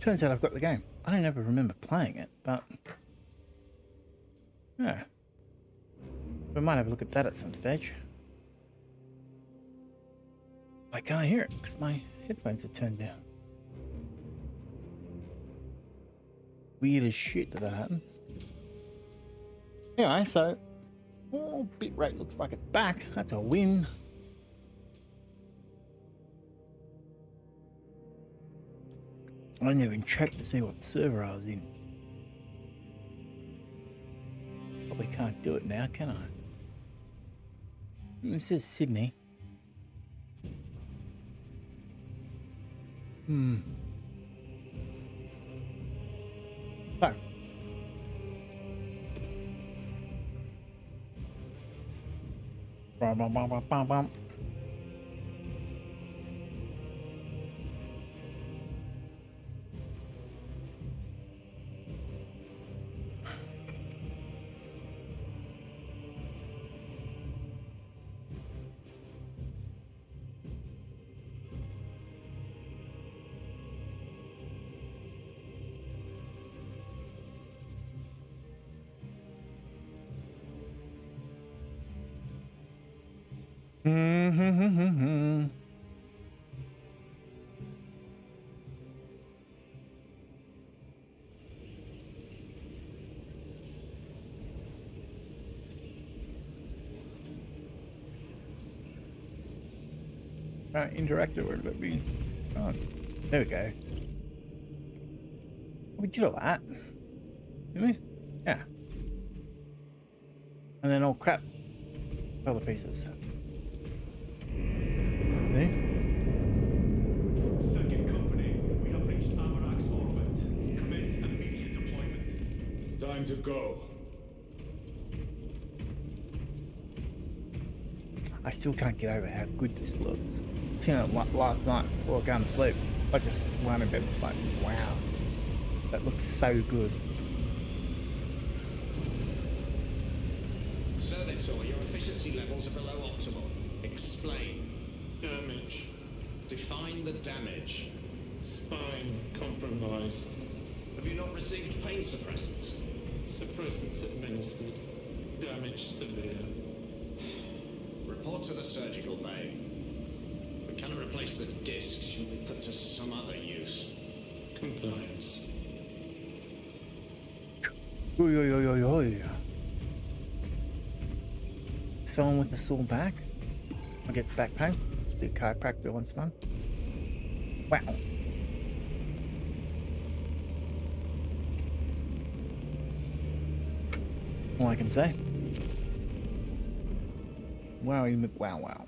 Turns out I've got the game. I don't ever remember playing it, but yeah, we might have a look at that at some stage. I can't hear it because my headphones are turned down. Weird as shit that happens. Anyway, so bitrate looks like it's back. That's a win. I didn't even check to see what server I was in. Probably can't do it now, can I? It says Sydney. So. Bum, bum, bum, bum, bum, bum. Interactive, where did that be? Oh, there we go. We did all that, didn't we? Yeah. And then all crap fell to pieces. See? Second company, we have reached Amarak's orbit. Commence immediate deployment. Time to go. I still can't get over how good this looks. Seeing it last night before going to sleep, I just went in bed and was like, wow, that looks so good. Servitor, your efficiency levels are below optimal. Explain. Damage. Define the damage. Spine compromised. Have you not received pain suppressants? Suppressants administered. Damage severe. Report to the surgical bay. We cannot replace the discs. Should be put to some other use. Compliance. Oy, oy, oy, oy, oy. Someone with a sore back? I get back pain. Do chiropractor once a month. Wow. All I can say. Wow, wow, wow.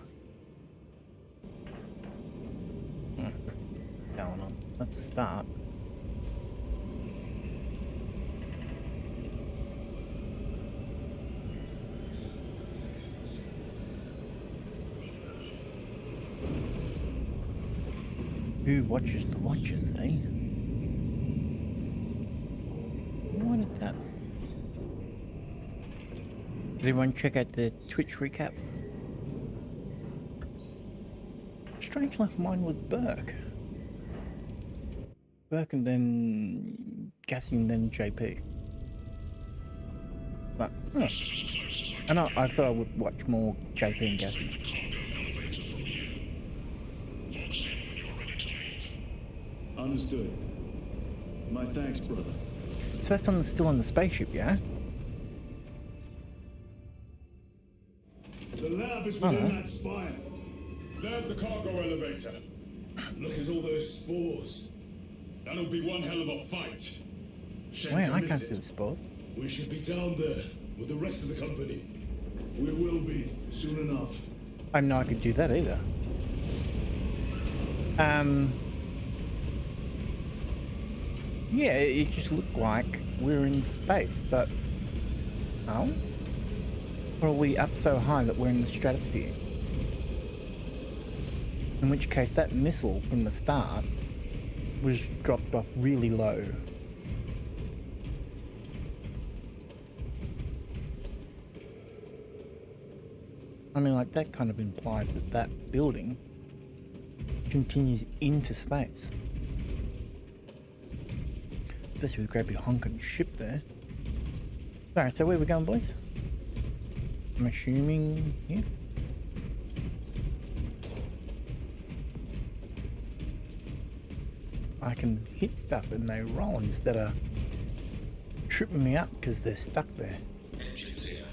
Going on. That's a start. Who watches the watchers, eh? Why did that? Did everyone check out the Twitch recap? Strange enough, mine was Burke. Burke and then Gassy and then JP. But, oh. And I thought I would watch more JP and Gassy. Understood. My thanks, brother. So that's still on the spaceship, yeah? The lab is within that spire. There's the cargo elevator. Look at all those spores. That'll be one hell of a fight. Wait, I can't see the spores. We should be down there with the rest of the company. We will be soon enough. I didn't know I could do that either. Yeah, it just looked like we're in space, but oh? Or are we up so high that we're in the stratosphere? In which case that missile from the start was dropped off really low. I mean, like, that kind of implies that that building continues into space. This was a great big honking ship there. Alright, so where we going, boys? I'm assuming here. I can hit stuff and they roll instead of tripping me up because they're stuck there. Engines here.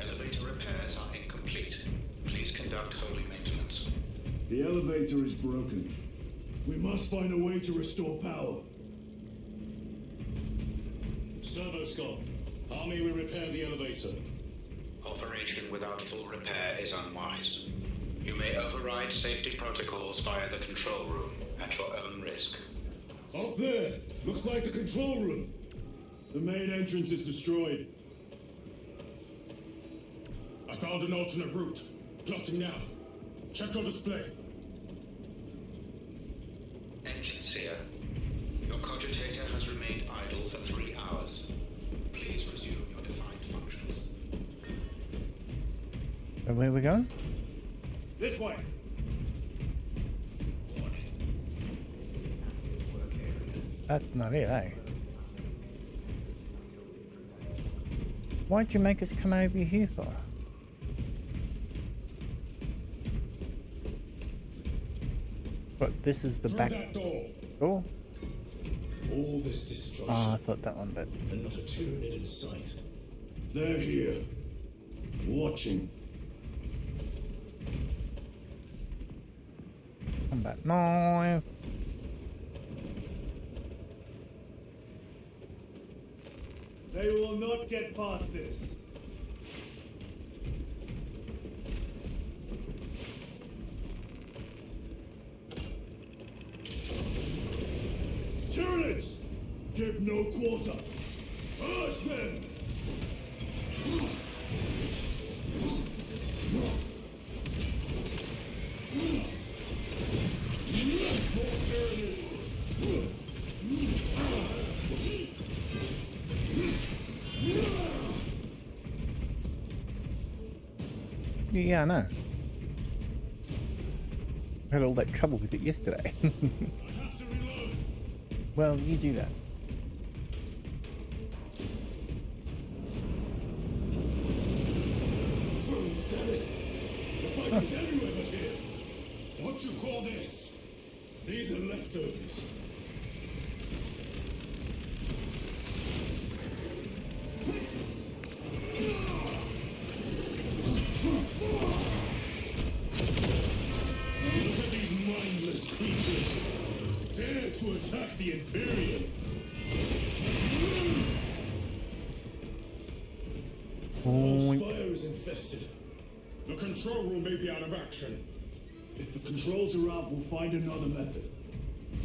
Elevator repairs are incomplete. Please conduct holy maintenance. The elevator is broken. We must find a way to restore power. Servo-Scott, how may we repair the elevator? Operation without full repair is unwise. You may override safety protocols via the control room at your own risk. Up there! Looks like the control room. The main entrance is destroyed. I found an alternate route. Plotting now. Check your display. Engines here. Your cogitator has remained idle for 3 hours. Please resume your defined functions. So where we going? This way! Warning. Work area. That's not it, eh? Why'd you make us come over here for? But this is the Through back that door. door? All this destruction. Oh, I thought that one, but And not a Tyranid in sight. They're here. Watching. combat knife. They will not get past this. Tyranids! Give no quarter. Urge them! Yeah, I know. Had all that trouble with it yesterday. I have to reload. Well, you do that. Damn it! The fight is everywhere but here. What you call this? These are leftovers. Look at these mindless creatures. Dare to attack the Imperium. Our spire is infested. The control room may be out of action. If the controls are out, we'll find another method.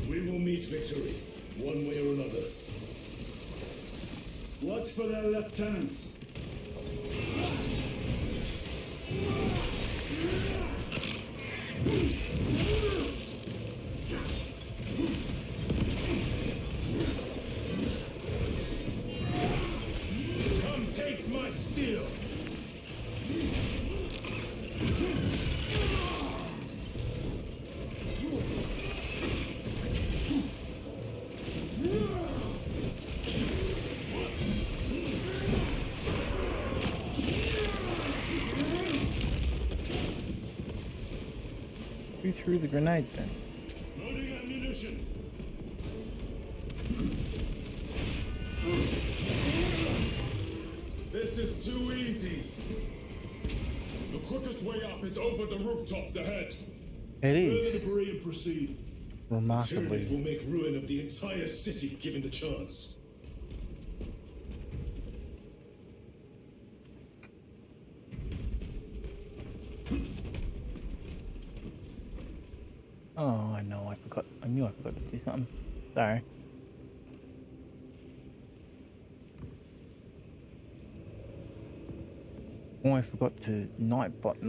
We will meet victory, one way or another. Watch for their lieutenants. Come taste my steel. Who threw the grenade then? Loading ammunition. This is too easy. The quickest way up is over the rooftops ahead. It Clear the is debris and proceed. Tyrannies will remarkably. make ruin of the entire city given the chance. Oh, I know. I forgot. I knew I forgot to do something. Sorry. Oh, I forgot to nightbot.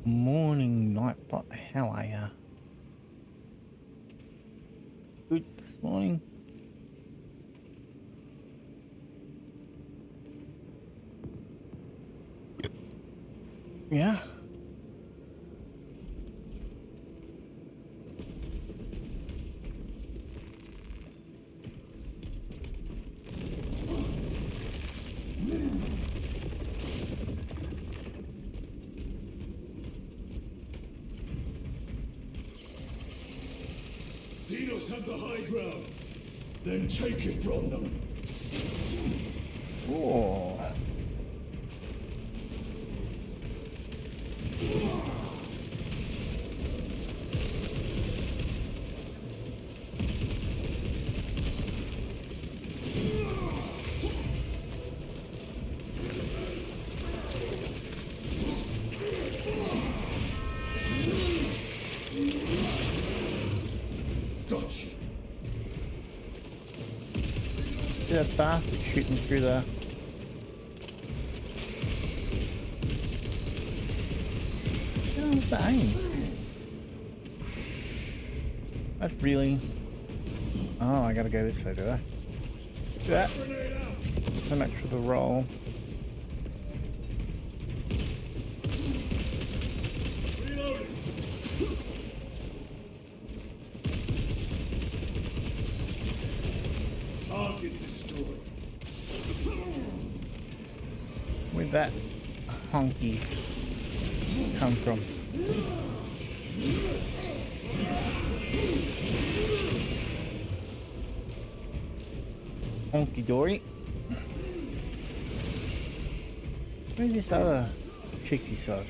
Morning, nightbot. How are ya? Good this morning. Yeah. Xenos have the high ground. Then take it from them. Oh. Gotcha. That bastard shooting through the... Oh, bang. That's really... Oh, I gotta go this way, do I? Do that. So much for the roll. Target destroyed. Where'd that honky come from? Honky dory. Where's this other cheeky sod?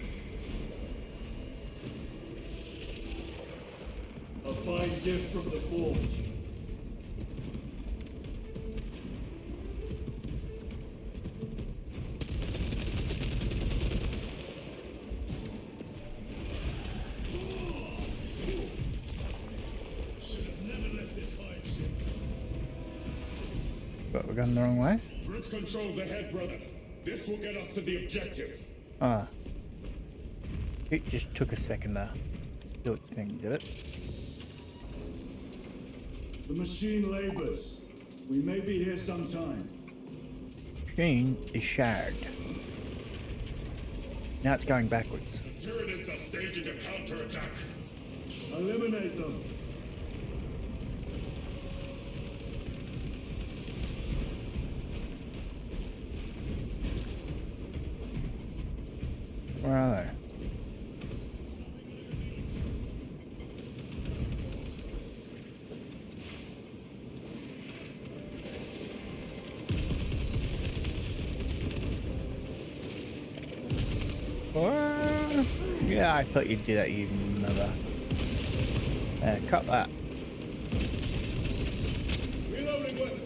A fine gift from the forge. But we're going the wrong way? Bridge controls ahead, brother. This will get us to the objective. Ah. It just took a second to do its thing, did it? The machine labors. We may be here sometime. Machine is shagged. Now it's going backwards. Tyranids are staging a counterattack. Eliminate them. Where are they? What? Yeah, I thought you'd do that, you mother. Cut that. Reloading weapon.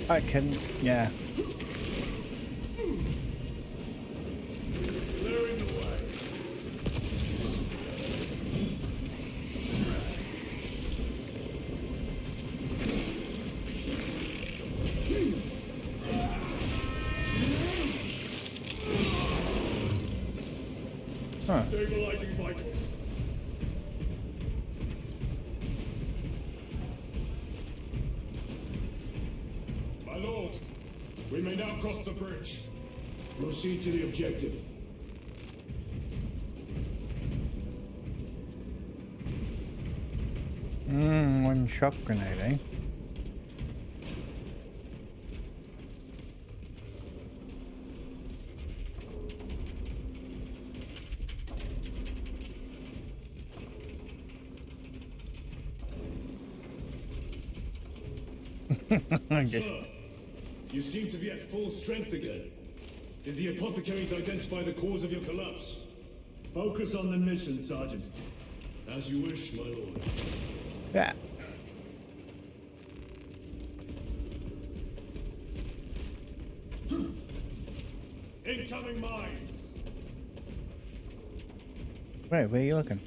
I can, yeah. Clearing the way. Huh. Stabilizing vitals. My lord, we may now cross the bridge. Proceed to the objective. One shock grenade, eh? I guess. Sir, you seem to be at full strength again. Did the apothecaries identify the cause of your collapse? Focus on the mission, Sergeant. As you wish, my lord. Yeah. Incoming mines! Where are you looking?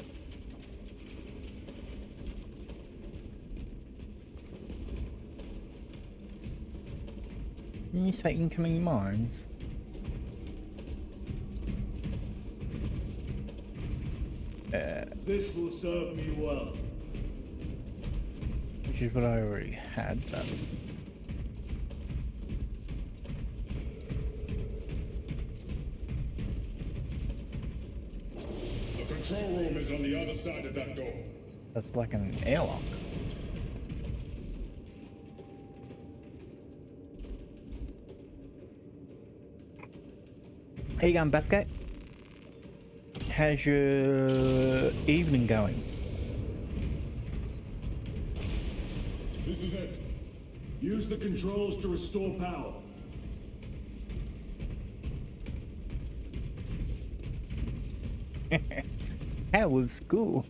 Didn't you say incoming mines? This will serve me well. Which is what I already had, but... The control room is on the other side of that door. That's like an airlock. How you going, Basket? How's your evening going? This is it. Use the controls to restore power. How was school?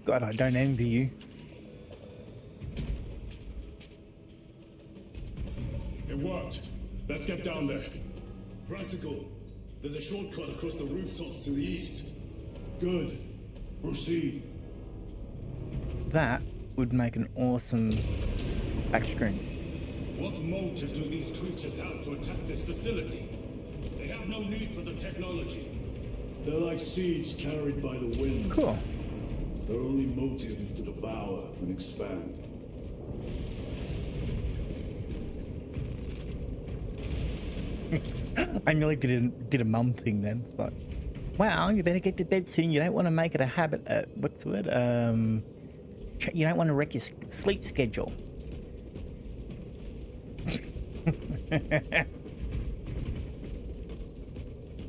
God, I don't envy you. It worked. Let's get down there. Practical. There's a shortcut across the rooftops to the east. Good. Proceed. That would make an awesome backscreen. What motive do these creatures have to attack this facility? They have no need for the technology. They're like seeds carried by the wind. Cool. Their only motive is to devour and expand. I nearly did a mum thing then. But wow, you better get to bed soon. You don't want to make it a habit. What's the word? You don't want to wreck your sleep schedule.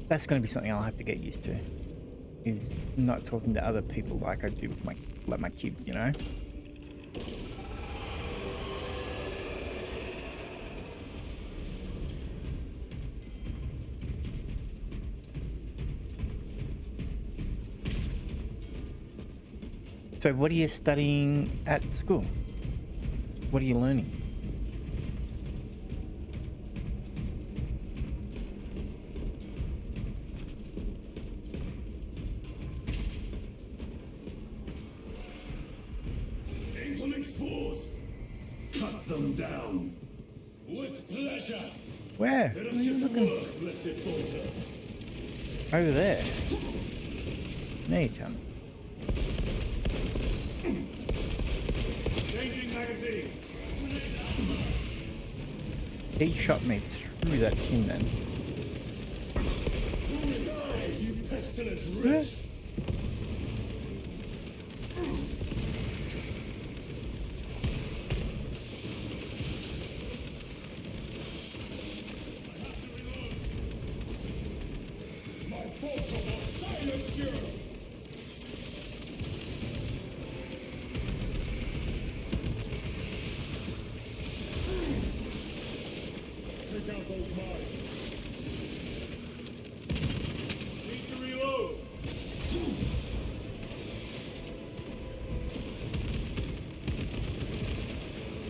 That's going to be something I'll have to get used to. Is not talking to other people like I do with my kids, you know. So what are you studying at school? What are you learning? Incoming spores! Cut them down! With pleasure! Where? Let us get to work, blessed bolter! Over there. Now you tell me. Changing magazine! He shot me through that tin then. Die, you pestilent wretch! My bolter will silence you! Take out those mines. Need to reload.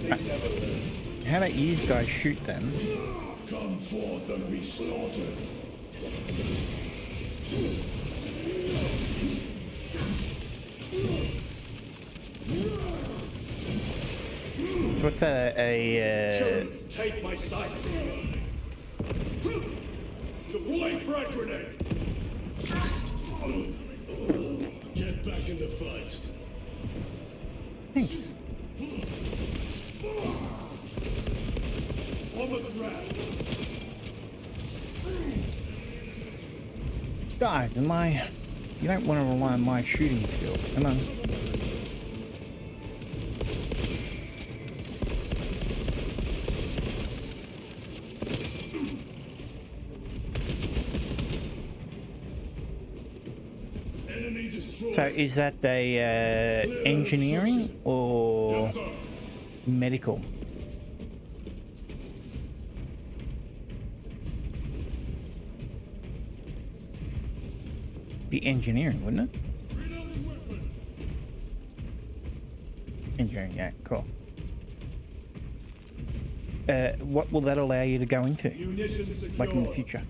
They never learn. How about you guys shoot them? Come forth and be slaughtered. What's a Take my sight. Deploy frag grenade. Get back in the fight. thanks. On the ground. Guys, you don't want to rely on my shooting skills. Come on. Enemy destroyed. So is that a engineering or Yes, sir. medical? Be engineering, wouldn't it? Reloading weapon. Engineering, yeah, cool. What will that allow you to go into, Munitions secure. like in the future?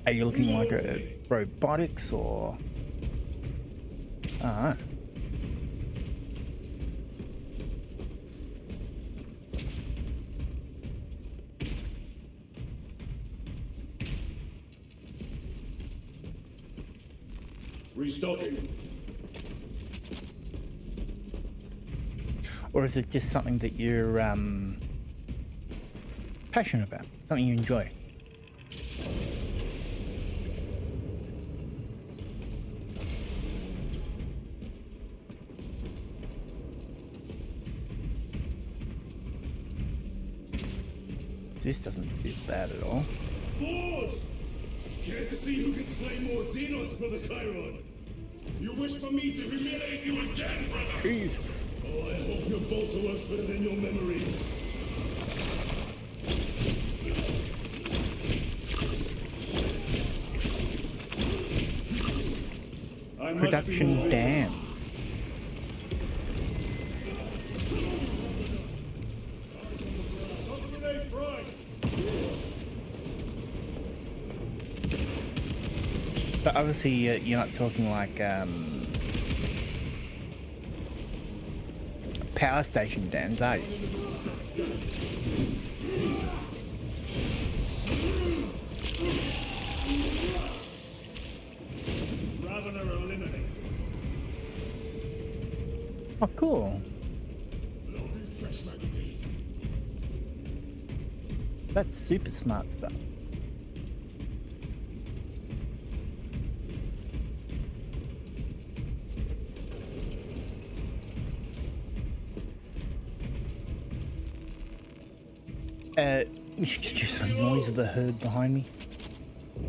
Are you looking like a robotics or? Ah. Restocking. Or is it just something that you're passionate about, something you enjoy? This doesn't feel bad at all. Boars! Care to see who can slay more Xenos for the Chiron? You wish for me to humiliate you again, brother? Jesus. Oh, I hope your bolter works better than your memory. I must be Production more dams. vigilant. Prime. But obviously, you're not talking like power station dams, are you? Ravener eliminated. Oh, cool. Loading fresh magazine. That's super smart stuff. Excuse the noise of the herd behind me.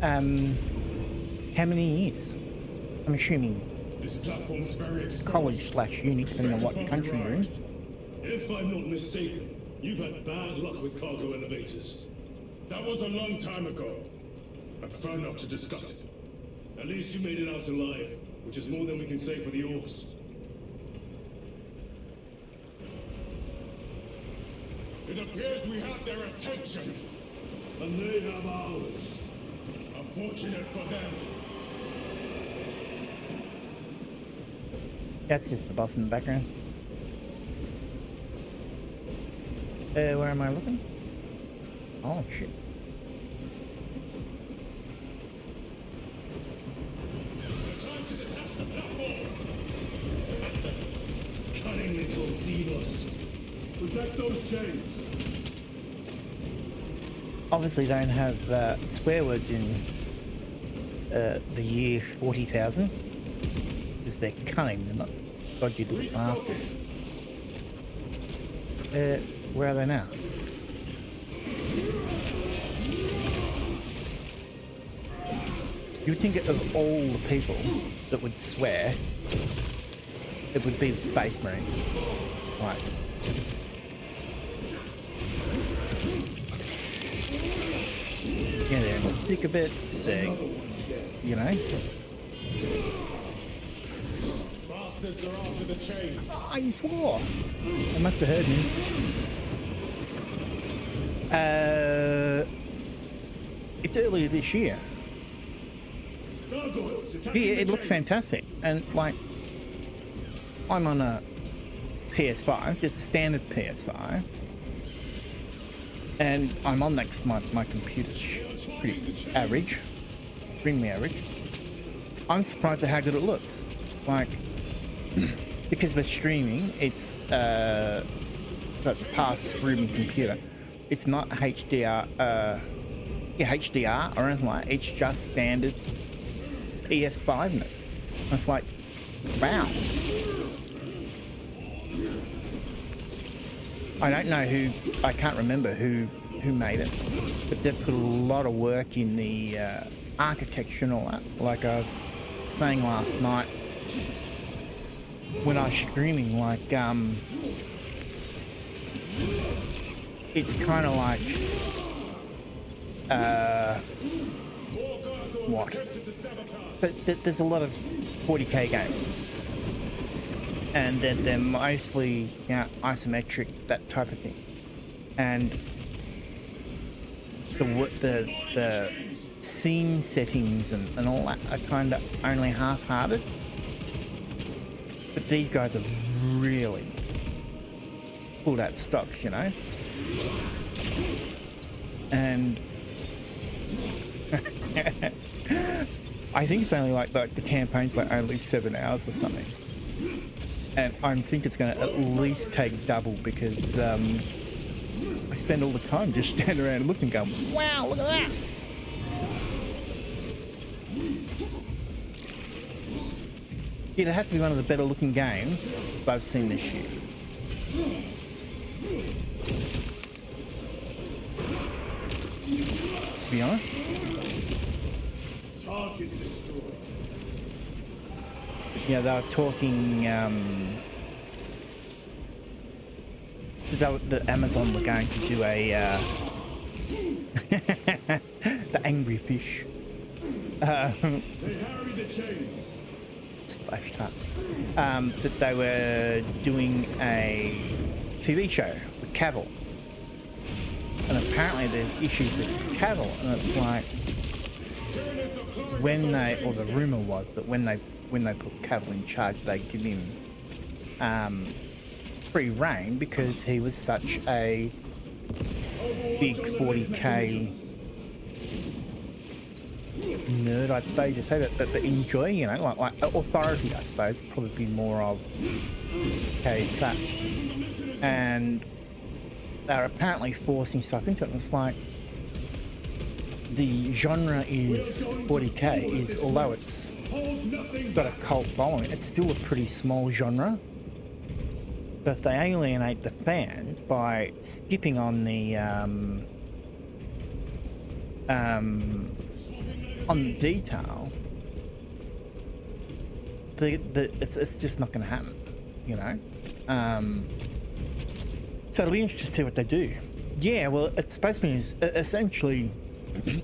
How many years? I'm assuming This platform's very exposed. college/uni, depending on what country you're in. If I'm not mistaken, you've had bad luck with cargo elevators. That was a long time ago. I prefer not to discuss it. At least you made it out alive, which is more than we can say for the Orcs. It appears we have their attention. And they have ours. Unfortunate for them. That's just the boss in the background. Where am I looking? Oh, shit. Time to detach the platform! Cunning little Xenos. Protect those chains. Obviously don't have swear words in the year 40,000. Because they're cunning, they're not dodgy little bastards. Where are they now? You would think of all the people that would swear, it would be the Space Marines. Right. Get in the thick of it, you know? Bastards are after the chains. Oh, he swore! They must have heard me. It's earlier this year. Gargoyles Yeah, attacking it the looks chains. fantastic. And, like, I'm on a PS5, just a standard PS5. And I'm on that because my computer's pretty average, extremely average. I'm surprised at how good it looks. Like, because we're streaming, it's that's passed through my computer. It's not HDR, HDR or anything like that. It's just standard PS5ness. It's like, wow. I don't know I can't remember who made it, but they've put a lot of work in the architecture and all that. Like I was saying last night when I was streaming, like, it's kind of like, what? But there's a lot of 40k games, and they're mostly, you know, isometric, that type of thing, and the scene settings and all that are kind of only half-hearted, but these guys have really pulled out the stops, you know, and I think it's only like the campaign's like only 7 hours or something, and I think it's going to at least take double because I spend all the time just standing around and looking, going, "Wow, look at that!" It'd have to be one of the better looking games I've seen this year. To be honest. Target destroyed. Yeah, they were talking, the Amazon were going to do a, the angry fish. They harry the chains. Splashed up. That they were doing a TV show with Cavill. And apparently there's issues with Cavill, and it's like, when they, or the rumor was that when they put Cavill in charge, they give him free reign because he was such a big 40k nerd, I suppose you say, that enjoy, you know, like authority, I suppose, probably be more of okay, such. And they're apparently forcing stuff into it, and it's like, the genre is 40k, is, although it's got a cult following, it's still a pretty small genre. But if they alienate the fans by skipping on the detail, it's just not going to happen, you know. So it'll be interesting to see what they do. Yeah, well, it's supposed to be essentially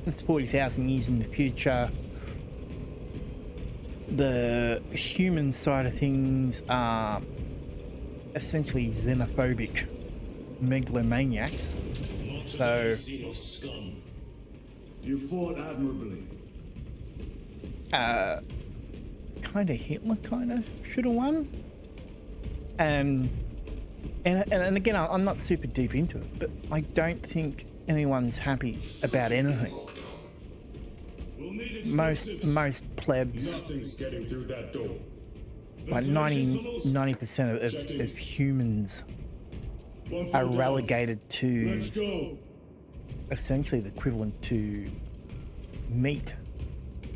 it's 40,000 years in the future. The human side of things are essentially xenophobic megalomaniacs. So You fought admirably. kind of Hitler kind of should have won. And again, I'm not super deep into it, but I don't think anyone's happy about anything. Most plebs, Nothing's getting through that door. like 90% of humans are relegated to Let's go. essentially the equivalent to meat,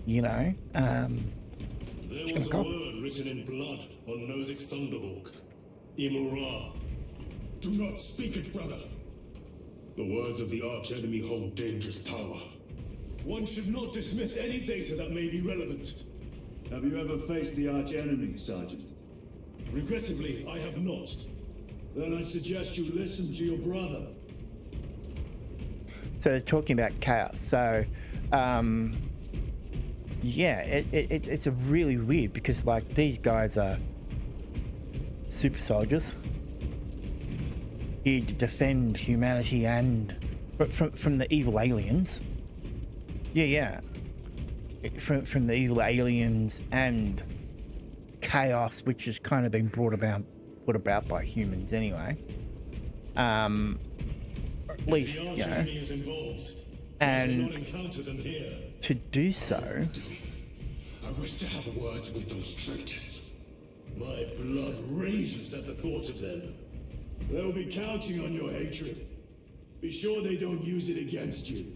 you know. There was a word written in blood on Nozick's Thunderhawk. Imura. Do not speak it, brother. The words of the archenemy hold dangerous power. One should not dismiss any data that may be relevant. Have you ever faced the arch-enemy, Sergeant? Regrettably, I have not. Then I suggest you listen to your brother. So they're talking about chaos. So, yeah, it's a really weird because like these guys are super soldiers here to defend humanity and from the evil aliens. Yeah. From the evil aliens and chaos, which has kind of been brought about by humans anyway. At least, you know. And to do so, I wish to have words with those traitors. My blood rages at the thought of them. They'll be counting on your hatred. Be sure they don't use it against you.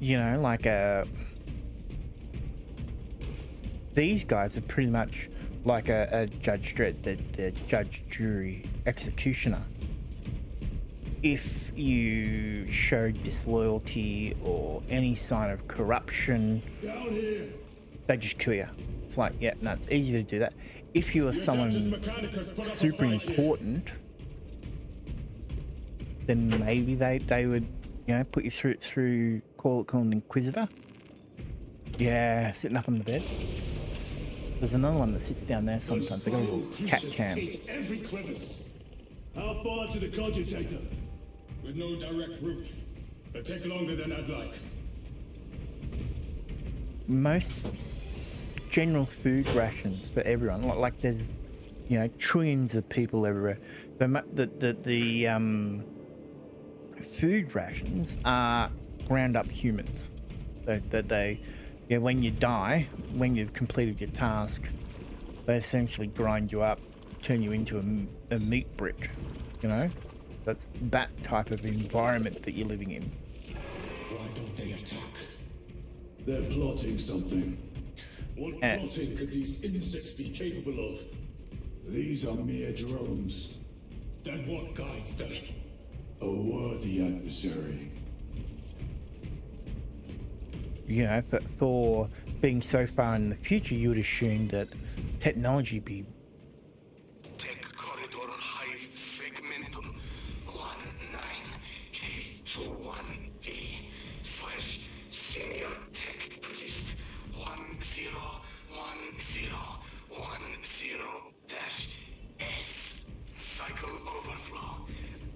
you know, like these guys are pretty much like a Judge Dredd, the judge, jury, executioner. If you show disloyalty or any sign of corruption, Down here. they just kill you. It's like, yeah, no, it's easy to do that. If you are someone super important, then maybe they would, you know, put you through call it an Inquisitor. Yeah, sitting up on the bed. There's another one that sits down there sometimes. They got a Foul little cat creatures cam. hit every crevice. How far to the cogitator? With no direct route. It'll take longer than I'd like. Most general food rations for everyone. Like there's, you know, trillions of people everywhere. The food rations are ground up humans. That they, yeah, when you die, when you've completed your task, they essentially grind you up, turn you into a meat brick. You know, that's that type of environment that you're living in. Why don't they attack? They're plotting something. What plotting could these insects be capable of? These are mere drones. Then what guides them? A worthy adversary. You know, for being so far in the future, you would assume that technology be Tech corridor hive segmentum 19K21E/senior tech priest 1010-S cycle overflow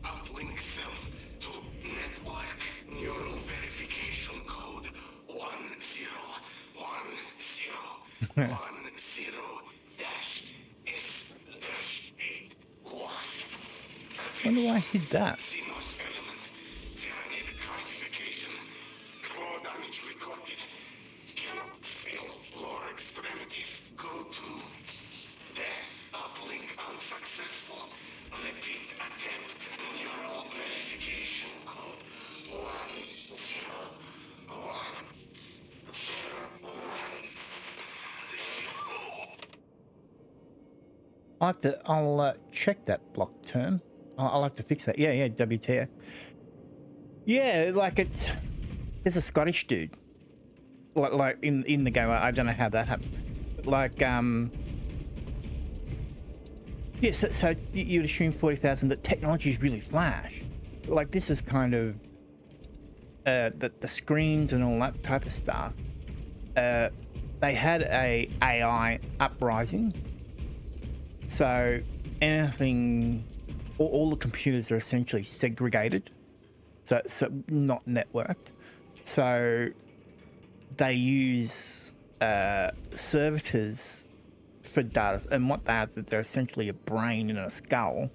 uplink self to network neural verification code 1010-S-81. wonder why I hid that. Xenos element, tyranid classification, claw damage recorded. Cannot feel lower extremities. Go to death. Uplink unsuccessful. Repeat attempt. Neural verification code 101010. I'll check that block term. I'll have to fix that. Yeah, WTF. Yeah, like there's a Scottish dude. Like in the game, I don't know how that happened. Like, yeah, so you'd assume 40,000 that technology is really flash. Like this is kind of the screens and all that type of stuff. They had a AI uprising. So anything, all the computers are essentially segregated, so not networked. So they use servitors for data, and what they're essentially a brain in a skull,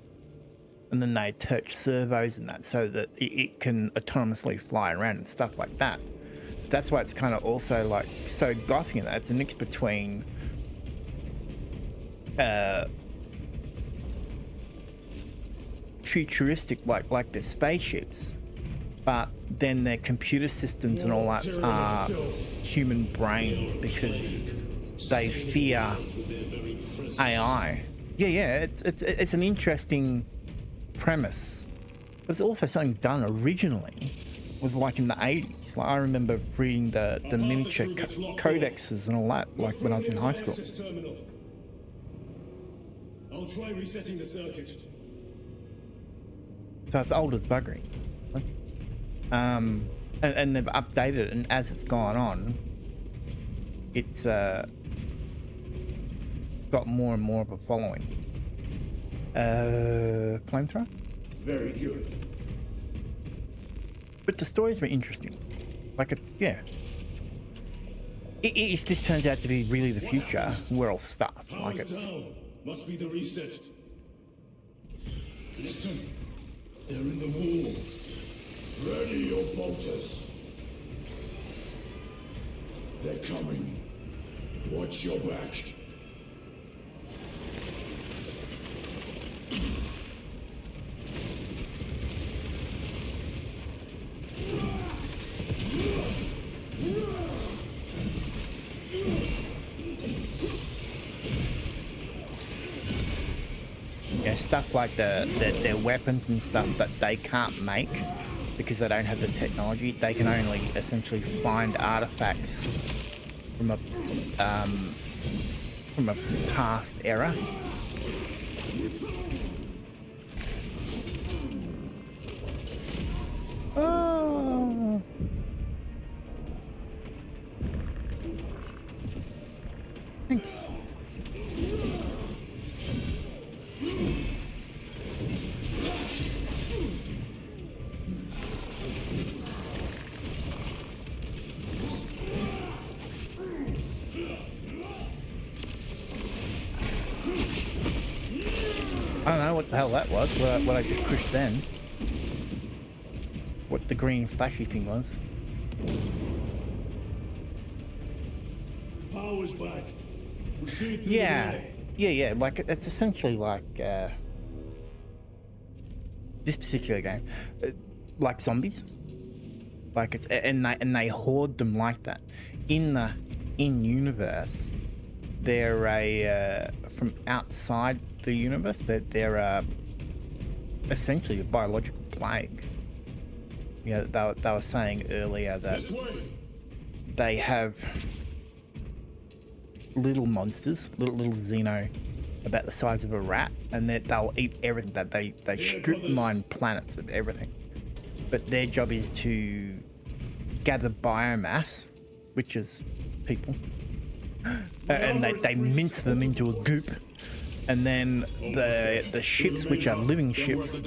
and then they attach servos in that so that it can autonomously fly around and stuff like that. That's why it's kind of also like so gothic in that. It's a mix between futuristic, like their spaceships, but then their computer systems and all that are human brains because they fear AI. Yeah, it's an interesting premise. There's also something done originally was like in the 80s. Like I remember reading the miniature codexes and all that, like when I was in high school. I'll try resetting the circuit. So it's old as buggery. And they've updated it, and as it's gone on, it's got more and more of a following. Flamethrower? Very good. But the stories were interesting. Like it's, yeah. If this turns out to be really the future, we're all stuffed. Like Power's it's... down. Must be the reset. Listen. They're in the walls. Ready your bolters. They're coming. Watch your back. Yeah, stuff like their weapons and stuff that they can't make because they don't have the technology. They can only essentially find artifacts from a past era. Oh. Thanks. I don't know what the hell that was, what I just pushed then. What the green flashy thing was. Power's back. We'll see it through Yeah, the night. yeah, like it's essentially like this particular game, like zombies. Like it's and they hoard them like that. In universe, they're from outside the universe. They're essentially a biological plague. You know, they were saying earlier that This way. they have little monsters, little xeno, about the size of a rat, and they'll eat everything. That they strip mine planets of everything, but their job is to gather biomass, which is people, and they mince them into a goop, and then the ships, which are living ships,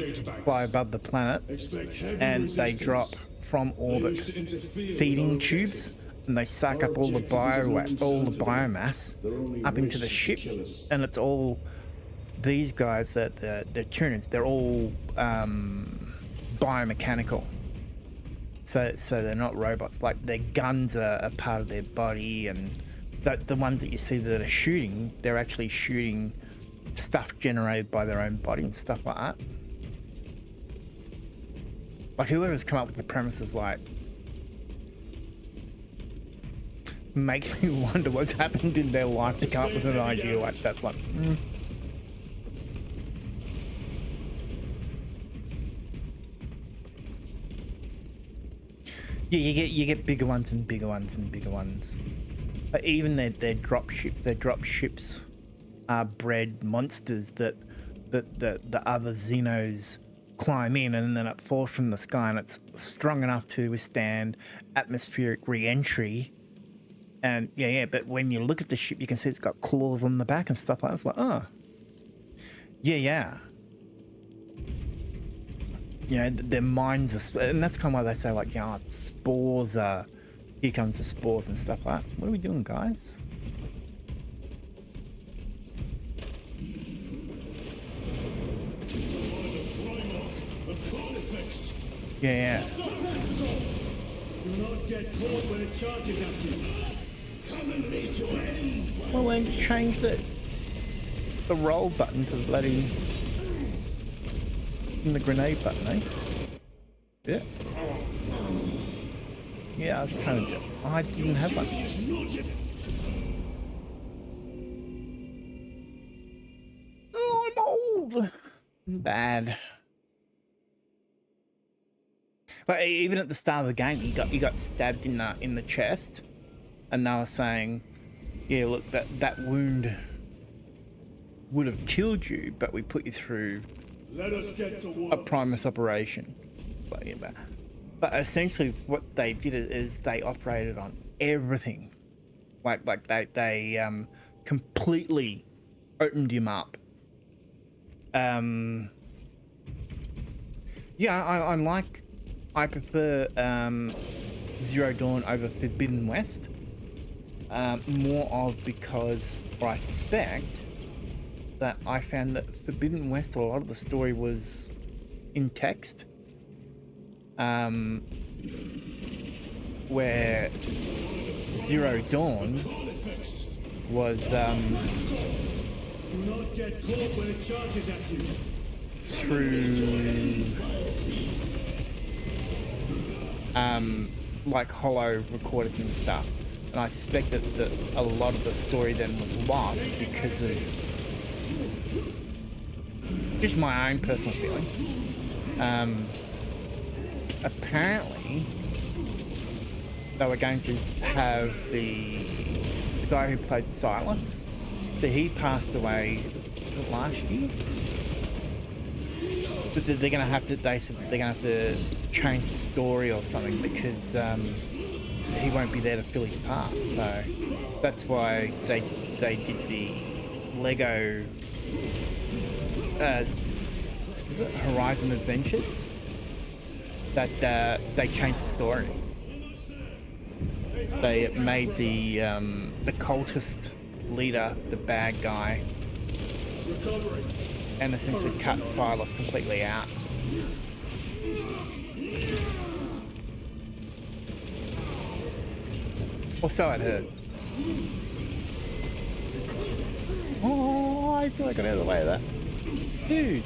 fly above the planet, Expect heavy and they resistance. drop from orbit Used to interfere feeding with our tubes, objective. and they suck up all the biomass up into the ship, and it's all these guys that the Tyranids, they're all biomechanical. So they're not robots. Like their guns are a part of their body, and the ones that you see that are shooting, they're actually shooting stuff generated by their own body and stuff like that. Like whoever's come up with the premises, like, makes me wonder what's happened in their life to come up with an idea like that. It's like, yeah, you get bigger ones and bigger ones and bigger ones. But even their drop ships are bred monsters that the other Xenos climb in, and then it falls from the sky, and it's strong enough to withstand atmospheric re-entry. And yeah, but when you look at the ship, you can see it's got claws on the back and stuff like that. It's like, oh, yeah. You know, their minds are, and that's kind of why they say, like, yeah, spores are, here comes the spores and stuff like that. What are we doing, guys? Yeah. Do not get caught when it charges at you. Come and meet your end. Well, then change the roll button to the bloody the grenade button, eh? Yeah. Yeah, I was trying to do. I didn't have one. Oh, I'm old. Bad. But even at the start of the game, he got stabbed in the chest, and they were saying, yeah, look, that wound would have killed you, but we put you through Let us get to a work. Primus operation. But essentially what they did is they operated on everything. Like they completely opened him up. Yeah, I prefer Zero Dawn over Forbidden West. More of because, or I suspect, that I found that Forbidden West, a lot of the story was in text. Where Zero Dawn was Do not get caught when it charges at you. through like hollow recorders and stuff, and I suspect that a lot of the story then was lost because of just my own personal feeling. Apparently they were going to have the guy who played Silas, so he passed away last year. But they're gonna have to. They said that they're gonna have to change the story or something because he won't be there to fill his part. So that's why they did the Lego. Is it Horizon Adventures? That they changed the story. They made the cultist leader the bad guy. Recovering. and essentially cut Silas completely out. Or so I'd heard. Oh, I feel like I got out of the way of that. Dude.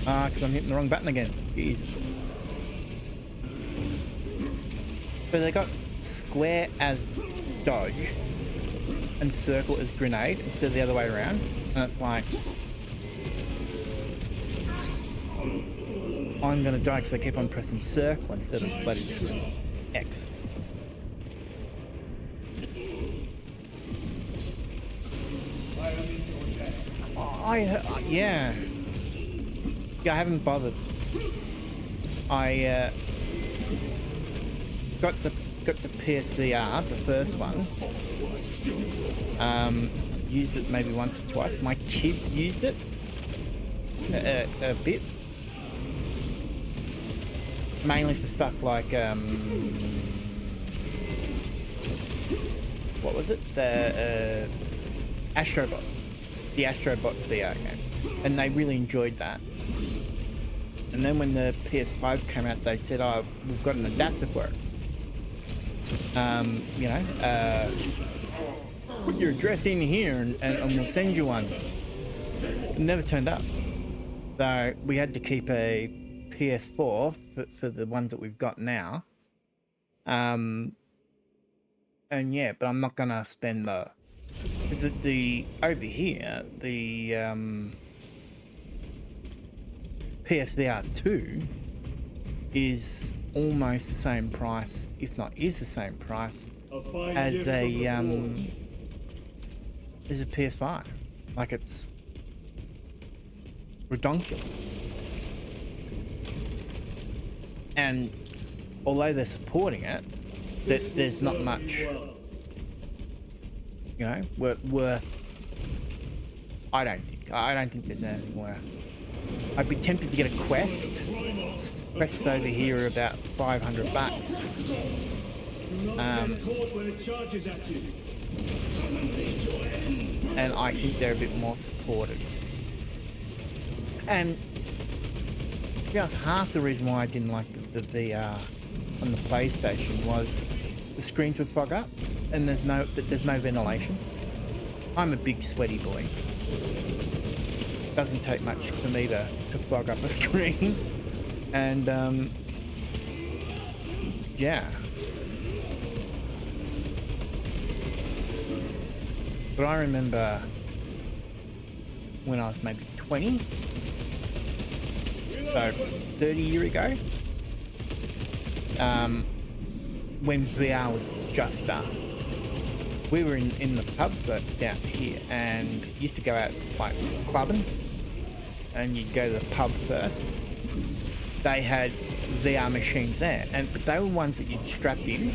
Ah, because I'm hitting the wrong button again. Jesus. So they got square as dodge and circle as grenade instead of the other way around. And it's like, I'm gonna die because I keep on pressing circle instead of bloody X. Yeah. Yeah, I haven't bothered. I got the PSVR, the first one. Used it maybe once or twice. My kids used it a bit, mainly for stuff like what was it? The Astrobot, the Astrobot VR game, and they really enjoyed that. And then when the PS5 came out, they said, "Oh, we've got an adapter for it. You know, put your address in here and we'll send you one." It never turned up. So we had to keep a PS4 for the ones that we've got now. And yeah, but I'm not gonna spend because the over here the PSVR 2 is almost the same price, if not is the same price as a PS5. Like, it's redonkulous. And although they're supporting it, there's not much, you know, worth. I don't think there's anything worth. I'd be tempted to get a Quest. Quests over here are about $500. And I think they're a bit more supported. And to be honest, half the reason why I didn't like the VR on the PlayStation was the screens would fog up, and there's no ventilation. I'm a big sweaty boy. Doesn't take much for me to fog up a screen. And yeah. But I remember when I was maybe 20, so 30 years ago, when VR was just starting. We were in the pubs down here and used to go out like clubbing, and you'd go to the pub first. They had VR machines there, but they were ones that you'd strapped in.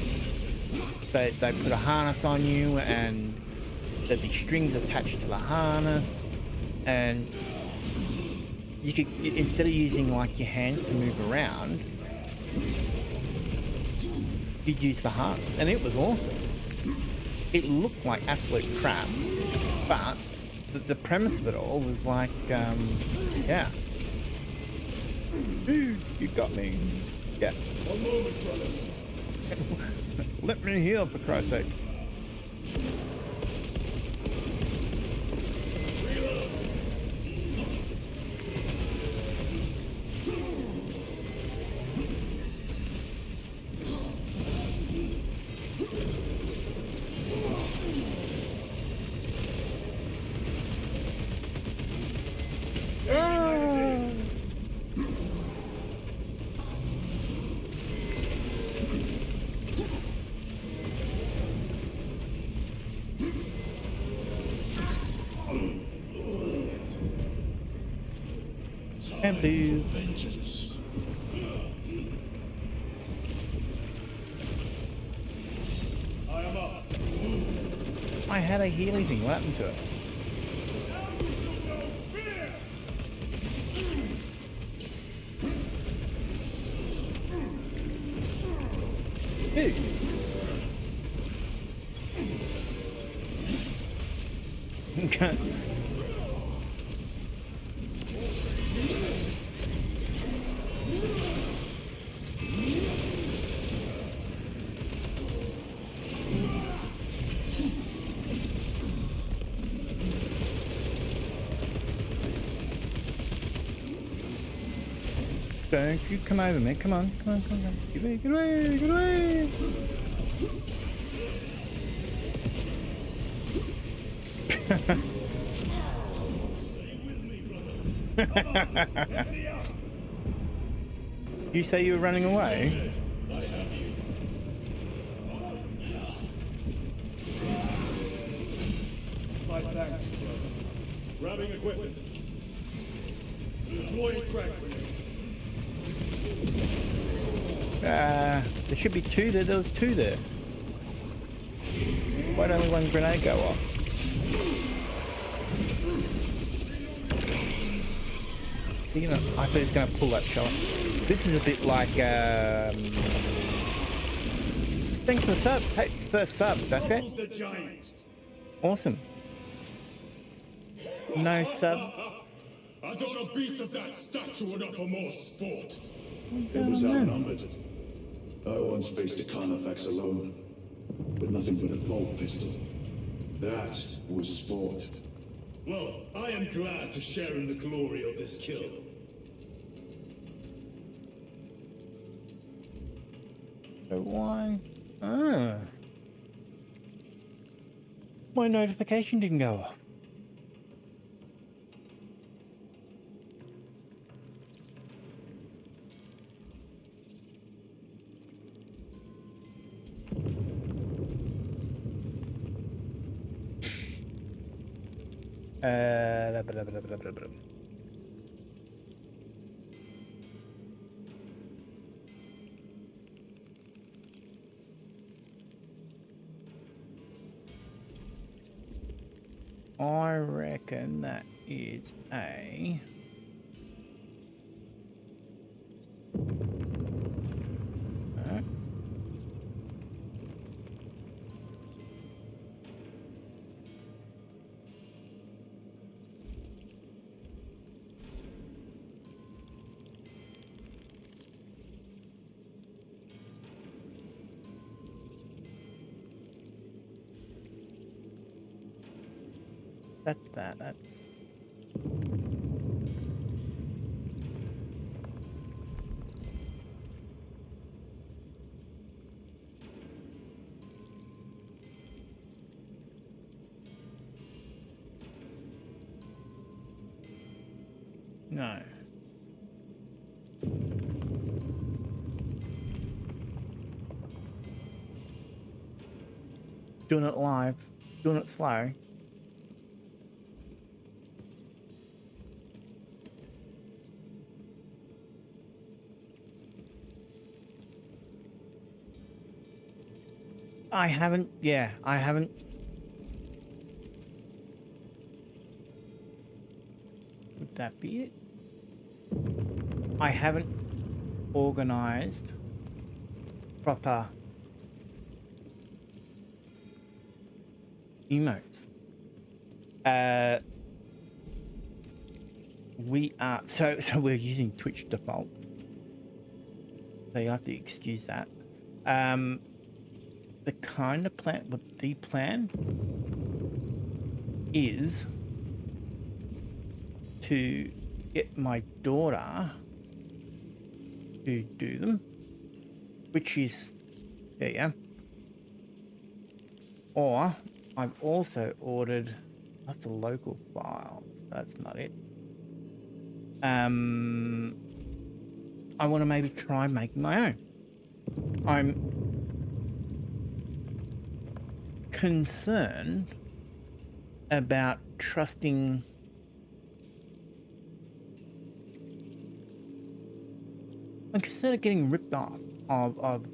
They put a harness on you, and there'd be strings attached to the harness, and you could, instead of using like your hands to move around, you'd use the harness, and it was awesome. It looked like absolute crap, but the premise of it all was like, yeah. Dude, you got me. Yeah. One moment, brother. Let me heal, for Christ's sakes. And please. I am up. I had a healing thing. What happened to it? Dude. Don't you come over me. Come on, come on, come on. Get away, get away, get away. You say you were running away? I have you. My thanks, brother. Grabbing equipment. Deploying crack. There should be two there. There was two there. Why'd only one grenade go off? You know, I thought he was going to pull that shot. This is a bit like, thanks for the sub. Hey, first sub, that's it. The giant. Awesome. No sub. I thought a beast of that stature would offer more sport. It was outnumbered. I once faced a Carnifex alone, with nothing but a bolt pistol. That was sport. Well, I am glad to share in the glory of this kill. So why? My notification didn't go off. Blah, blah, blah, blah, blah. I reckon that is a that's no. Doing it live, doing it slow. I haven't, I haven't. Would that be it? I haven't organized proper emotes. We are, so we're using Twitch default. So you have to excuse that. The kind of plan, what the plan is to get my daughter to do them, which is, yeah. Or I've also ordered, that's a local file, so that's not it. I want to maybe try making my own. I'm concerned about trusting I'm concerned of getting ripped off of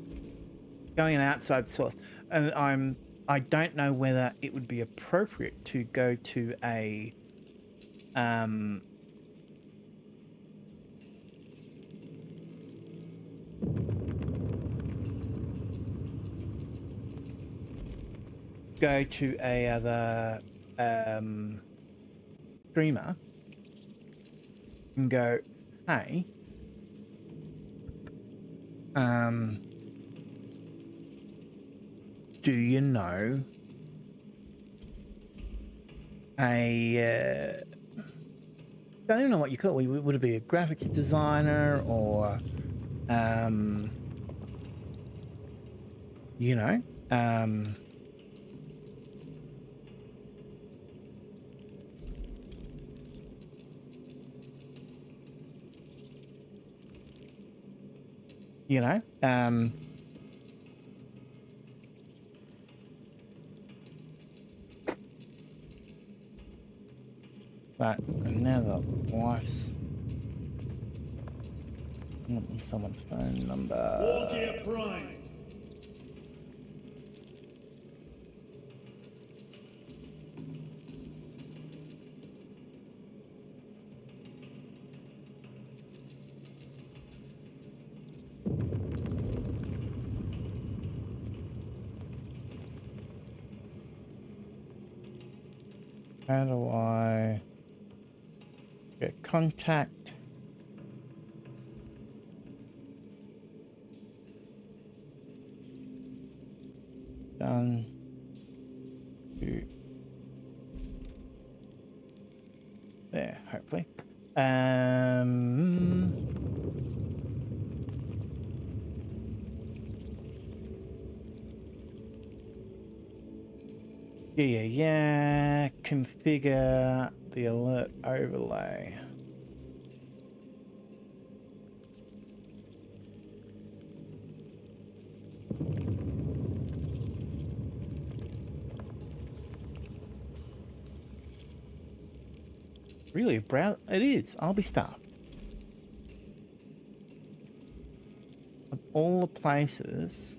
going an outside source, and I don't know whether it would be appropriate to go to a other streamer and go, hey, do you know a don't even know what you call it. Would it be a graphics designer or you know, you know, but now the wife's someone's phone number. War Gear Prime. How do I get contact? Done. There, hopefully. Yeah. Configure the alert overlay. Really, brown? It is. I'll be stuffed. Of all the places,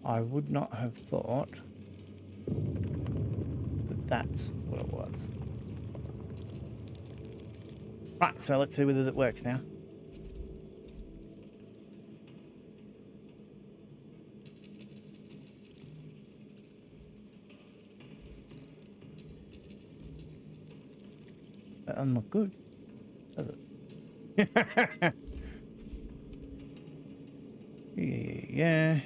I would not have thought that that's what it was. Right, so let's see whether it works now. That doesn't look good, does it? Yeah.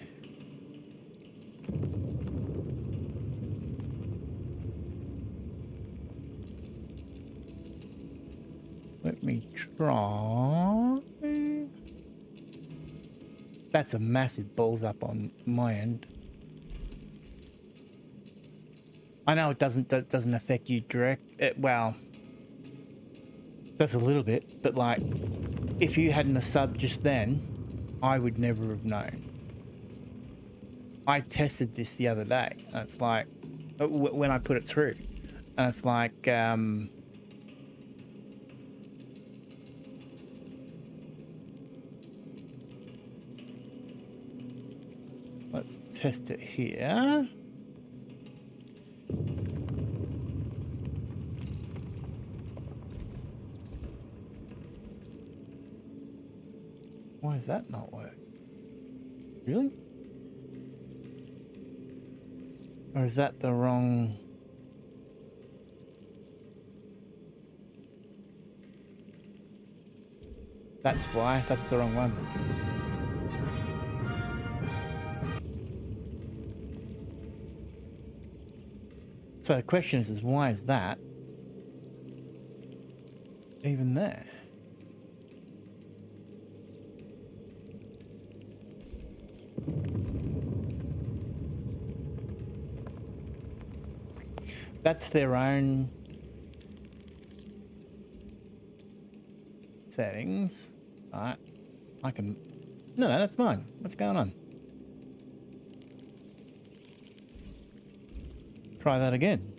Let me try. That's a massive balls up on my end. I know it doesn't affect you direct. Well, does a little bit, but like, if you hadn't a sub just then, I would never have known. I tested this the other day, and it's like, when I put it through, and it's like, let's test it here. Why does that not work? Really? Or is that the wrong... That's why. That's the wrong one. So the question is why is that even there? That's their own settings. All right, I can... No, that's mine. What's going on? Try that again.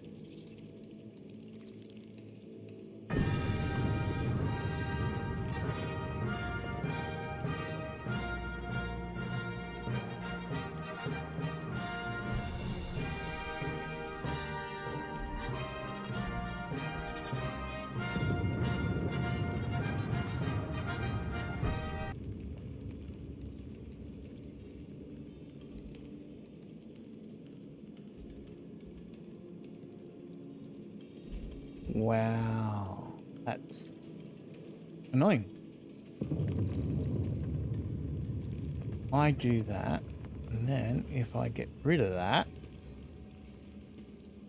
Wow, that's annoying. I do that, and then if I get rid of that,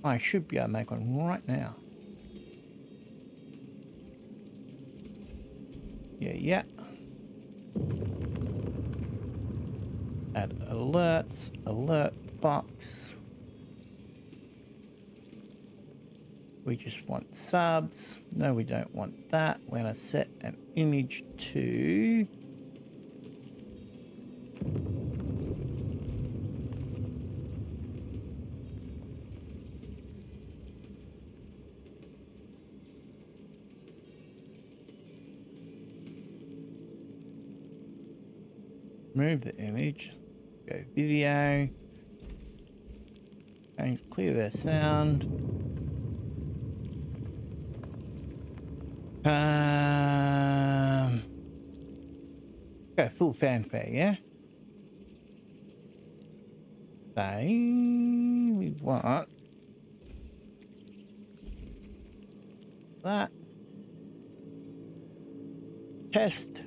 I should be able to make one right now. Yeah. Add alerts, alert box. We just want subs. No, we don't want that. We're going to set an image to move the image, go video, and clear their sound. Go full fanfare, yeah? So we want that. Test.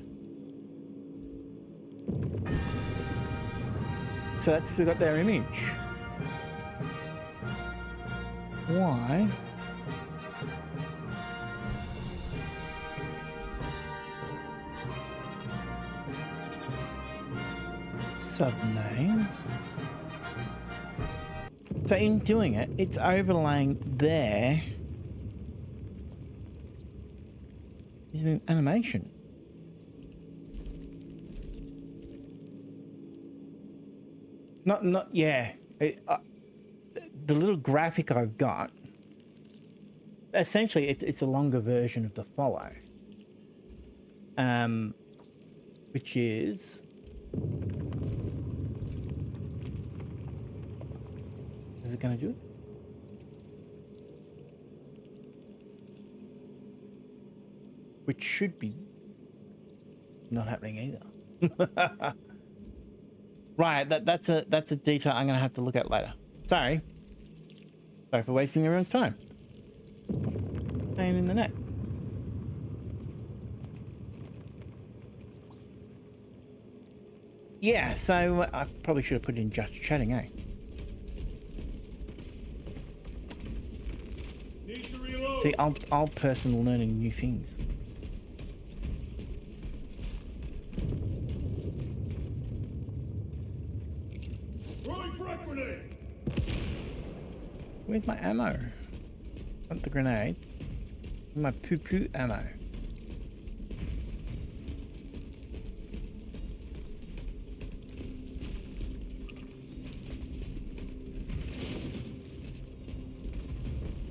So that's still got their image. Why? Subname. So in doing it, it's overlaying there is an animation. Yeah. The little graphic I've got, essentially, it's a longer version of the follow, which is it going to do it? Which should be not happening either. Right, that's a detail I'm going to have to look at later. Sorry for wasting everyone's time. Pain in the neck. Yeah, so I probably should have put in just chatting, eh? See, old person learning new things. Where's my ammo? Want the grenade? My poo-poo ammo.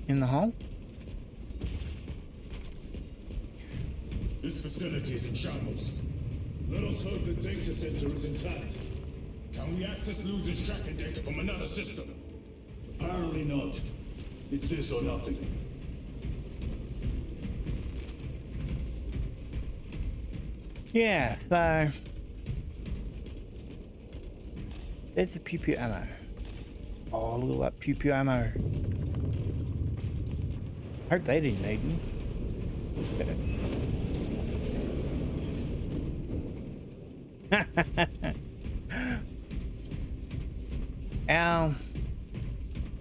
In the hole? This facility is in shambles. Let us hope the data center is intact. Can we access losers tracking data from another system? Apparently not. It's this or nothing. Yeah, so there's the pew pew ammo. Oh, look at that pew pew ammo. Hope they didn't need me.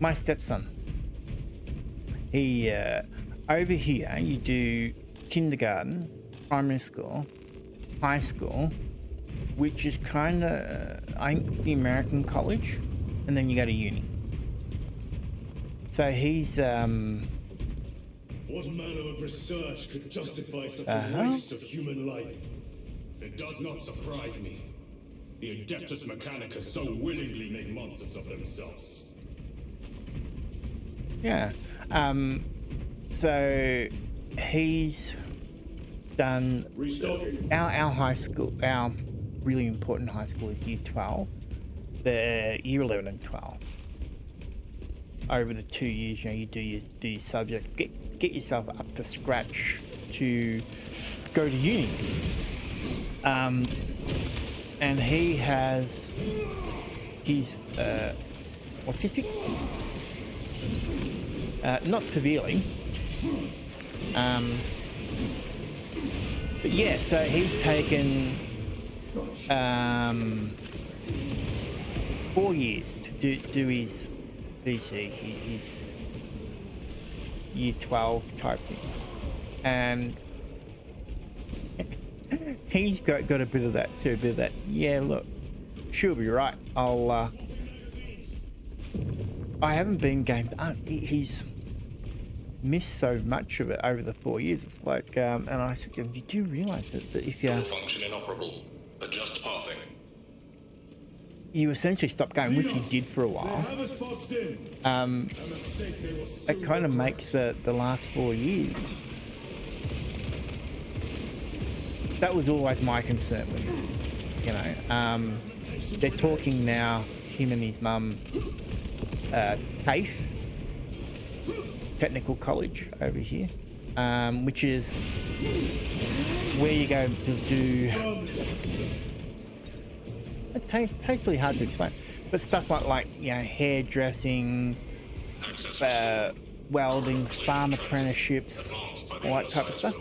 My stepson, he over here you do kindergarten, primary school, high school, which is kind of I think the American college, and then you go to uni. So he's What manner of research could justify such a waste of human life? It does not surprise me. The Adeptus Mechanicus so willingly make monsters of themselves. yeah. So he's done our high school. Our really important high school is year 12. The year 11 and 12. Over the 2 years, you do your subjects, get yourself up to scratch to go to uni. And he's autistic, not severely, But yeah, so he's taken 4 years to do his VC, his year 12 type thing, and he's got a bit of that too, a bit of that. Yeah, look, she'll be right. I haven't been gamed up. He's missed so much of it over the 4 years. It's like, and I said to him, you do realise that if you Function inoperable. Adjust pathing. you essentially stop going, which you did for a They while, have us boxed in. A mistake they will it soon kind of regret. makes the last 4 years. That was always my concern with him. You know, they're talking now, him and his mum, TAFE, Technical College over here, which is where you go to do. It tastes really hard to explain, but stuff like you know, hairdressing, Access welding, farm apprenticeships, all that type of stuff.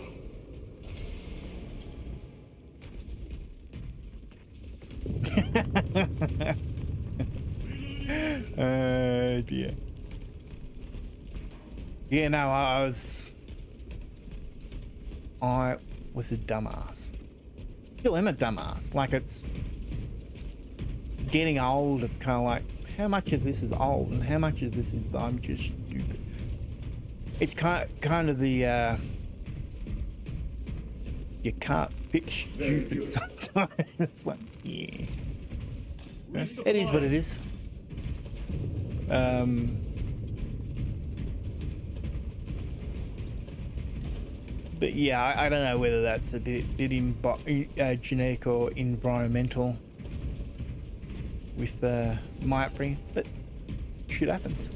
Dear. Yeah, no, I was a dumbass. Still am a dumbass. Like, it's getting old. It's kind of like, how much of this is old and how much of this is I'm just stupid. It's kind of the you can't fix stupid sometimes. It's like, yeah, it is what it is. But yeah, I don't know whether that's a bit genetic or environmental with my upbringing, but shit happens.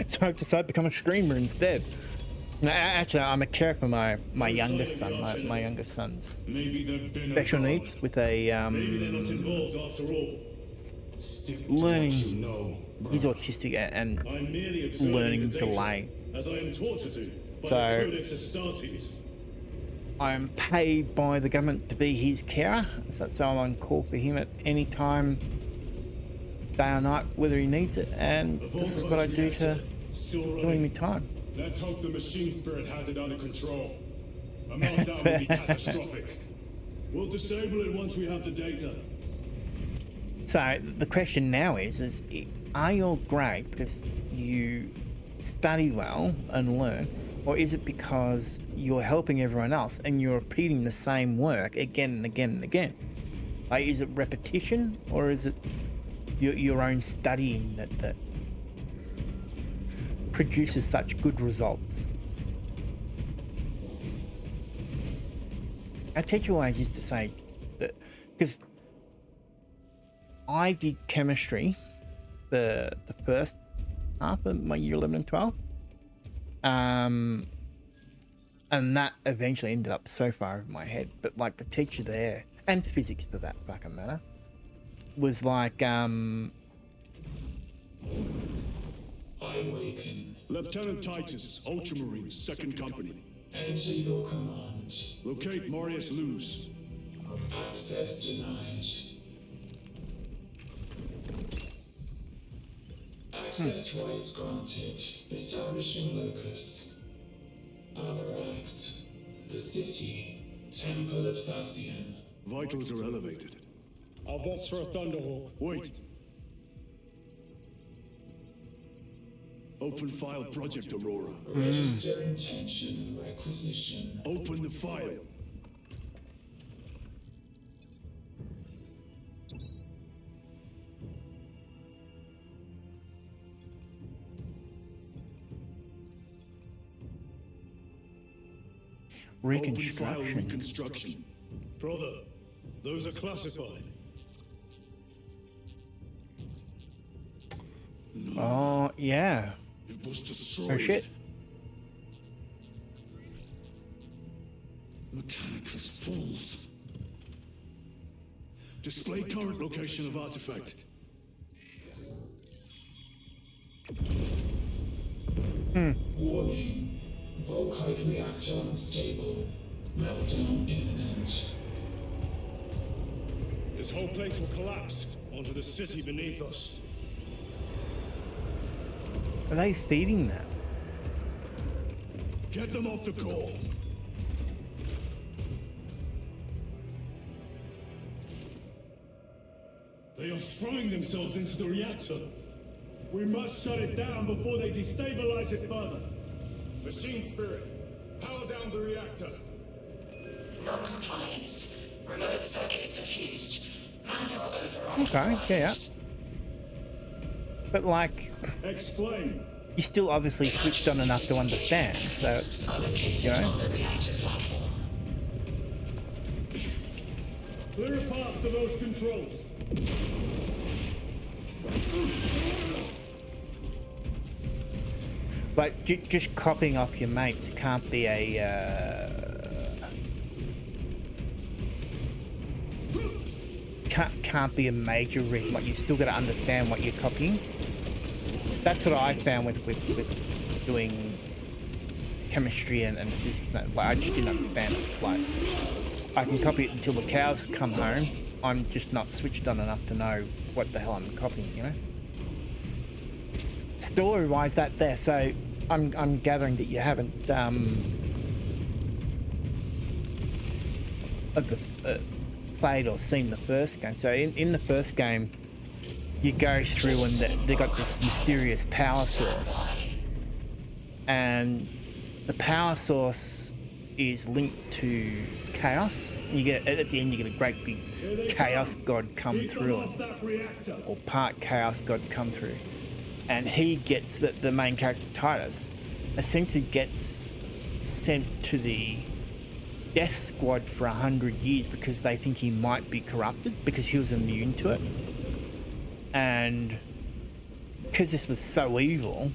So I've decided to become a streamer instead. No, actually, I'm a carer for my youngest son. My youngest son's Maybe they've been special abroad. needs with a Maybe they're not involved after all. Stick to learning. what you know, He's autistic and I'm merely observing learning the data, delay. as I am taught to do by So- the Codex Astartes. I'm paid by the government to be his carer, so I'm on call for him at any time, day or night, whether he needs it, and this is what I do to Still doing running. me time. Let's hope the machine spirit has it under control. A meltdown would be catastrophic. We'll disable it once we have the data. So the question now is are you all great because you study well and learn, or is it because you're helping everyone else and you're repeating the same work again and again and again? Like, is it repetition, or is it your own studying that produces such good results? Our teacher always used to say that, because I did chemistry the first half of my year 11 and 12, and that eventually ended up so far over my head. But like, the teacher there, and physics for that fucking matter, was like, I awaken. Lieutenant Titus, Ultramarines, 2nd Company. Enter your command. Locate Marius Luz. Access denied. Access rights granted. Establishing locus. Avarax. The city. Temple of Thasian. Vitals are elevated. I'll box for a Thunderhawk. Wait. Open file Project Aurora. Register intention requisition. Open the file. Open file reconstruction. reconstruction. Brother, those are classified. Oh yeah. It was destroyed. Oh shit. Mechanicus falls. Display current location of artifact. Reactor unstable. Meltdown imminent. This whole place will collapse onto the city beneath us. Are they feeding that? Get them off the core. They are throwing themselves into the reactor. We must shut it down before they destabilize it further. Machine spirit, power down the reactor. Non-compliance. Remote circuits are fused. Manual override. Okay, yeah. But like, Explain. you still obviously switched on enough to understand, so it's, you know. On the reactor platform. Clear a path to those controls. But just copying off your mates can't be a can't be a major reason. Like, you still got to understand what you're copying. That's what I found with doing chemistry and physics. Like, I just didn't understand it. It's like, I can copy it until the cows come home. I'm just not switched on enough to know what the hell I'm copying, you know? Story-wise, that there, so I'm gathering that you haven't played or seen the first game. So in the first game, you go through and they got this mysterious power source, and the power source is linked to chaos. You get, at the end, you get a great big chaos god come through, or part chaos god come through, and he gets the main character Titus essentially gets sent to the death squad for 100 years because they think he might be corrupted because he was immune to it, and because this was so evil,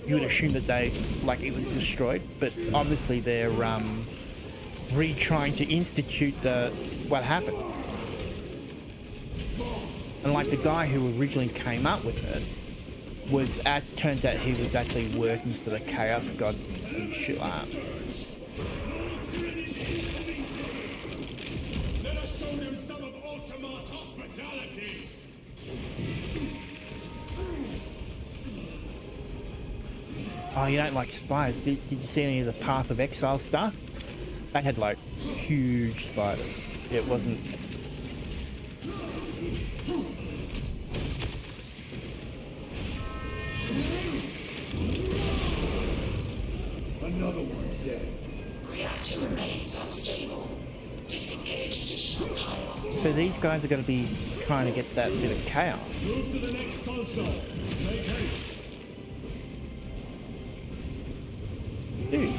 you would assume that it was destroyed, but obviously they're retrying to institute what happened. And like, the guy who originally came up with it turns out he was actually working for the Chaos Gods and shit like that. Let us show them some of Ultima's hospitality. Oh, you don't like spiders? Did you see any of the Path of Exile stuff? They had like huge spiders. It wasn't. Another one dead. Reactor remains unstable. Disengage additional pylons. So these guys are going to be trying to get that bit of chaos. Move to the next console. Make haste. Dude,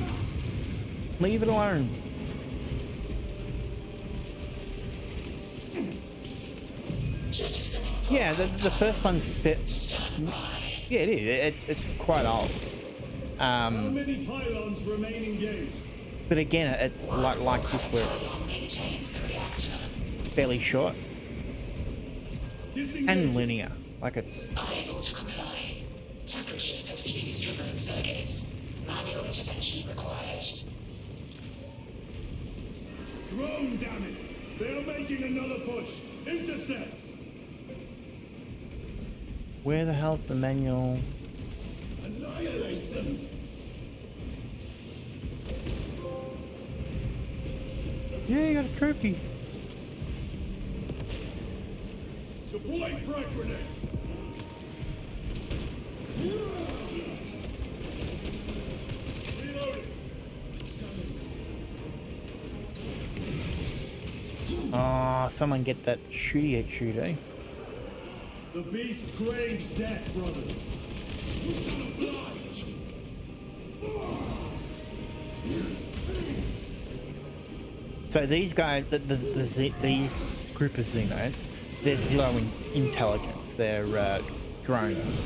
leave it alone. Yeah, the first one's a bit. Yeah, it is. It's quite old. How many pylons remain engaged? But again, it's like this, where it's Maintains the reactor. fairly short Disengage. and linear. Like, it's. Unable to comply. Temperatures have fused remote circuits. Manual intervention required. Drone, damn it! They are making another push. Intercept. Where the hell's the manual? Annihilate them. Yeah, you got a trophy. Deploy frag grenade. Reloading. Oh, someone get that shooty shoot, eh? The beast craves death, brothers. So these guys, these group of Xenos, they're zero intelligence. They're drones.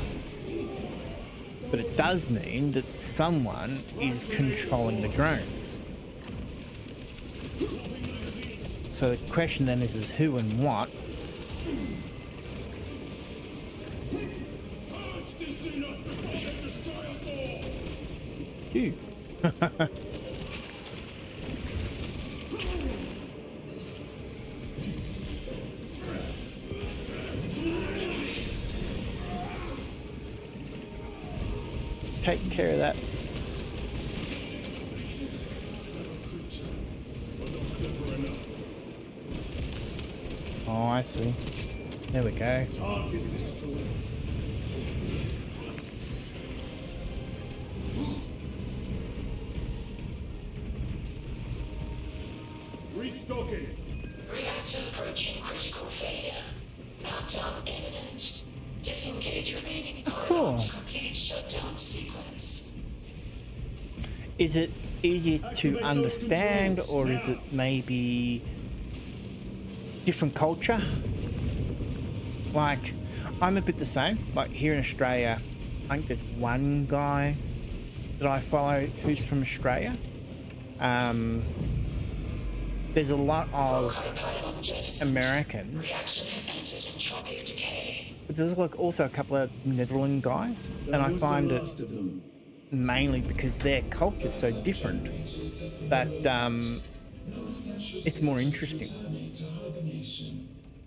But it does mean that someone is controlling the drones. So the question then is who and what? Dude. Take care of that. Oh, I see. There we go. Target destroyed. Restocking. Reactor approaching critical failure. Meltdown imminent. Disengage remaining Cool. power to complete shutdown sequence. Is it easy to understand, or is it maybe different culture? Like, I'm a bit the same. Like here in Australia, I think there's one guy that I follow who's from Australia. There's a lot of American, Reaction has entered entropic decay. but there's like also a couple of Netherlands guys, and I find it mainly because their culture's so different that it's more interesting.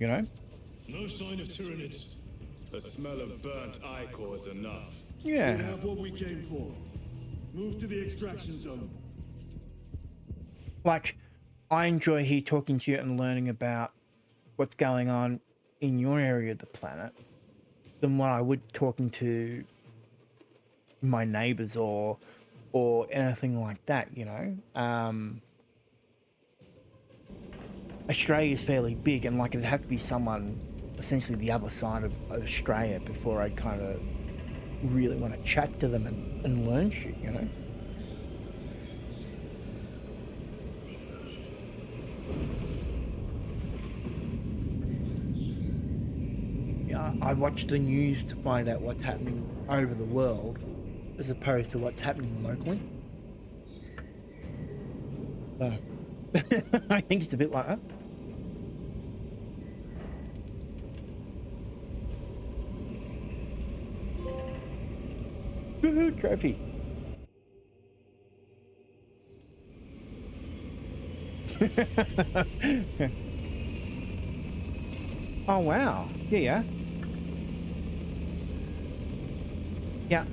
You know? No sign of Tyranids. The smell of burnt ichor is enough. We Yeah. have what we came for. Move to the extraction zone. Like, I enjoy here talking to you and learning about what's going on in your area of the planet than what I would talking to my neighbors or anything like that, you know. Australia is fairly big, and like it'd have to be someone essentially the other side of Australia before I kind of really want to chat to them and learn shit, you know. Yeah, I watch the news to find out what's happening over the world as opposed to what's happening locally. So, I think it's a bit like that. Woohoo, trophy. Oh wow. Yeah. Yeah.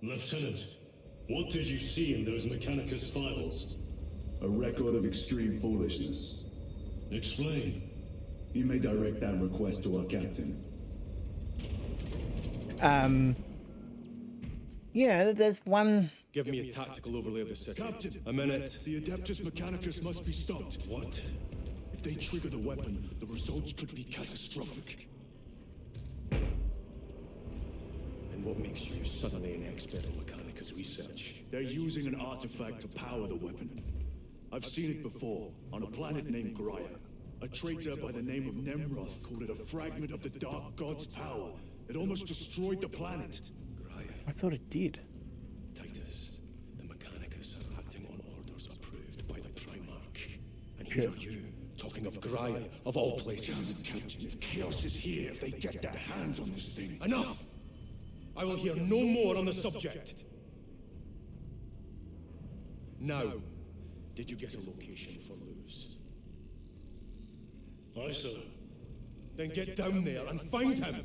Lieutenant, what did you see in those Mechanicus files? A record of extreme foolishness. Explain. You may direct that request to our captain. Yeah, there's one. Give me a tactical overlay of the city. Captain! A minute. The Adeptus Mechanicus must be stopped. What? If they trigger the weapon, the results could be catastrophic. And what makes you suddenly an expert in Mechanicus research? They're using an artifact to power the weapon. I've seen it before, on a planet named Gaia. A traitor by the name of Nemroth called it a fragment of the Dark God's power. It almost destroyed the planet. Gaia. I thought it did. Titus, the Mechanicus are acting on orders approved by the Primarch. And Sure. here are you, talking of Gaia, of all places. Captain, if chaos is here, if they get their hands on this thing. Enough! I will hear no more on the subject. Now, did you get a location for Luz? Aye, sir. Then get down there and find him!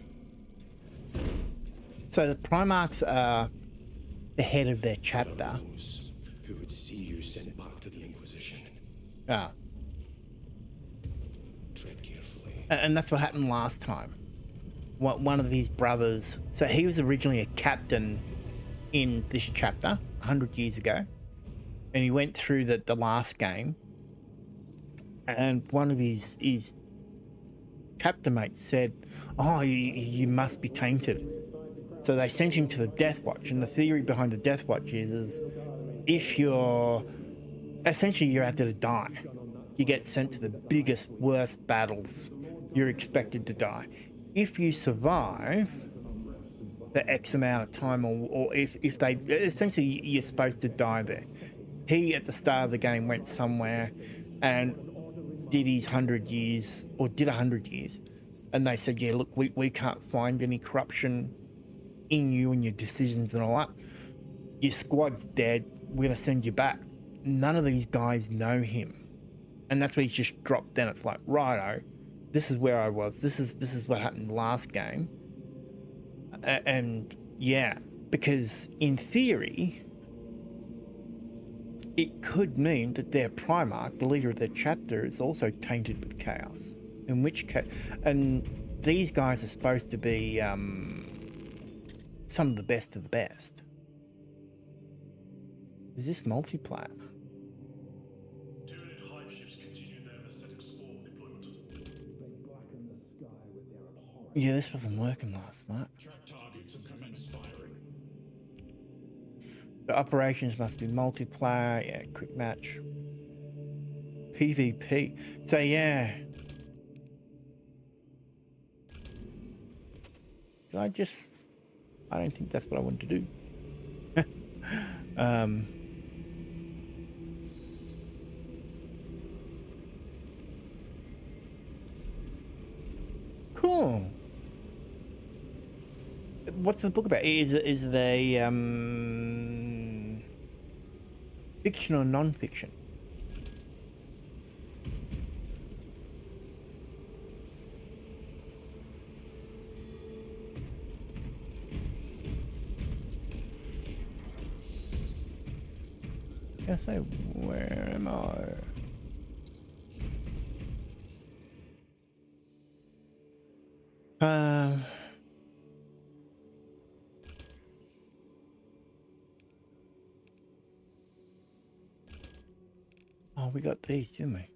So the Primarchs are the head of their chapter. Those who would see you sent back to the Inquisition. Ah. Tread carefully. And that's what happened last time. One of his brothers. So he was originally a captain in this chapter 100 years ago. And he went through the last game. And one of his chapter mates said, oh, you must be tainted. So they sent him to the Death Watch. And the theory behind the Death Watch is if you're out there to die, you get sent to the biggest, worst battles, you're expected to die. If you survive the X amount of time, or if they, essentially you're supposed to die there. He, at the start of the game, went somewhere and did his 100 years, or did 100 years, and they said, yeah, look, we can't find any corruption in you and your decisions and all that. Your squad's dead. We're going to send you back. None of these guys know him. And that's where he's just dropped down. It's like, righto, this is where I was. This is what happened last game. And yeah, because in theory, it could mean that their Primarch, the leader of their chapter, is also tainted with chaos. In which case, and these guys are supposed to be some of the best of the best. Is this multiplayer? Tyranid hive ships continue their ascetic spawn deployment. Yeah, this wasn't working last night. Track targets and commence firing. The operations must be multiplayer. Yeah, quick match. PvP. So yeah. I don't think that's what I want to do. Cool. What's the book about? Is it a fiction or non-fiction? I say, where am I? Oh, we got these, didn't we?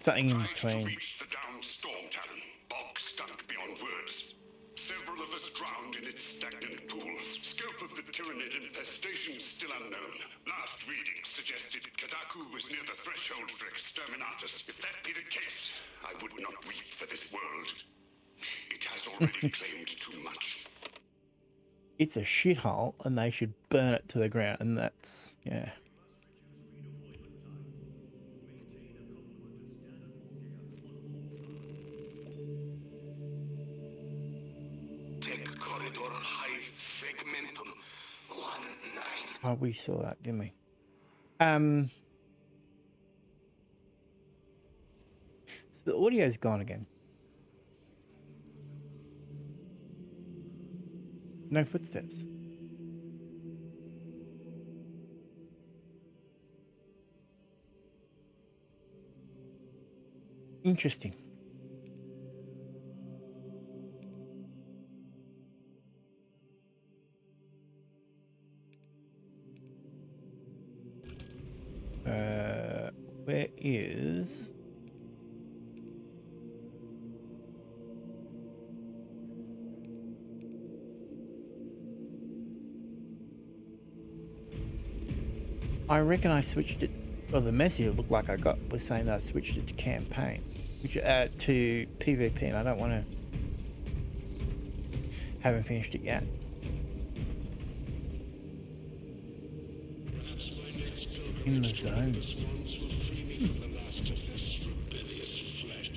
Something in Tried to between. reach the downed storm talon, bog stunk beyond words. Several of us drowned in its stagnant pools. Scope of the Tyranid infestation still unknown. Last readings suggested Kadaku was near the threshold for exterminatus. If that be the case, I would not weep for this world. It has already claimed too much. It's a shithole, and they should burn it to the ground. And that's, yeah. Tech corridor hive segmentum 19. Oh, we saw that, didn't we? So the audio's gone again. No footsteps. Interesting. Where is... I reckon I switched it, well, the message it looked like I got was saying that I switched it to campaign, which to PvP, and I don't want to, haven't finished it yet. Perhaps my next In the pilgrimage to zone. the swamps will free me from the last of this rebellious flesh.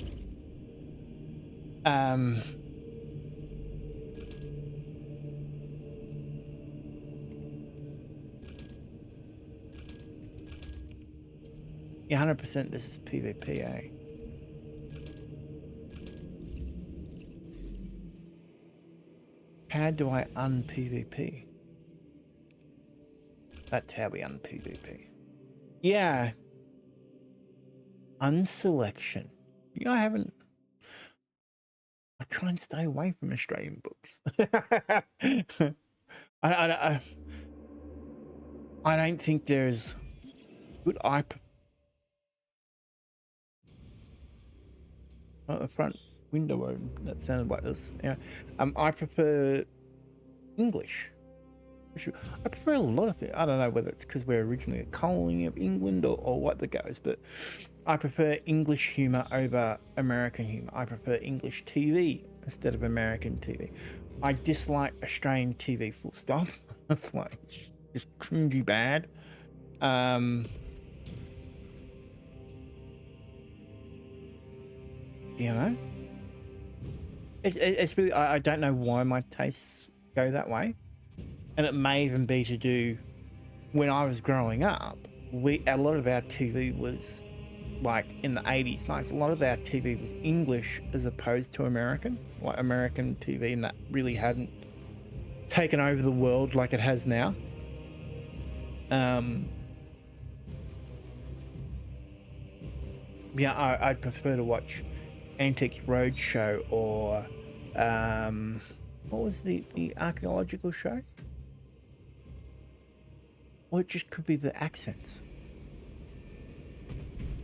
Yeah, 100% this is PvP, eh? How do I un-PvP? That's how we un-PvP. Yeah. Unselection. Yeah, I haven't... I try and stay away from Australian books. I don't think there's good the front window open. That sounded like this. Yeah. I prefer English. I prefer a lot of things. I don't know whether it's because we're originally a colony of England or what the goes, but I prefer English humor over American humor. I prefer English TV instead of American TV. I dislike Australian TV full stop. That's like just cringy bad. You know, it's really, I don't know why my tastes go that way, and it may even be to do when I was growing up. A lot of our TV was like in the 80s, 90s. A lot of our TV was English as opposed to American, like American TV, and that really hadn't taken over the world like it has now. Yeah, I'd prefer to watch Antiques Roadshow or what was the archaeological show? Or it just could be the accents.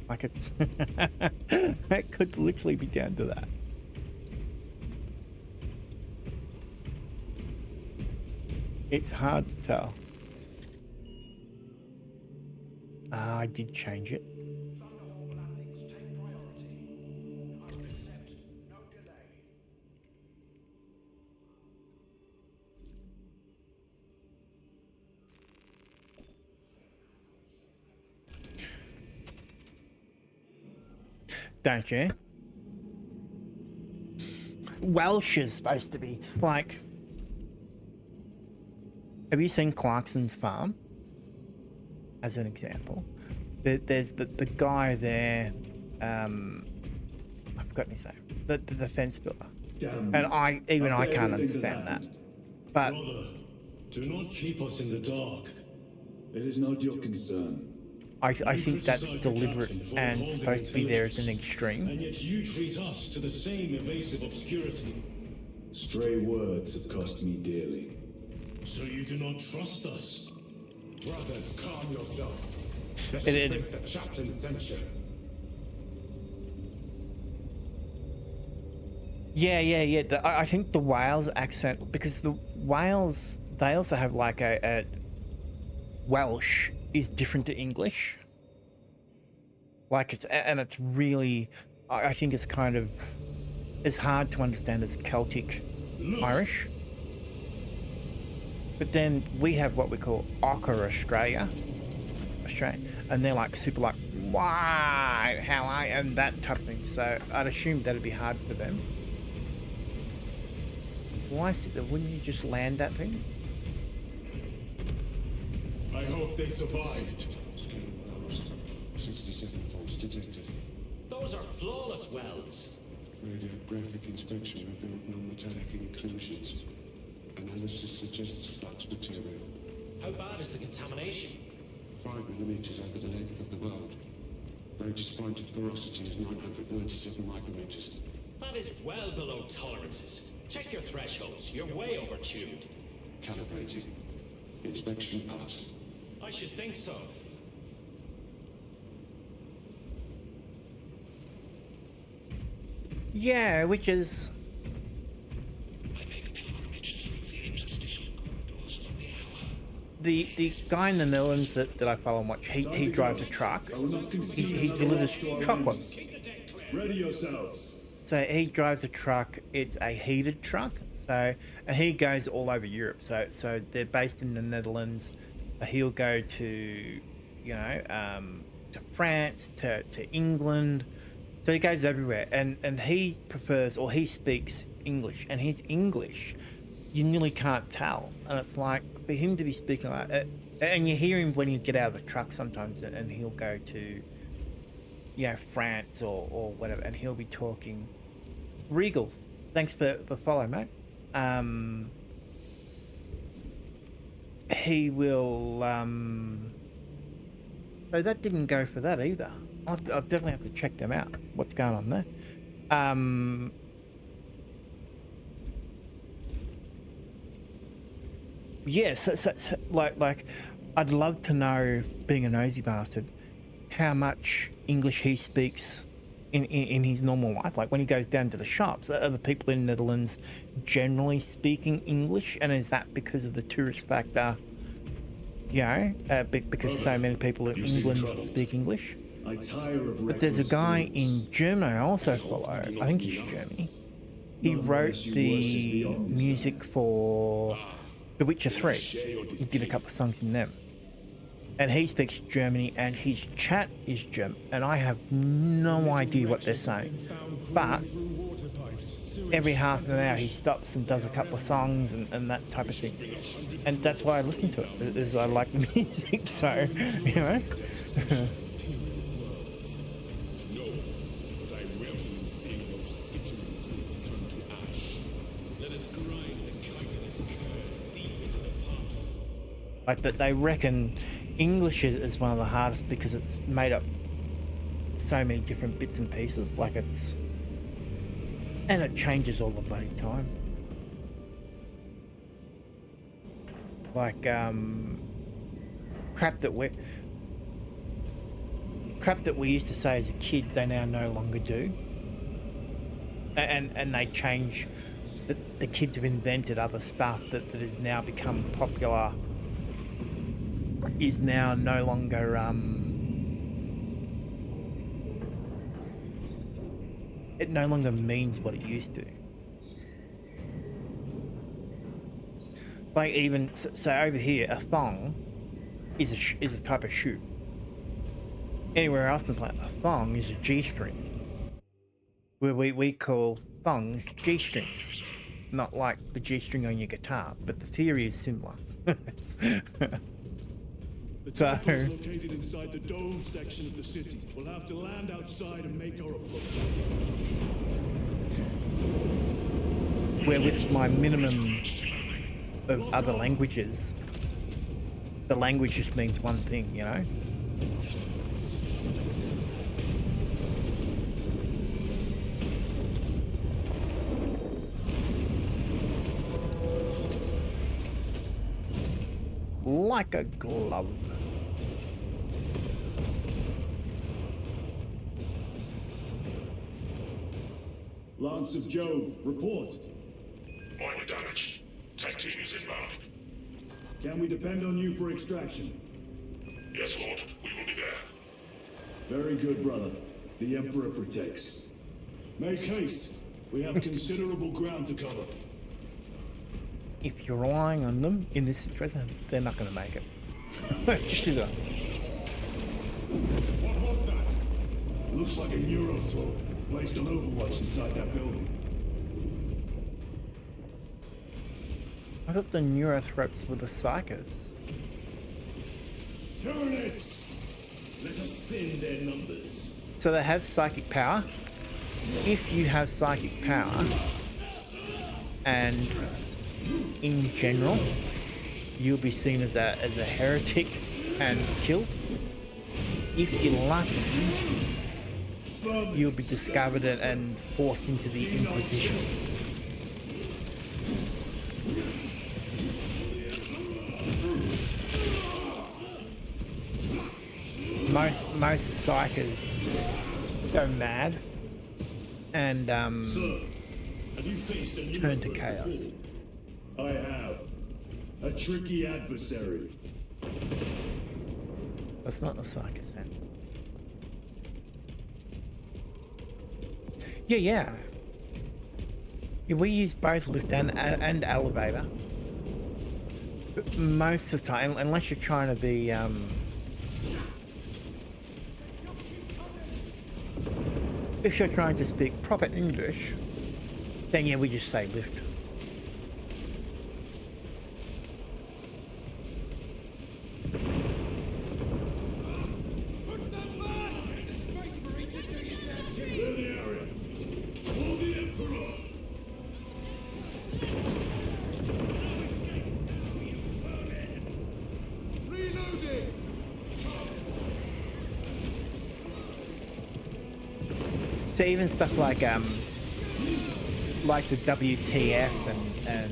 Like it's it could literally be down to that. It's hard to tell. I did change it. Thunderhawk landings take priority. I will accept no delay. Don't you? Welsh is supposed to be like. Have you seen Clarkson's Farm? As an example, there's the guy there. I've forgotten his name. The fence builder. Damn. And I can't Everything understand that. But Brother, do not keep us in the dark. It is not your concern. I think that's Criticize the deliberate captain for and withholding supposed to be there as an intelligence, extreme. And yet you treat us to the same evasive obscurity. Stray words have cost me dearly. So you do not trust us? Brothers, calm yourselves. Let's It- face the chaplain's censure. Yeah. I think the Wales accent, because the Wales, they also have like a Welsh is different to English. Like it's really, I think it's kind of as hard to understand as Celtic Irish. But then we have what we call Ochre Australia, and they're like super like, why, how are you, and that type of thing. So I'd assume that'd be hard for them. Why sit there? Wouldn't you just land that thing? I hope they survived. 67 faults detected. Those are flawless wells. Radiographic inspection revealed non-metallic inclusions. Analysis suggests flux material. How bad is the contamination? 5 millimeters over the length of the world. Greatest point of porosity is 997 micrometers. That is well below tolerances. Check your thresholds. You're way overtuned. Calibrating. Inspection passed. I should think so. Yeah, which is the guy in the Netherlands that I follow and watch. He drives a truck. He delivers chocolate. Ready yourselves. So he drives a truck. It's a heated truck. So and he goes all over Europe. So they're based in the Netherlands. He'll go to, to France, to England. So he goes everywhere, and he prefers, or he speaks English, and his English, you nearly can't tell. And it's like, for him to be speaking like it, and you hear him when you get out of the truck sometimes, and he'll go to, France or whatever, and he'll be talking. Regal, thanks for follow, mate. He will, so that didn't go for that either. I'll definitely have to check them out. What's going on there? Yeah, so like, I'd love to know, being a nosy bastard, how much English he speaks in his normal life. Like when he goes down to the shops, are the people in the Netherlands generally speaking English? And is that because of the tourist factor? Because so many people in England speak English. But there's a guy in Germany I also follow. I think he's Germany. He wrote the music for The Witcher 3. He did a couple of songs in them. and he speaks Germany, and his chat is German, and I have no idea what they're saying. But every half an hour he stops and does a couple of songs and that type of thing, and that's why I listen to it. Is I like the music, so you know. Like that, they reckon English is one of the hardest because it's made up so many different bits and pieces. Like and it changes all the bloody time. Like crap that we used to say as a kid, they now no longer do. And they change. The kids have invented other stuff that has now become popular. Is now no longer it no longer means what it used to. Like even so over here, a thong is a type of shoe. Anywhere else in the planet, a thong is a G-string. Where we call thongs G-strings, not like the G-string on your guitar, but the theory is similar. The temple is located inside the dome section of the city. We'll have to land outside and make our approach. Where with my minimum of other languages, the language just means one thing, you know? Like a glove. Lance of Jove, report. Minor damage. Tech team is inbound. Can we depend on you for extraction? Yes, Lord. We will be there. Very good, brother. The Emperor protects. Make haste. We have considerable ground to cover. If you're relying on them in this situation, they're not going to make it. Just do that. What was that? Looks like a Neurothrope placed on Overwatch inside that building. I thought the Neurothropes were the Psychers. Turrets! Let us thin their numbers. So they have psychic power. If you have psychic power, and in general, you'll be seen as a heretic and killed. If you're lucky, you'll be discovered and forced into the Inquisition. Most psychers go mad and Sir, have you faced a turn to Neurothrope chaos. before? I have. A tricky adversary. That's not the Psychers then. Yeah. We use both lift and elevator. But most of the time, unless you're trying to be if you're trying to speak proper English, then yeah, we just say lift. Clear the area. For the Emperor. Reloading. So even stuff like the WTF and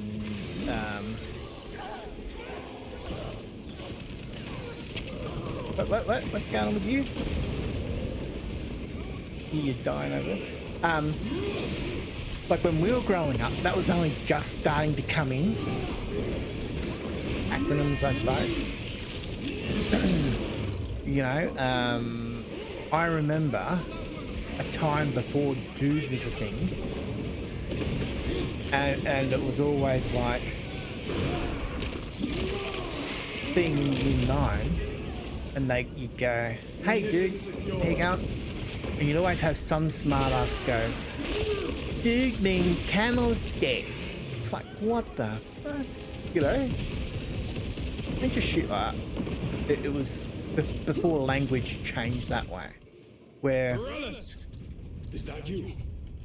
what's going on with you? You're dying over. Like when we were growing up, that was only just starting to come in. Acronyms, I suppose. You know, I remember a time before Dude was a thing, and it was always like being in Year 9, and you go, "Hey, dude, here you go," and you'd always have some smart ass go, "Dude means Camel's dead." It's like, what the fuck, you know? They just shoot like that. It was before language changed that way, where Morales! Is that you?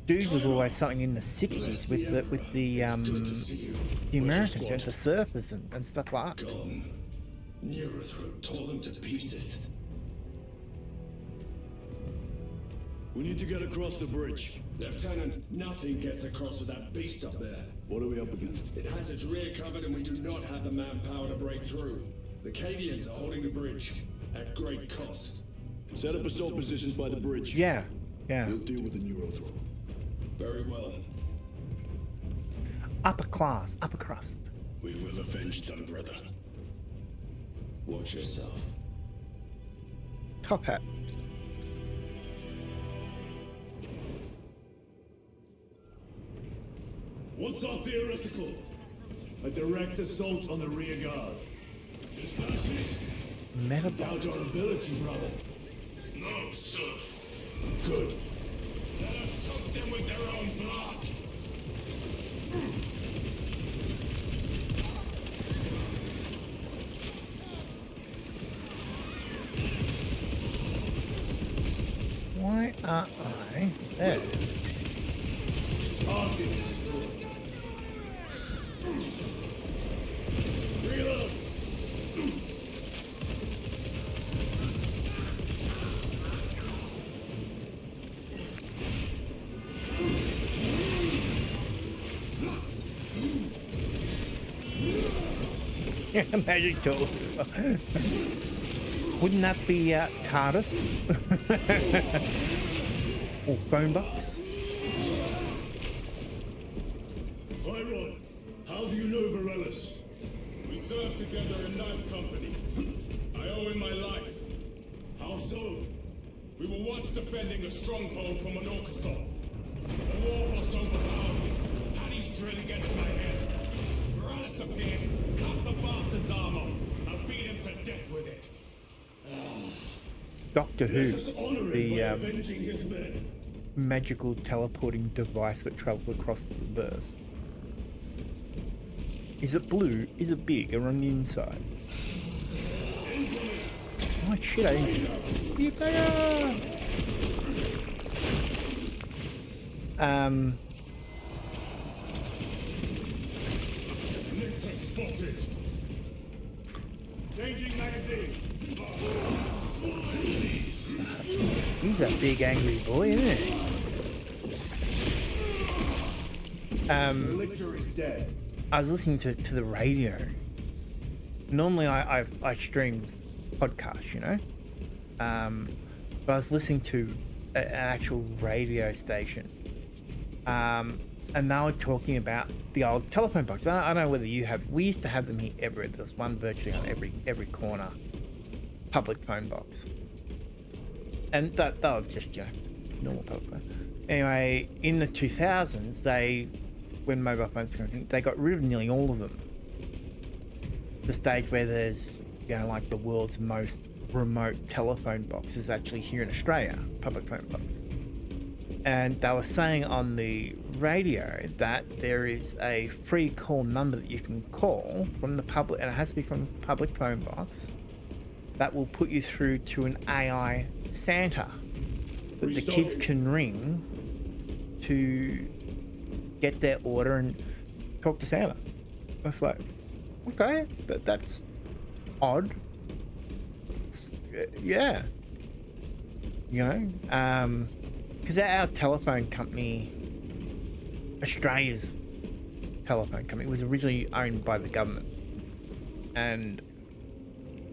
dude was always something in the 60s with the Americans, you know, the surfers and stuff like that. Gone. Neurothroat tore them to pieces. We need to get across the bridge. Lieutenant, nothing gets across with that beast up there. What are we up against? It has its rear covered and we do not have the manpower to break through. The Cadians are holding the bridge, at great cost. Set up assault positions by the bridge. Yeah. We'll deal with the Neurothroat. Very well. Upper class, upper crust. We will avenge them, brother. Watch yourself. Top hat. What's our theoretical? A direct assault on the rear guard. Is that it? Metabolic. Doubt our ability, brother. No, sir. Good. Let us soak them with their own blood. Why are I there? Reload. Magic tool. Wouldn't that be TARDIS? Or phone box? Myron, how do you know Varellis? We served together in Ninth Company. I owe him my life. How so? We were once defending a stronghold from an Orcasaur. The warhorse overpowered me. Had his drill against my head. Morales appeared, cut the bastard's arm off, and beat him to death with it. Doctor Who, Let us honor him by the avenging his men. magical teleporting device that travels across the verse. Is it blue? Is it big? Or on the inside? Oh shit, I didn't see. Nictor spotted. Changing magazine. He's a big angry boy, isn't he? Lictor is dead. I was listening to the radio. Normally I stream podcasts, you know? But I was listening to an actual radio station. And they were talking about the old telephone box. I don't know whether you have. We used to have them here everywhere. There's one virtually on every corner. Public phone box. And they were just, you know, normal public phone. Anyway, in the 2000s, when mobile phones came in, they got rid of nearly all of them. The stage where there's, you know, like the world's most remote telephone box is actually here in Australia, public phone box. And they were saying on the radio that there is a free call number that you can call from the public, and it has to be from the public phone box, that will put you through to an AI Santa that the kids can ring to get their order and talk to Santa. It's like, okay, that's odd. Yeah. You know? Because our telephone company, Australia's telephone company, was originally owned by the government. And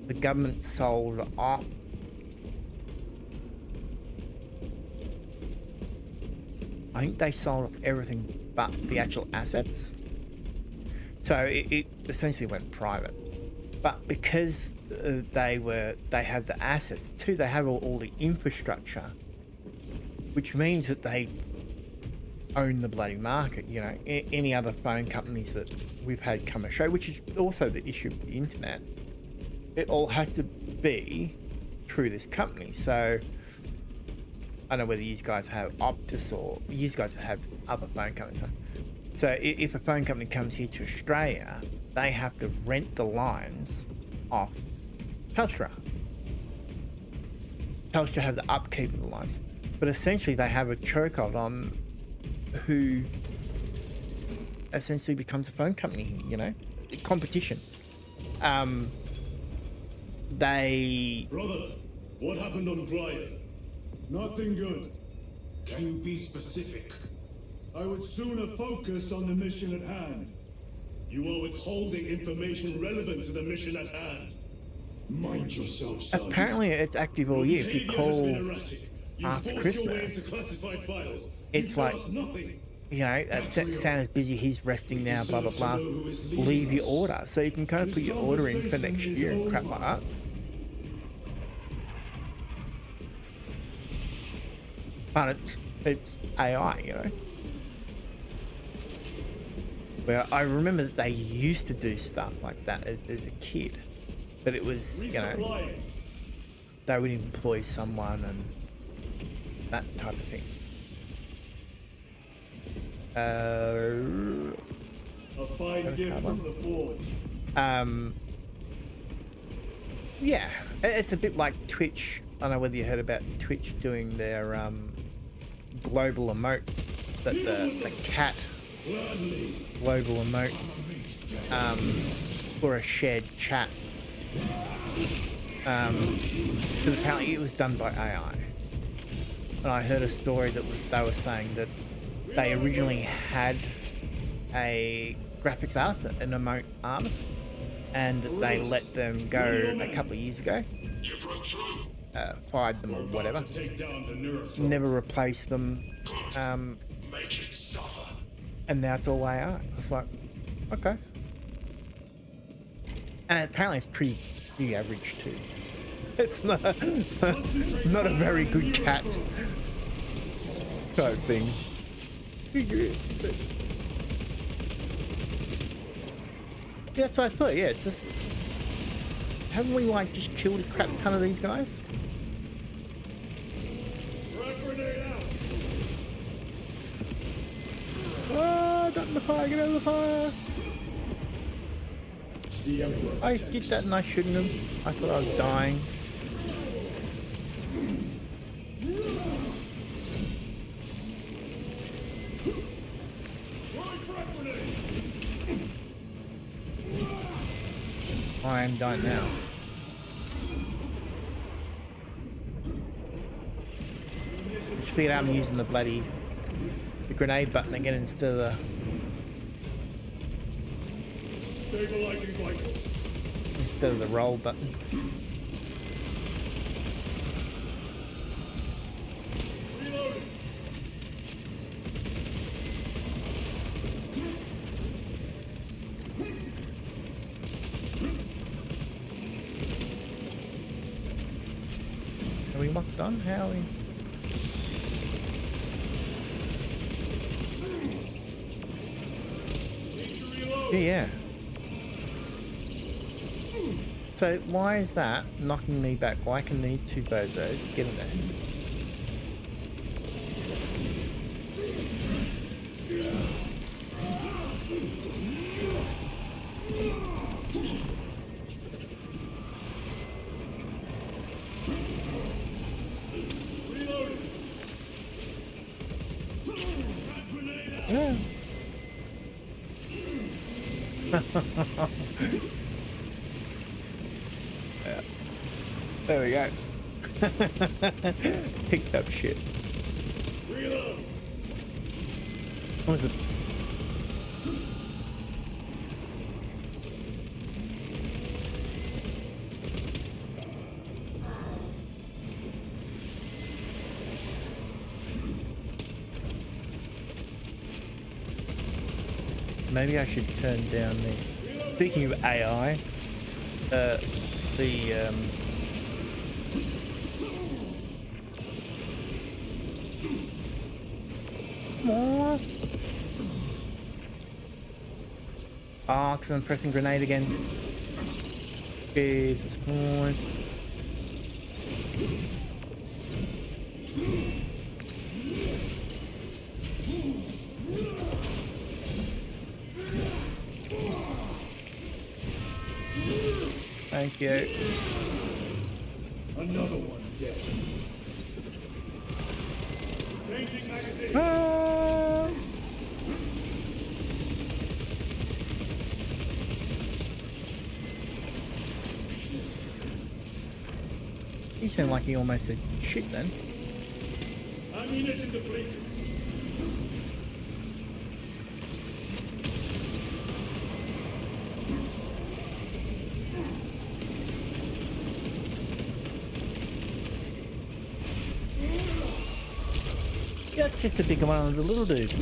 the government sold off I think they sold off everything but the actual assets. So it essentially went private. But because they have the assets too, they have all the infrastructure, which means that they own the bloody market. You know, any other phone companies that we've had come and show, which is also the issue of the internet. It all has to be through this company. So I don't know whether you guys have Optus or you guys have other phone companies. So if a phone company comes here to Australia, they have to rent the lines off Telstra. Telstra have the upkeep of the lines, but essentially they have a chokehold on who essentially becomes a phone company, you know, competition. They... Brother, what happened on Dryden? Nothing good. Can you be specific? I would sooner focus on the mission at hand. You are withholding information relevant to the mission at hand. Mind yourself, Sergeant. Apparently it's active all year. If you Behavior has call been erratic. You after force your way into Christmas, classified files. it's You tell like, us nothing. you know, Santa's busy, he's resting now, blah, blah, blah. Leave your order. So you can kind of put your order in for next year and crap like that. But it's AI, you know. Well, I remember that they used to do stuff like that as a kid. But it was, you know, they would employ someone and that type of thing. A fine gift from the forge. Yeah, it's a bit like Twitch. I don't know whether you heard about Twitch doing their global emote, that the cat global emote for a shared chat. Because apparently it was done by AI. And I heard a story that they were saying that they originally had a graphics artist, an emote artist, and that they let them go a couple of years ago. Fired them or whatever. Never replaced them. And now it's all AI. It's like, okay. And apparently it's pretty average too. It's not not a very good cat type thing. Yeah, that's what I thought. Yeah, it's just haven't we like just killed a crap ton of these guys? Oh, got in the fire! Get out of the fire! I did that and I shouldn't have. I thought I was dying. I am dying now. Just figured out I'm using the grenade button again instead of the roll button. Are we locked on? How are we? Yeah. So why is that knocking me back? Why can these two bozos get in there? Yeah. Yeah. There we go. Picked up shit. What was it? Maybe I should turn down the... Speaking of AI, more. Oh, because I'm pressing grenade again. Jesus Christ. Thank you. Another one dead. Changing magazine. Ah! He sounded like he almost said shit then. Ammunition depleted. That's just a bigger one of the little dude.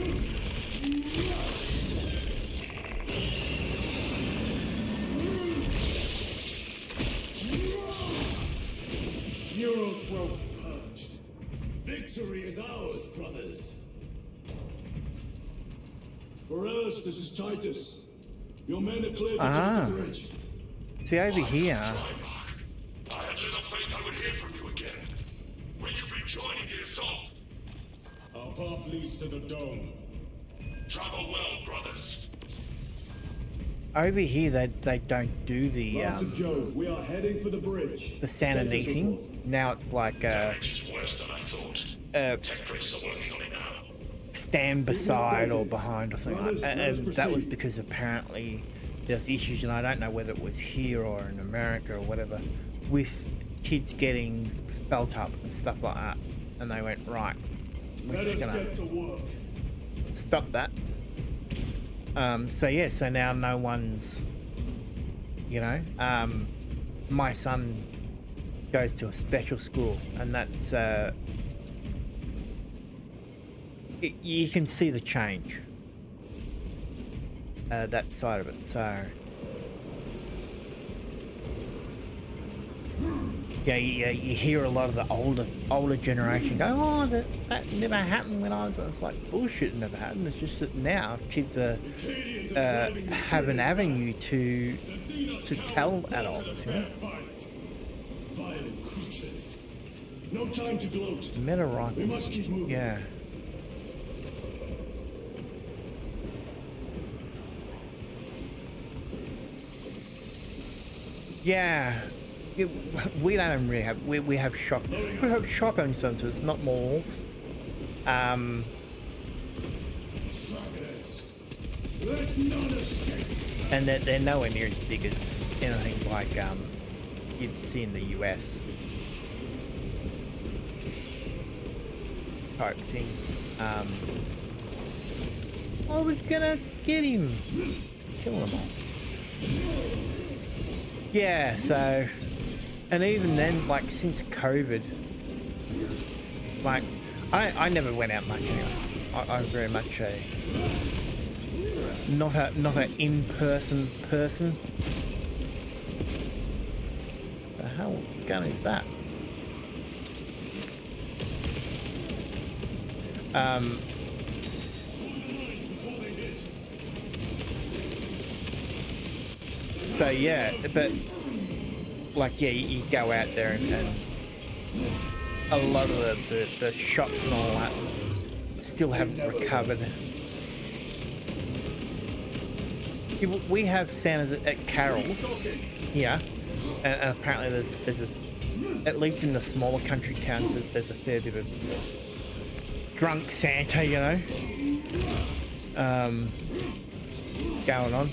Neural throat purged. Victory is ours, brothers. Morales, this is Titus. Your men are clear to take the bridge. See over here. I had little faith I would hear from you again. Will you be joining the assault? Our path leads to the dome. Travel well, brothers. Over here, they don't do the Lance of Jove, we are heading for the bridge. the sanity Status thing. report. Now it's like Damage is worse than I thought. Tech are working on it now. stand beside or behind or something like that. Brothers, And that was proceed. because apparently there's issues, and I don't know whether it was here or in America or whatever, with kids getting felt up and stuff like that. And they went, right, we're Let just us gonna get to work. stop that. So yeah, so now no one's, you know, my son goes to a special school, and that's you can see the change, that side of it. So yeah, you hear a lot of the older generation go, oh, that never happened when I was. It's like bullshit. It never happened. It's just that now kids are have an avenue to tell adults. You know? Violent creatures. No time to gloat. Meta We rifles. must keep moving. Yeah. Yeah. We don't really have. We have shopping centres, not malls. Stragglers. Let none escape. And they're nowhere near as big as anything like you'd see in the US type thing. I was gonna get him, kill them all. Yeah, so, and even then, like since COVID, like I never went out much anyway. I'm very much a not an in-person person. The hell gun is that? So yeah, but like yeah, you go out there and a lot of the shops and all that still haven't recovered. We have Santas at Carol's here, and apparently there's a, at least in the smaller country towns, there's a fair bit of drunk Santa, you know, going on.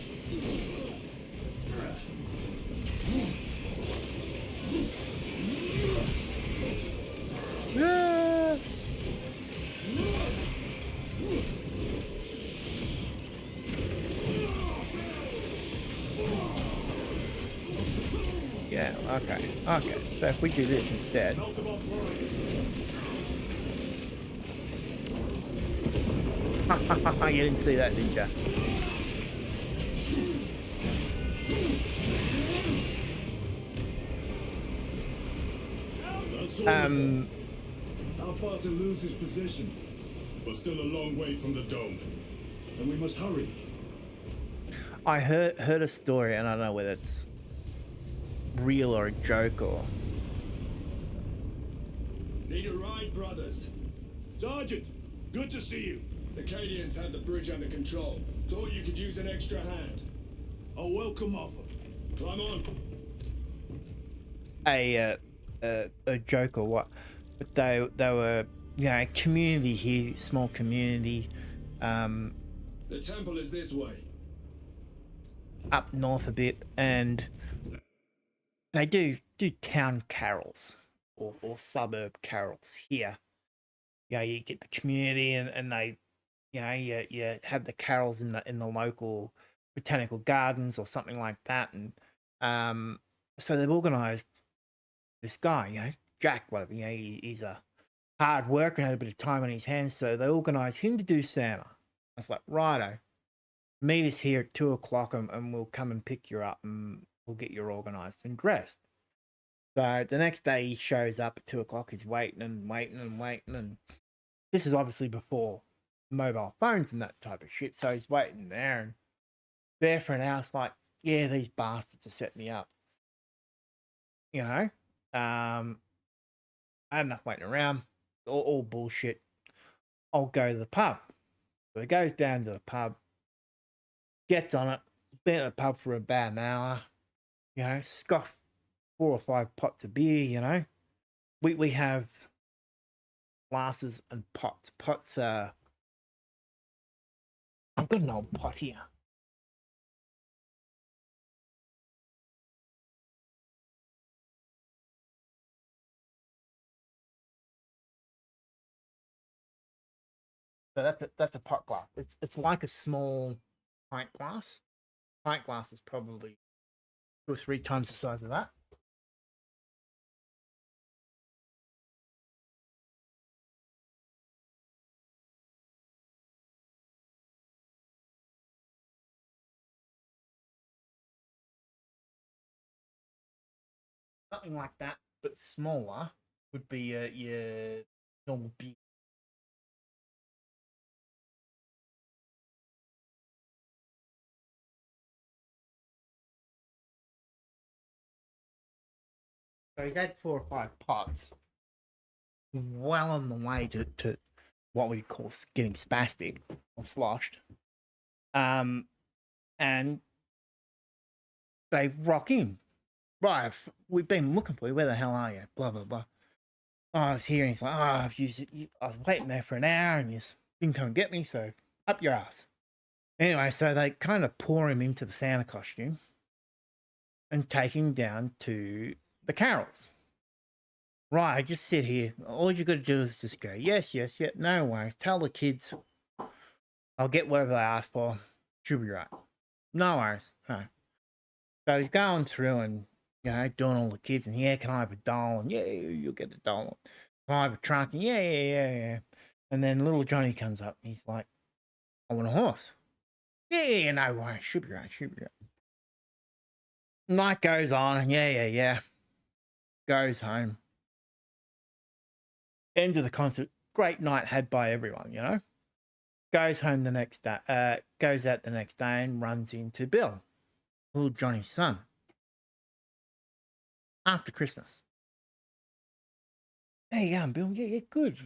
Ah. Yeah, okay. So if we do this instead. You didn't see that, did you? How far to lose his position? We're still a long way from the dome. And we must hurry. I heard a story, and I don't know whether it's real or a joke or Need a ride, brothers? Sergeant, good to see you. The Cadians had the bridge under control. Thought you could use an extra hand. A welcome offer. Climb on. A joke or what? But they were, you know, community here, small community, The temple is this way. up north a bit, and they do town carols or suburb carols here. Yeah, you get the community and they, you know, you have the carols in the local botanical gardens or something like that, and so they've organised this guy, you know, Jack, whatever, you know, he's a hard worker and had a bit of time on his hands, so they organised him to do Santa. I was like, righto, meet us here at 2 o'clock and we'll come and pick you up and we'll get you organised and dressed. So the next day he shows up at 2 o'clock, he's waiting, and this is obviously before mobile phones and that type of shit, so he's waiting there and there for an hour. It's like, yeah, these bastards are setting me up. You know? I had enough waiting around, all bullshit. I'll go to the pub. So he goes down to the pub, gets on it, been at the pub for about an hour, you know, scoffed 4 or 5 pots of beer, you know. We have glasses and pots. Pots are, I've got an old pot here. So that's a pot glass. It's like a small pint glass. Pint glass is probably 2 or 3 times the size of that. Something like that, but smaller, would be your normal beer. So he's had 4 or 5 pots, well on the way to what we call getting spastic or sloshed. And they rock in. Right, we've been looking for you. Where the hell are you? Blah, blah, blah. Oh, I was here, and he's like, I was waiting there for an hour, and you didn't come and get me, so up your ass. Anyway, so they kind of pour him into the Santa costume and take him down to the carols. Right, I just sit here. All you got to do is just go, yes, no worries. Tell the kids I'll get whatever they ask for. Should be right. No worries. No. So he's going through and, you know, doing all the kids, and yeah, can I have a doll? And yeah, you'll get the doll. Can I have a trunk? And yeah. And then little Johnny comes up and he's like, I want a horse. Yeah, no worries. Should be right. Night goes on, and yeah. Goes home. End of the concert. Great night had by everyone, you know. Goes home the next day. Goes out the next day and runs into Bill, little Johnny's son. After Christmas. Hey, you going, Bill? Yeah, good.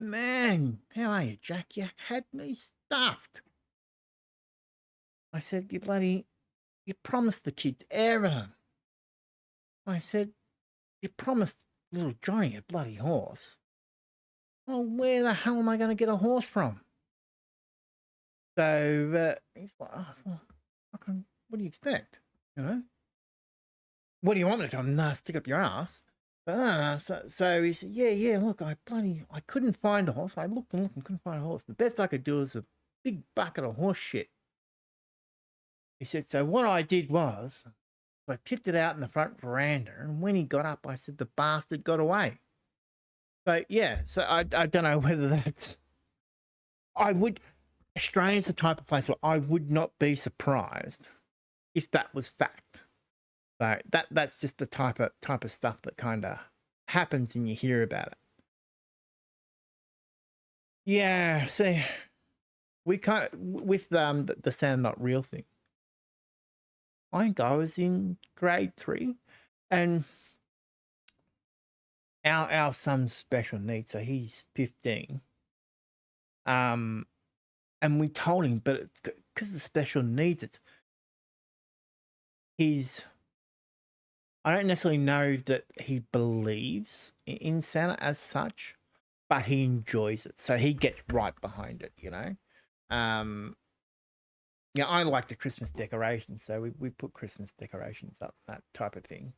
Man, how are you, Jack? You had me stuffed. I said, you promised the kids everything. I said, you promised little Johnny a bloody horse. Well, where the hell am I going to get a horse from? So he's like, oh, well, what do you expect? You know? What do you want me to tell him? Nah, stick up your ass. But, so he said, yeah, look, I couldn't find a horse. I looked and couldn't find a horse. The best I could do is a big bucket of horse shit. He said, so what I did was, I tipped it out in the front veranda, and when he got up, I said, the bastard got away. So, yeah, so I don't know whether that's... Australia's the type of place where I would not be surprised if that was fact. So that's just the type of stuff that kind of happens and you hear about it. Yeah, see, we kind of, with the Sound Not Real thing, I think I was in grade 3, and our son's special needs, so he's 15. And we told him, but it's because of the special needs. I don't necessarily know that he believes in Santa as such, but he enjoys it, so he gets right behind it. Yeah, I like the Christmas decorations, so we put Christmas decorations up, that type of thing.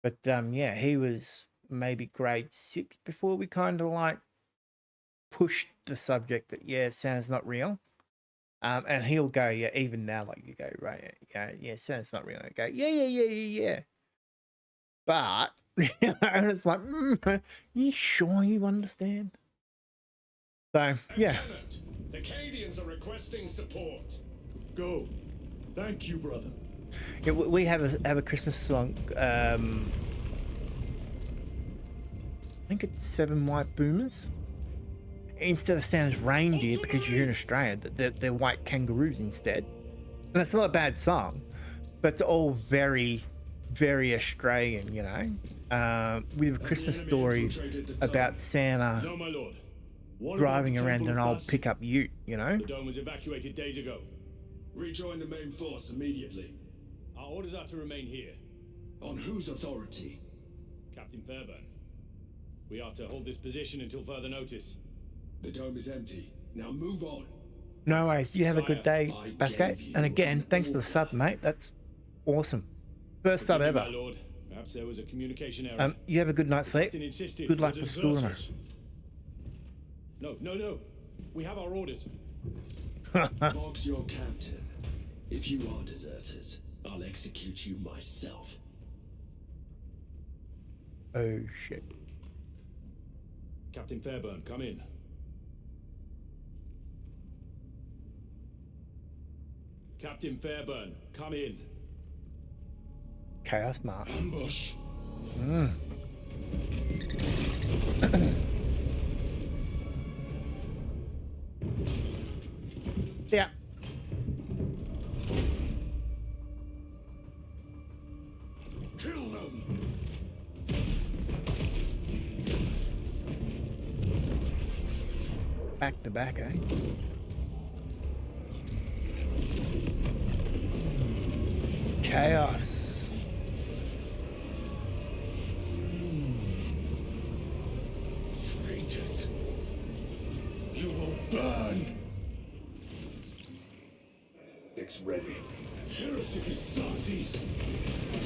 But yeah, he was maybe grade 6 before we kind of like pushed the subject that Santa's not real. And he'll go, even now, like you go, right, Santa's not real. I go, yeah. But and it's like, you sure you understand? So yeah. The Cadians are requesting support. Go. Thank you, brother. Yeah, we have a Christmas song. I think it's 7 White Boomers. Instead of Santa's reindeer, because you're in Australia, they're white kangaroos instead. And it's not a bad song, but it's all very, very Australian, We have a Christmas story about Santa No, my lord. driving around an old pickup ute, The dome was evacuated days ago. Rejoin the main force immediately. Our orders are to remain here. On whose authority? Captain Fairburn. We are to hold this position until further notice. The dome is empty. Now move on. No worries. You have a good day, Basket. And again, thanks for the sub, mate. That's awesome. First sub ever. My lord. Perhaps there was a communication error. You have a good night's sleep. Good luck with school tomorrow. No. We have our orders. Box your captain. If you are deserters, I'll execute you myself. Oh, shit. Captain Fairburn, come in. Captain Fairburn, come in. Chaos Mark. Ambush. Yeah. Kill them. Back to back, eh? Chaos. Traitors. You will burn. It's ready. Heretic Astartes.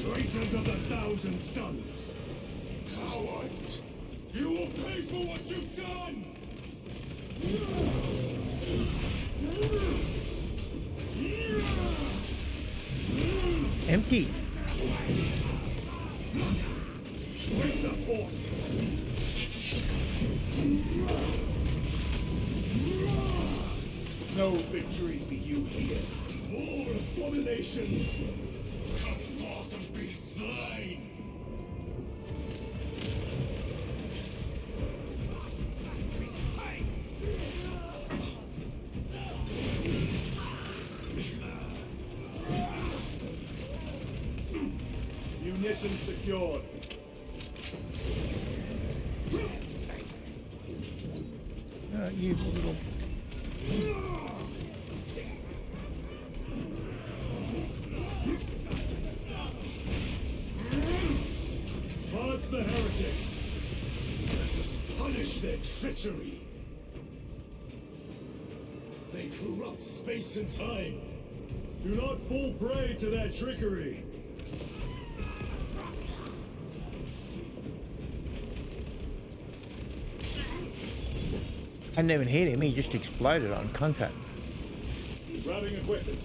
Traitors of the Thousand Sons. Cowards. You will pay for what you've done. Empty. Winter forces. No victory for you here. More abominations. Come forth and be slain. Munitions secured. You little... Purge the heretics. Let us punish their treachery. They corrupt space and time. Do not fall prey to their trickery. I didn't even hit him, he just exploded on contact. Grabbing equipment.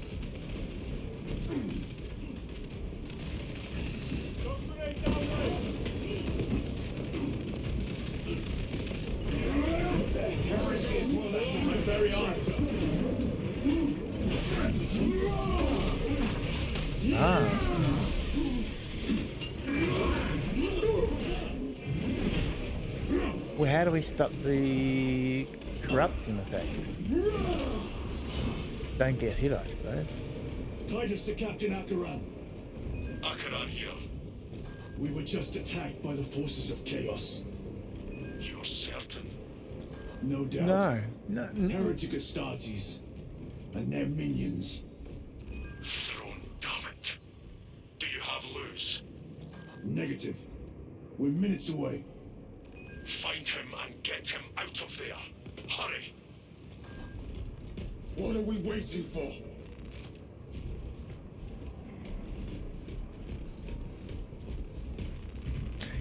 Ah. Well, how do we stop the corruption effect? Don't get hit, I suppose. Titus to Captain Akaran. Akaran here. We were just attacked by the forces of chaos. You're certain? No doubt. No. Heretic Astartes and their minions. Throne, damn it. Do you have Luz? Negative. We're minutes away. Find him and get him out of there. Hurry. What are we waiting for?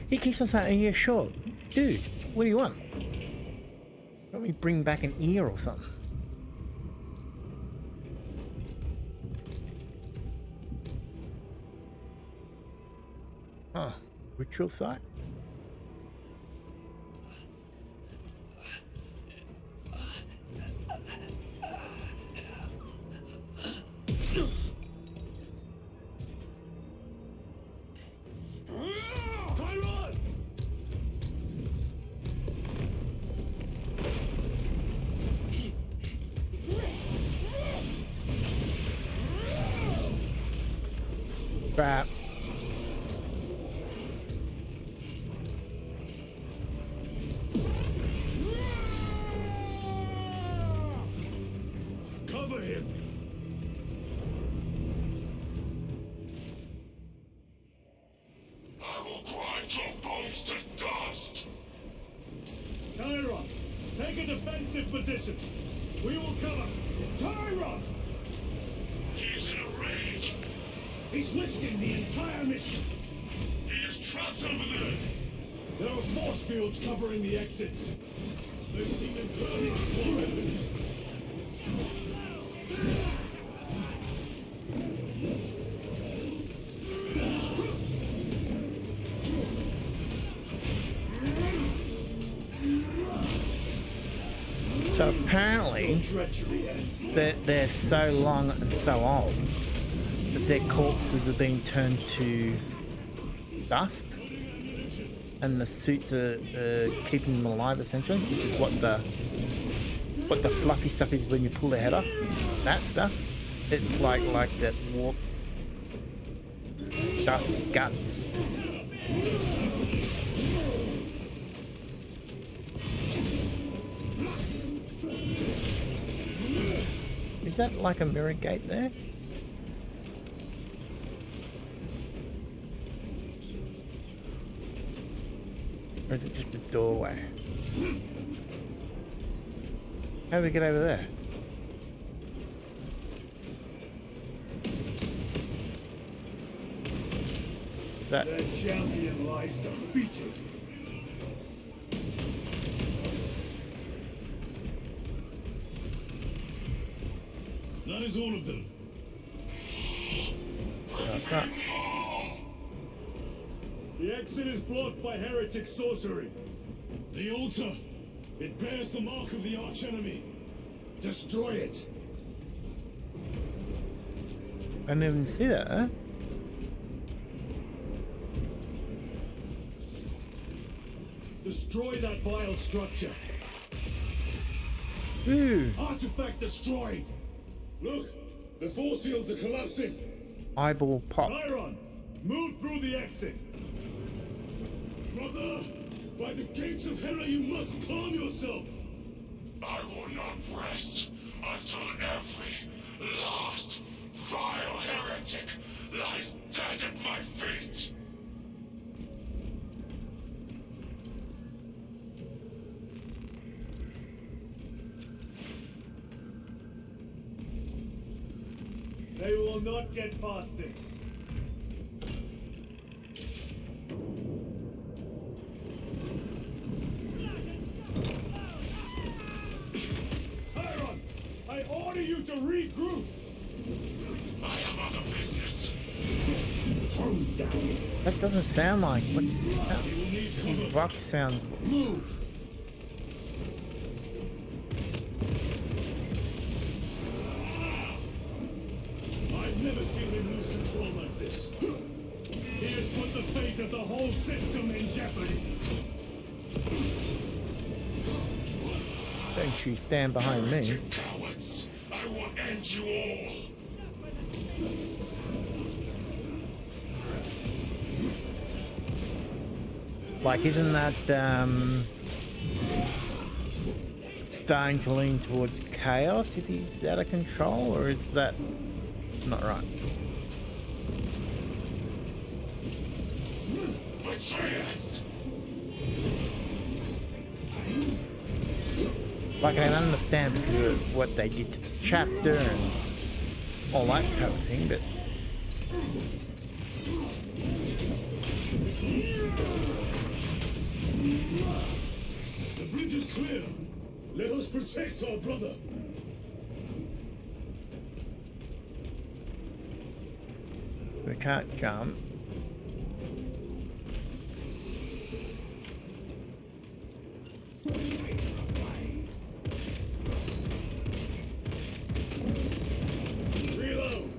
He keeps on saying, yeah, sure. Dude, what do you want? Let me bring back an ear or something. Huh. Ritual site? Crap. Cover him! I will grind your bones to dust. Tyron, take a defensive position. We will cover. Tyron! He is in a rage. He's risking the entire mission. He is trapped over there. There are force fields covering the exits. They've seen them burning floor enemies. So apparently, they're so long and so old that their corpses are being turned to dust, and the suits are keeping them alive essentially, which is what the fluffy stuff is when you pull their head off. That stuff, it's like that warp dust guts. Is that like a mirror gate there? Or is it just a doorway? How do we get over there? Is that... Their champion lies defeated. That is all of them. That's right. The exit is blocked by heretic sorcery. The altar. It bears the mark of the archenemy. Destroy it. I didn't even see that, huh? Destroy that vile structure. Ooh. Artifact destroyed. Look, the force fields are collapsing. Eyeball pop. Tyron, move through the exit. Brother, by the gates of Hera, you must calm yourself. I will not rest until every last vile heretic lies dead at my feet. They will not get past this. Tyron, I order you to regroup. I have other business. Calm down. That doesn't sound like... What's... His rock sounds... Move. I've never seen him lose control like this. He has put the fate of the whole system in jeopardy. Don't you stand behind me. You cowards! I will end you all! Like, isn't that starting to lean towards chaos if he's out of control, or is that not right? Like, I can understand because of what they did to the chapter and all that type of thing, but The bridge is clear. Let us protect our brother. we can't jump. Reload.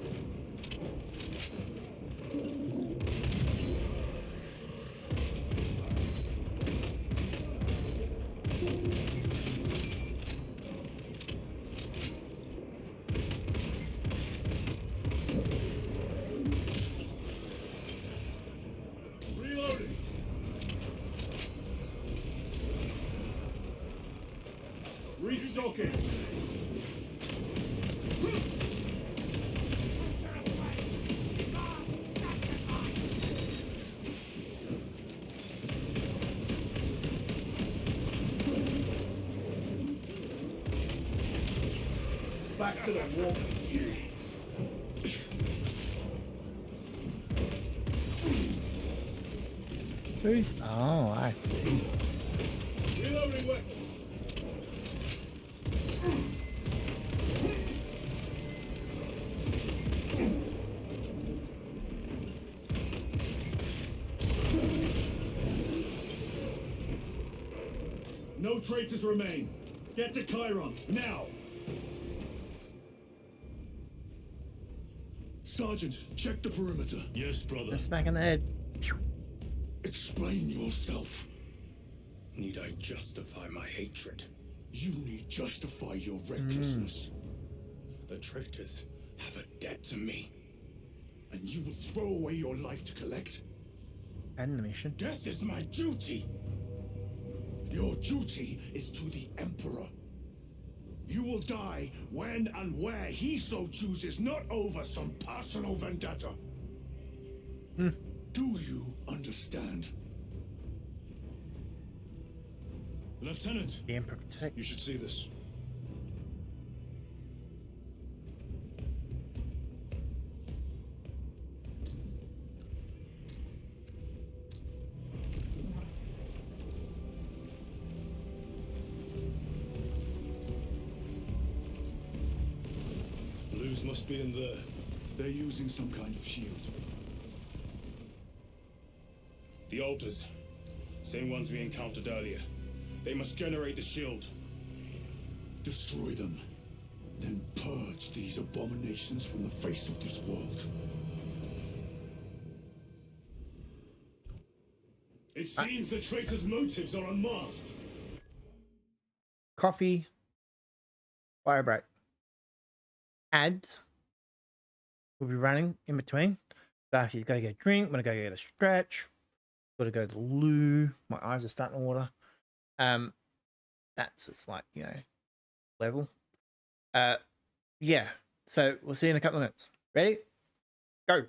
Reloading. Restocking. Back to the wall. Who's... Oh, I see. Reloading weapon. No traitors remain. Get to Chiron, now! Sergeant, check the perimeter. Yes, brother. Smack in the head. Explain yourself. Need I justify my hatred? You need justify your recklessness. The traitors have a debt to me. And you would throw away your life to collect? And the mission. Death is my duty. Your duty is to the Emperor. You will die when and where he so chooses, not over some personal vendetta. Do you understand? Lieutenant, The Emperor protect. you should see this. Blues must be in there. They're using some kind of shield. The altars. Same ones we encountered earlier. They must generate the shield. Destroy them. Then purge these abominations from the face of this world. It seems the traitor's motives are unmasked. Coffee. Fire break. Ads will be running in between. Darcy's got to get a drink. I'm going to go get a stretch. Got to go to the loo. My eyes are starting to water. That's just like, you know, level. Yeah. So we'll see you in a couple of minutes. Ready? Go.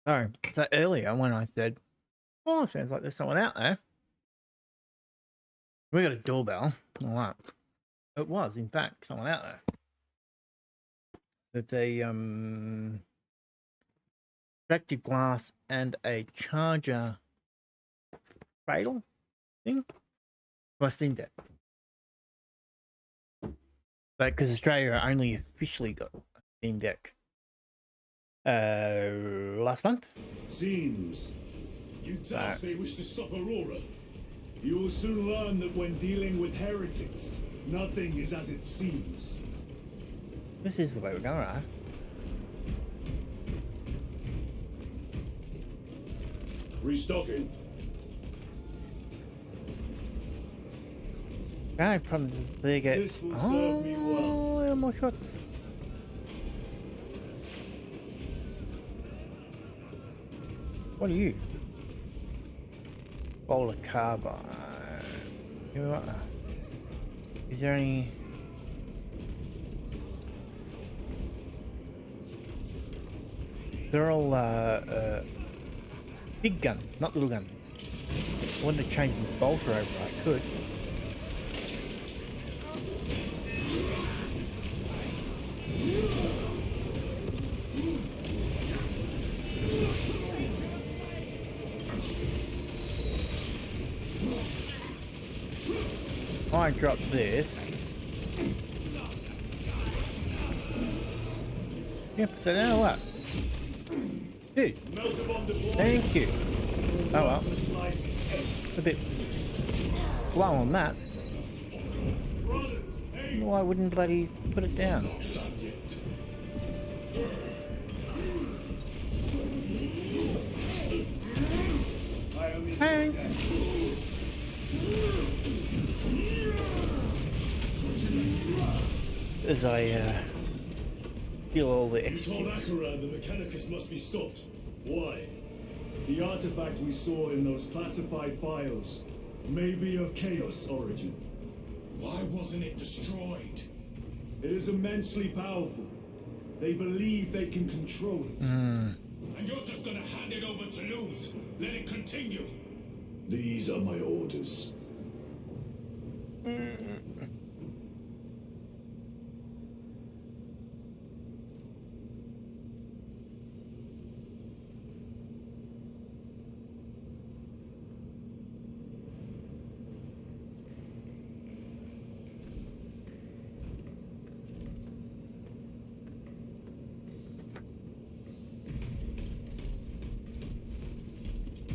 Sorry, so earlier when I said, oh, it sounds like there's someone out there. We got a doorbell. All right. It was, in fact, someone out there. With a protective glass and a charger cradle thing for Steam Deck. But because Australia only officially got a Steam Deck last month. Seems. You doubt they wish to stop Aurora. You will soon learn that when dealing with heretics, nothing is as it seems. This is the way we're going, right? Restocking. Okay, problems is they get. This will serve me well. Yeah, more shots. What are you? Bowl of carbide. You know what? Is there any? They're all big guns, not little guns. I wanted to change the bolter over. I could. I drop this. Yeah, so now what? Dude, thank you. Oh well. A bit slow on that. Why wouldn't bloody put it down? Thanks. As I feel all the You told executes. Akaran the Mechanicus must be stopped. Why? The artifact we saw in those classified files may be of Chaos origin. Why wasn't it destroyed? It is immensely powerful. They believe they can control it. And you're just gonna hand it over to Luz? Let it continue? These are my orders.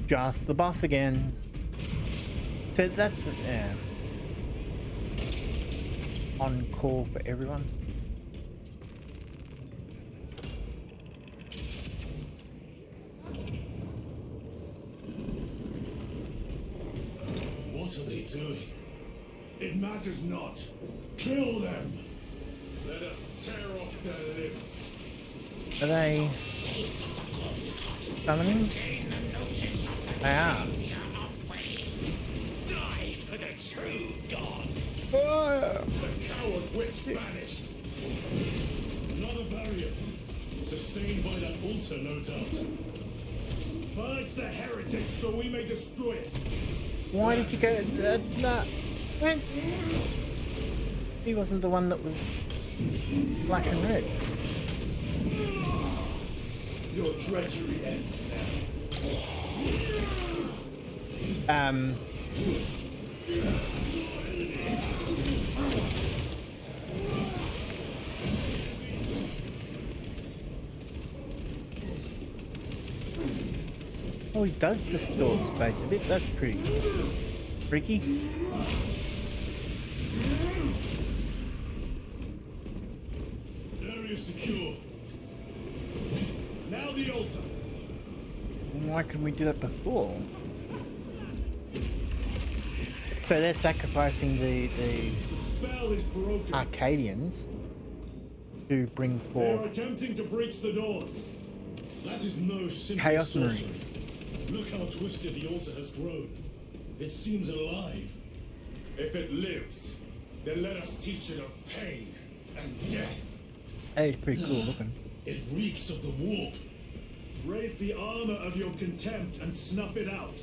Just the boss again. So that's on call for everyone. What are they doing? It matters not. Kill them! Let us tear off their limbs. Are they summoning? They are. Die for the true gods. The coward witch vanished. Another barrier. Sustained by that altar, no doubt. Purge the heretics so we may destroy it. Why did you go? No. When? He wasn't the one that was black and red. Your treachery ends now. Oh, he does distort space a bit. That's pretty freaky. Area secure. Now the altar. Why couldn't we do that before? So they're sacrificing the Spell is broken. Arcadians to bring They are forth attempting to breach the doors. That is no simple Chaos sorcery. Marines. Look how twisted the altar has grown. It seems alive. If it lives, then let us teach it of pain and death. That is pretty cool looking. It reeks of the warp. Raise the armor of your contempt and snuff it out.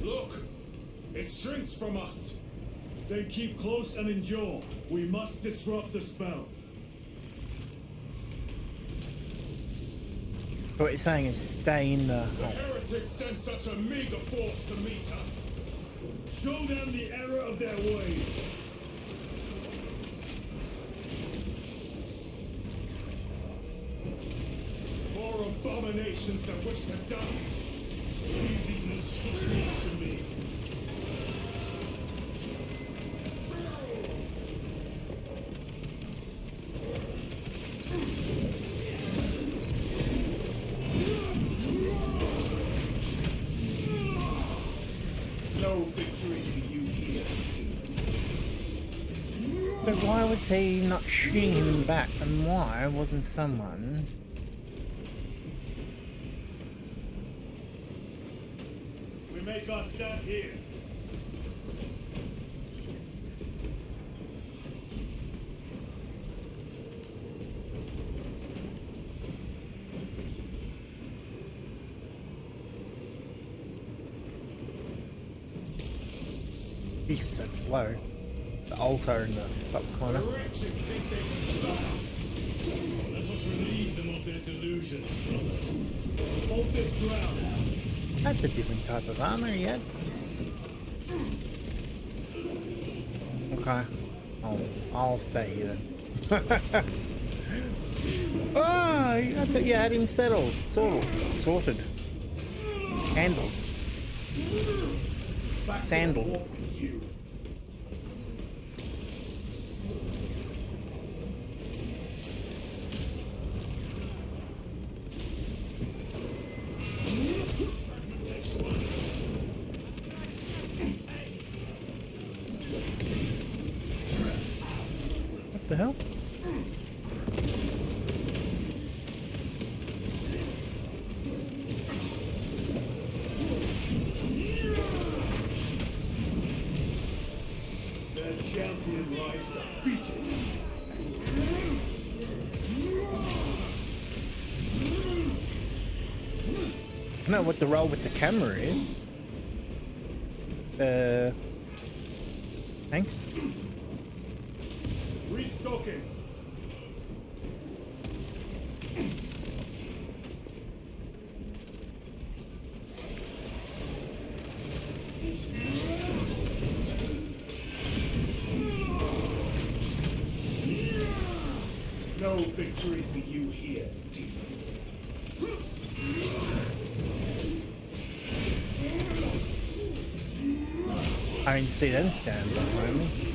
Look! It shrinks from us! Then keep close and endure. We must disrupt the spell. What you're saying is stay in the The heretics sent such a meager force to meet us! Show them the error of their ways. More abominations that wish to die! Leave these monstrosities to me. No victory for you here. But why was he not shooting him in the back, and why wasn't someone... We make our stand here. Jesus, that's slow. The altar in the top corner. The wretches think they can stop us! Let us relieve them of their delusions, brother. Hold this ground. That's a different type of armor, yet. Okay. I'll stay here then. Oh, you had him settled. Sorted. Handled. Sandaled. What the hell? Their champion lies defeated. I don't know what the role with the camera is. Thanks. Restocking. No victory for you here, demon. I didn't see them stand behind me.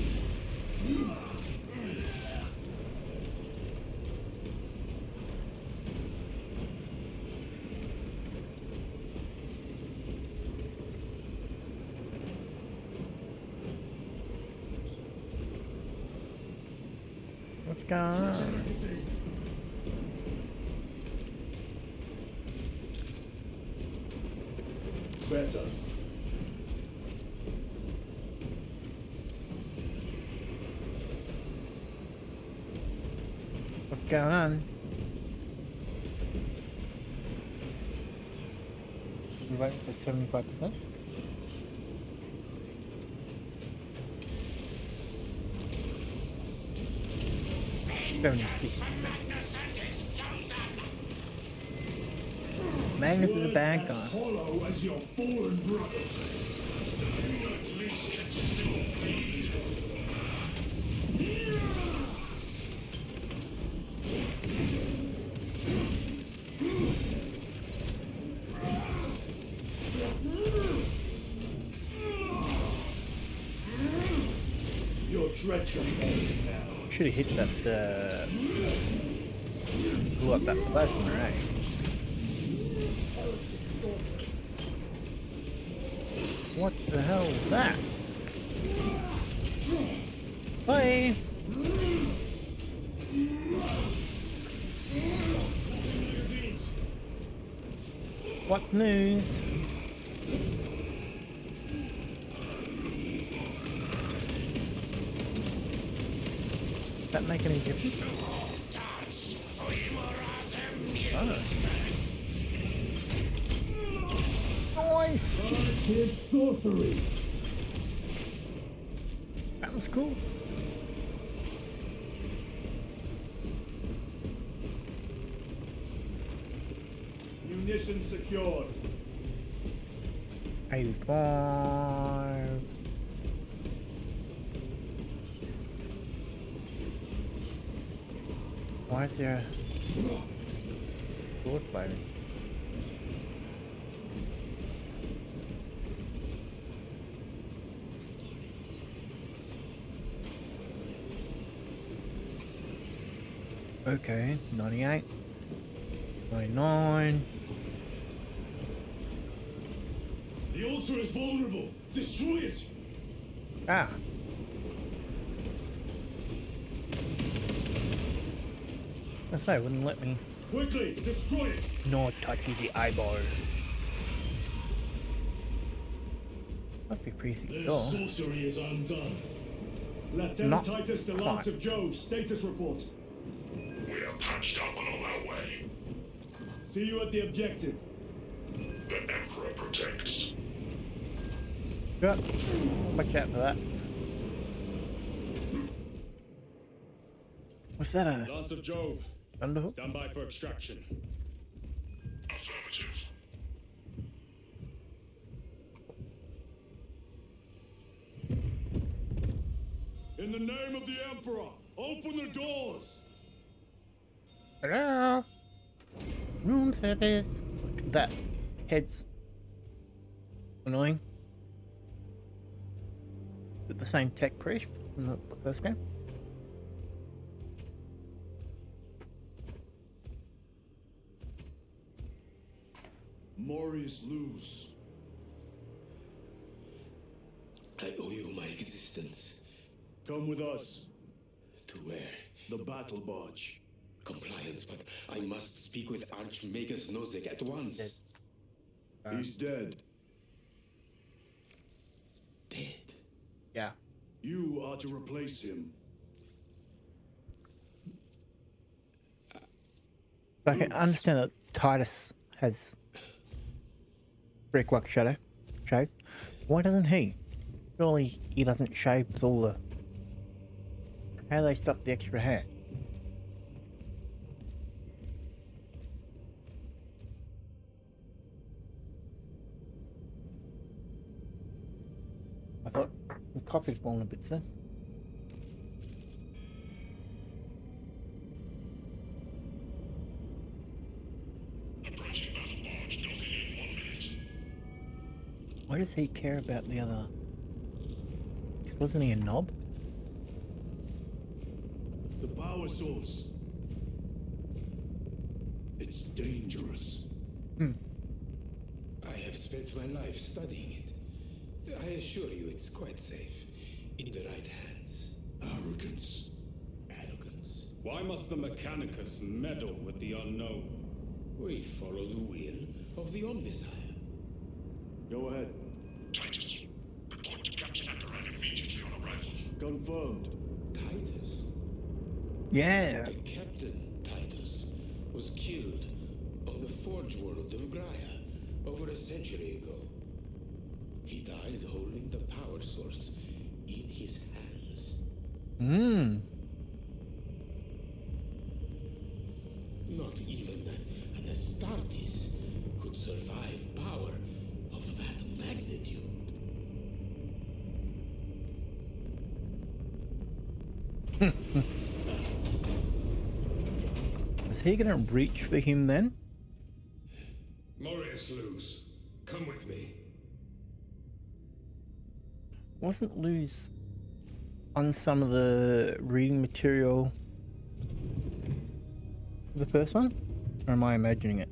What's going on? Better. What's going on? You waiting for 75%? Magnus is a bad guy. Hollow as your fallen brothers. At least can still bleed. Your treachery ends now. Should have hit that, blew up that plasma, right? What the hell is that? Bye! What news? Does that make any difference? Oh. Nice. It's sorcery. That was cool. Munitions secured. 85. Why is there a sword fighting? Okay, 98, 99. The altar is vulnerable. Destroy it. Ah. I say, it wouldn't let me Quickly, destroy it. not touch the eyeball. Must be pretty The secure. sorcery is undone. Lieutenant Not Titus, the Lance quite. of Jove, status report. We are patched up and on our way. See you at the objective. The Emperor protects. Yep. Watch out for that. Was that a Lance of Jove, thunderhook? stand by for extraction. Affirmative. In the name of the Emperor, open the doors. Hello? Room service. Look at that. Heads. Annoying. Is it the same tech priest from the first game? Marius lose. I owe you my existence. Come with us. To where? The battle barge. Compliance, but I must speak with Archmagus Nozick at once. Dead. He's dead. Dead. Yeah. You are to replace him. I can understand that Titus has brick like shadow shave. Why doesn't he? Surely he doesn't shave with all the. How do they stop the extra hair? I thought the coffee's fallen a bit then. Approaching battle barge, docking in 1 minute. Why does he care about the other? Wasn't he a knob? The power source. It's dangerous. I have spent my life studying it. I assure you it's quite safe. In the right hands. Arrogance. Arrogance. Why must the Mechanicus meddle with the unknown? We follow the will of the Omnisire. Go ahead. Titus, report to Captain Marin immediately on arrival. Confirmed. Titus? Yeah. The Captain Titus was killed on the Forge world of Graia over a century ago. He died holding the power source in his hands. Not even an Astartes could survive power of that magnitude. Is he gonna reach for him then? Marius Luz, come with me. Wasn't Luz on some of the reading material the first one? Or am I imagining it?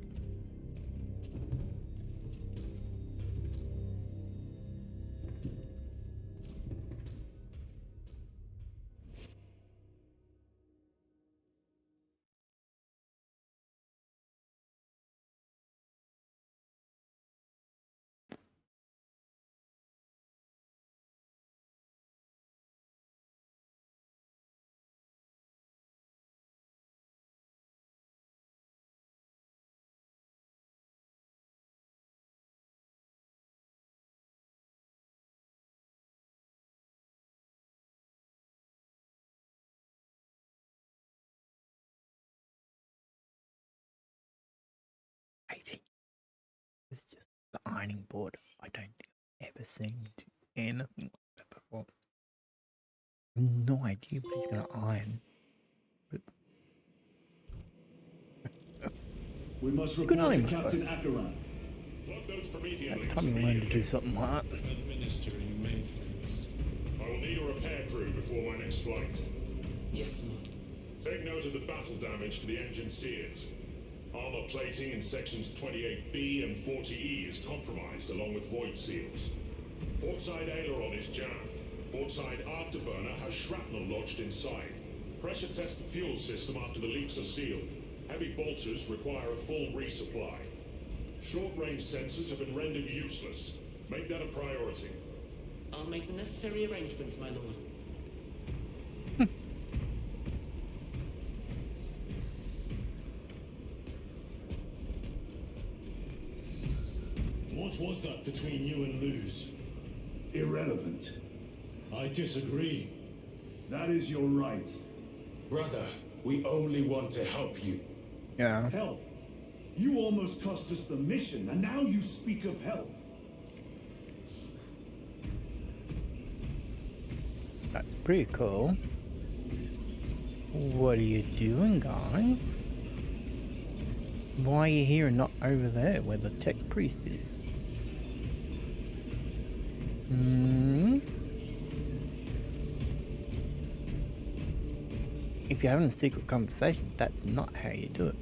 It's just the ironing board. I don't think I've ever seen anything like that before. No idea what he's gonna iron. But We must good report on to him. Captain Akaran. Plug those Promethean That links time he learned to do immediately. something like that. Administering maintenance. I will need a repair crew before my next flight. Yes, Lord. Take note of the battle damage to the engine sears. Armor plating in sections 28B and 40E is compromised along with void seals. Portside aileron is jammed. Portside afterburner has shrapnel lodged inside. Pressure test the fuel system after the leaks are sealed. Heavy bolters require a full resupply. Short-range sensors have been rendered useless. Make that a priority. I'll make the necessary arrangements, my lord. What was that between you and Luz? Irrelevant. I disagree. That is your right. Brother, we only want to help you. Yeah. Hell, you almost cost us the mission, and now you speak of hell. That's pretty cool. What are you doing, guys? Why are you here and not over there where the tech priest is? If you're having a secret conversation, that's not how you do it.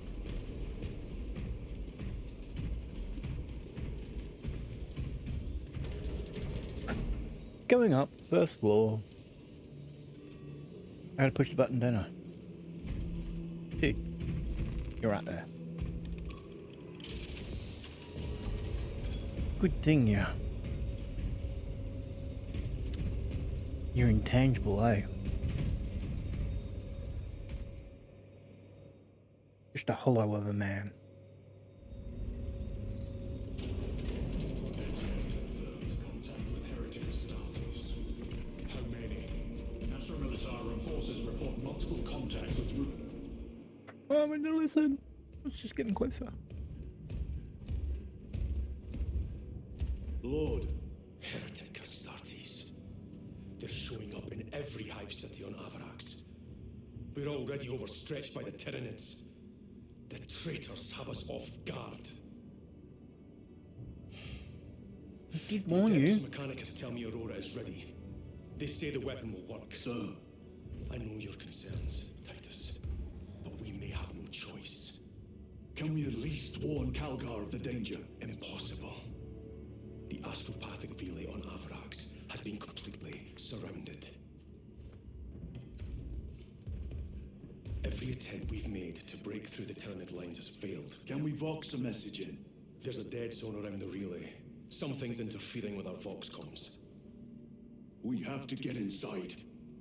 Going up, first floor. I gotta push the button, don't I? Dude, you're right there. Good thing, yeah. You're intangible, eh? Just a hollow of a man. Contact with heretic starters. How many? National Military and forces report multiple contacts with Oh, I'm gonna listen. It's just getting closer. Lord, Heretic Astartes. They're showing up in every hive city on Avarax. We're already overstretched by the Tyranids. The traitors have us off guard. I did warn you. Adeptus Mechanicus tell me Aurora is ready. They say the weapon will work. sir. I know your concerns, Titus. But we may have no choice. Can we at least warn Calgar of the danger? Impossible. The astropathic relay on Avarax has been completely surrounded. Every attempt we've made to break through the Tyranid lines has failed. Can we vox a message in? There's a dead zone around the relay. Something's interfering with our vox comms. We have to get inside.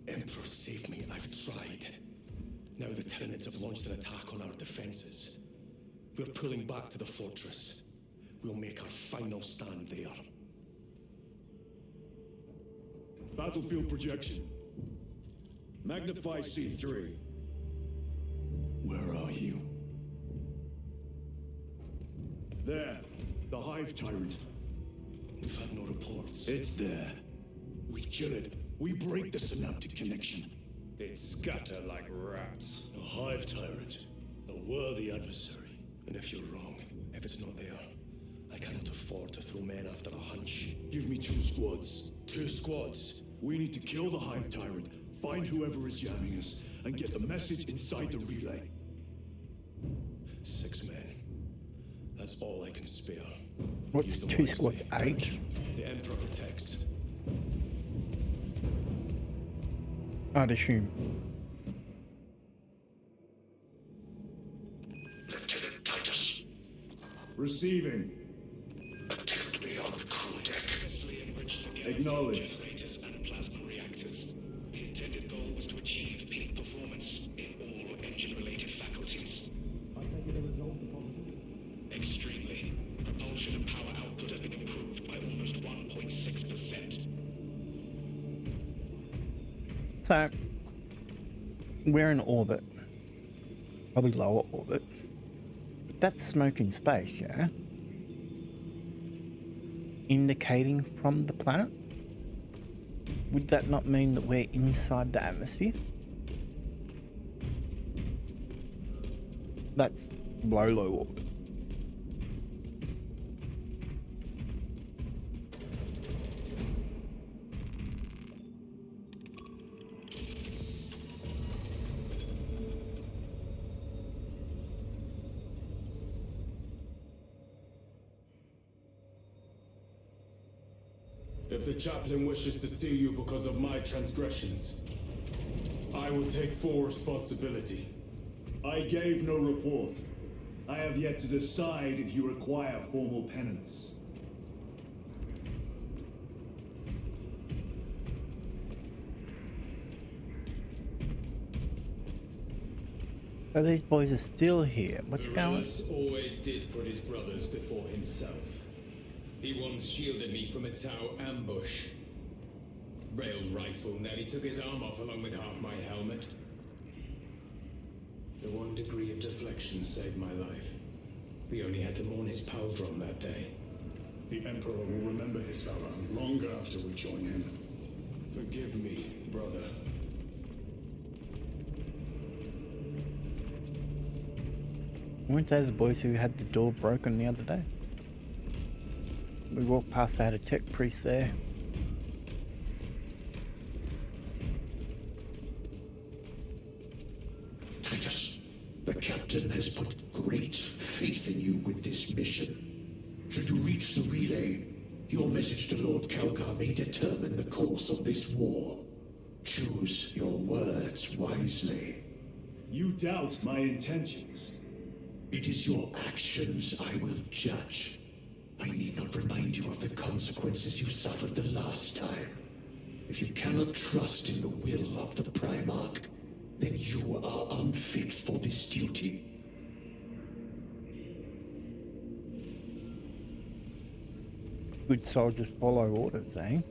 Emperor, save me. I've tried. Now the Tyranids have launched an attack on our defenses. We're pulling back to the fortress. We'll make our final stand there. Battlefield projection. Magnify C3. Where are you? There. The Hive Tyrant. We've had no reports. It's there. We kill it. We break the synaptic connection. It scatter like rats. A Hive Tyrant. A worthy adversary. And if you're wrong, if it's not there, I cannot afford to throw men after a hunch. Give me 2 squads. 2 squads. We need to kill the Hive Tyrant, find whoever is jamming us, and get the message inside the relay. 6 men. That's all I can spare. What's Use the 2 wisely. squads? 8? The Emperor protects. I'd assume. Lieutenant Titus, Receiving. attend me on the crew deck. Acknowledged. Generators and plasma reactors. The intended goal was to achieve peak performance in all engine-related faculties. Extremely. Propulsion and power output have been improved by almost 1.6%. So, we're in orbit. Probably lower orbit. But that's smoke in space, yeah? indicating from the planet? Would that not mean that we're inside the atmosphere? That's low orbit. If the chaplain wishes to see you because of my transgressions, I will take full responsibility. I gave no report. I have yet to decide if you require formal penance. So these boys are still here. What's going on? Morales always did put his brothers before himself. He once shielded me from a Tau ambush. Rail rifle nearly took his arm off along with half my helmet. The 1 degree of deflection saved my life. We only had to mourn his pauldron that day. The Emperor will remember his valor long after we join him. Forgive me, brother. Weren't they the boys who had the door broken the other day? We walked past, they had a tech priest there. Titus, the captain has put great faith in you with this mission. Should you reach the relay, your message to Lord Kelgar may determine the course of this war. Choose your words wisely. You doubt my intentions. It is your actions I will judge. I need not remind you of the consequences you suffered the last time. If you cannot trust in the will of the Primarch, then you are unfit for this duty. Good soldiers follow orders, eh?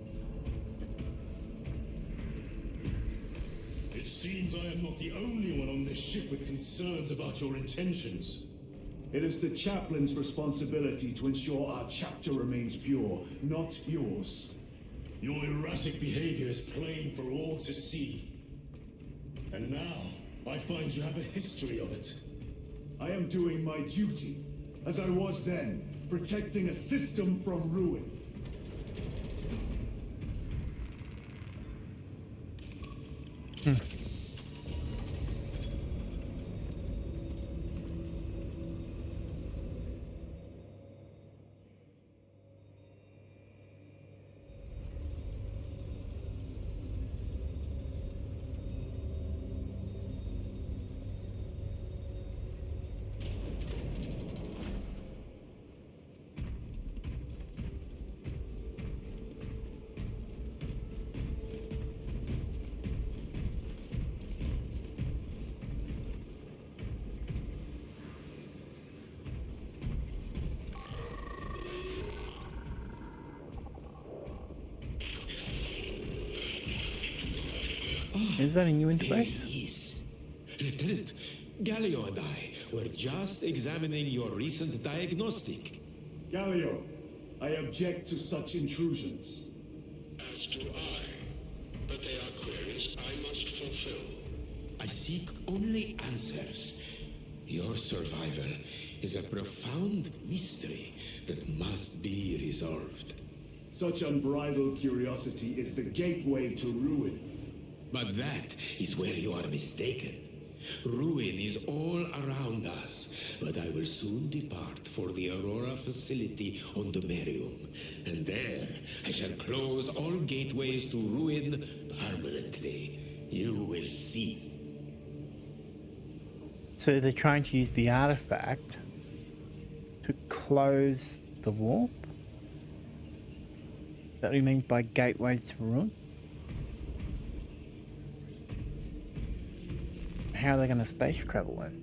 It seems I am not the only one on this ship with concerns about your intentions. It is the chaplain's responsibility to ensure our chapter remains pure, not yours. Your erratic behavior is plain for all to see. And now, I find you have a history of it. I am doing my duty, as I was then, protecting a system from ruin. Is that a new interface? Yes. Lieutenant, Gallio and I were just examining your recent diagnostic. Gallio, I object to such intrusions. As do I. But they are queries I must fulfill. I seek only answers. Your survival is a profound mystery that must be resolved. Such unbridled curiosity is the gateway to ruin. But that is where you are mistaken. Ruin is all around us, but I will soon depart for the Aurora facility on the Merium, and there I shall close all gateways to ruin permanently. You will see. So they're trying to use the artifact to close the warp? Is that what you mean by gateways to ruin? How are they going to space travel then?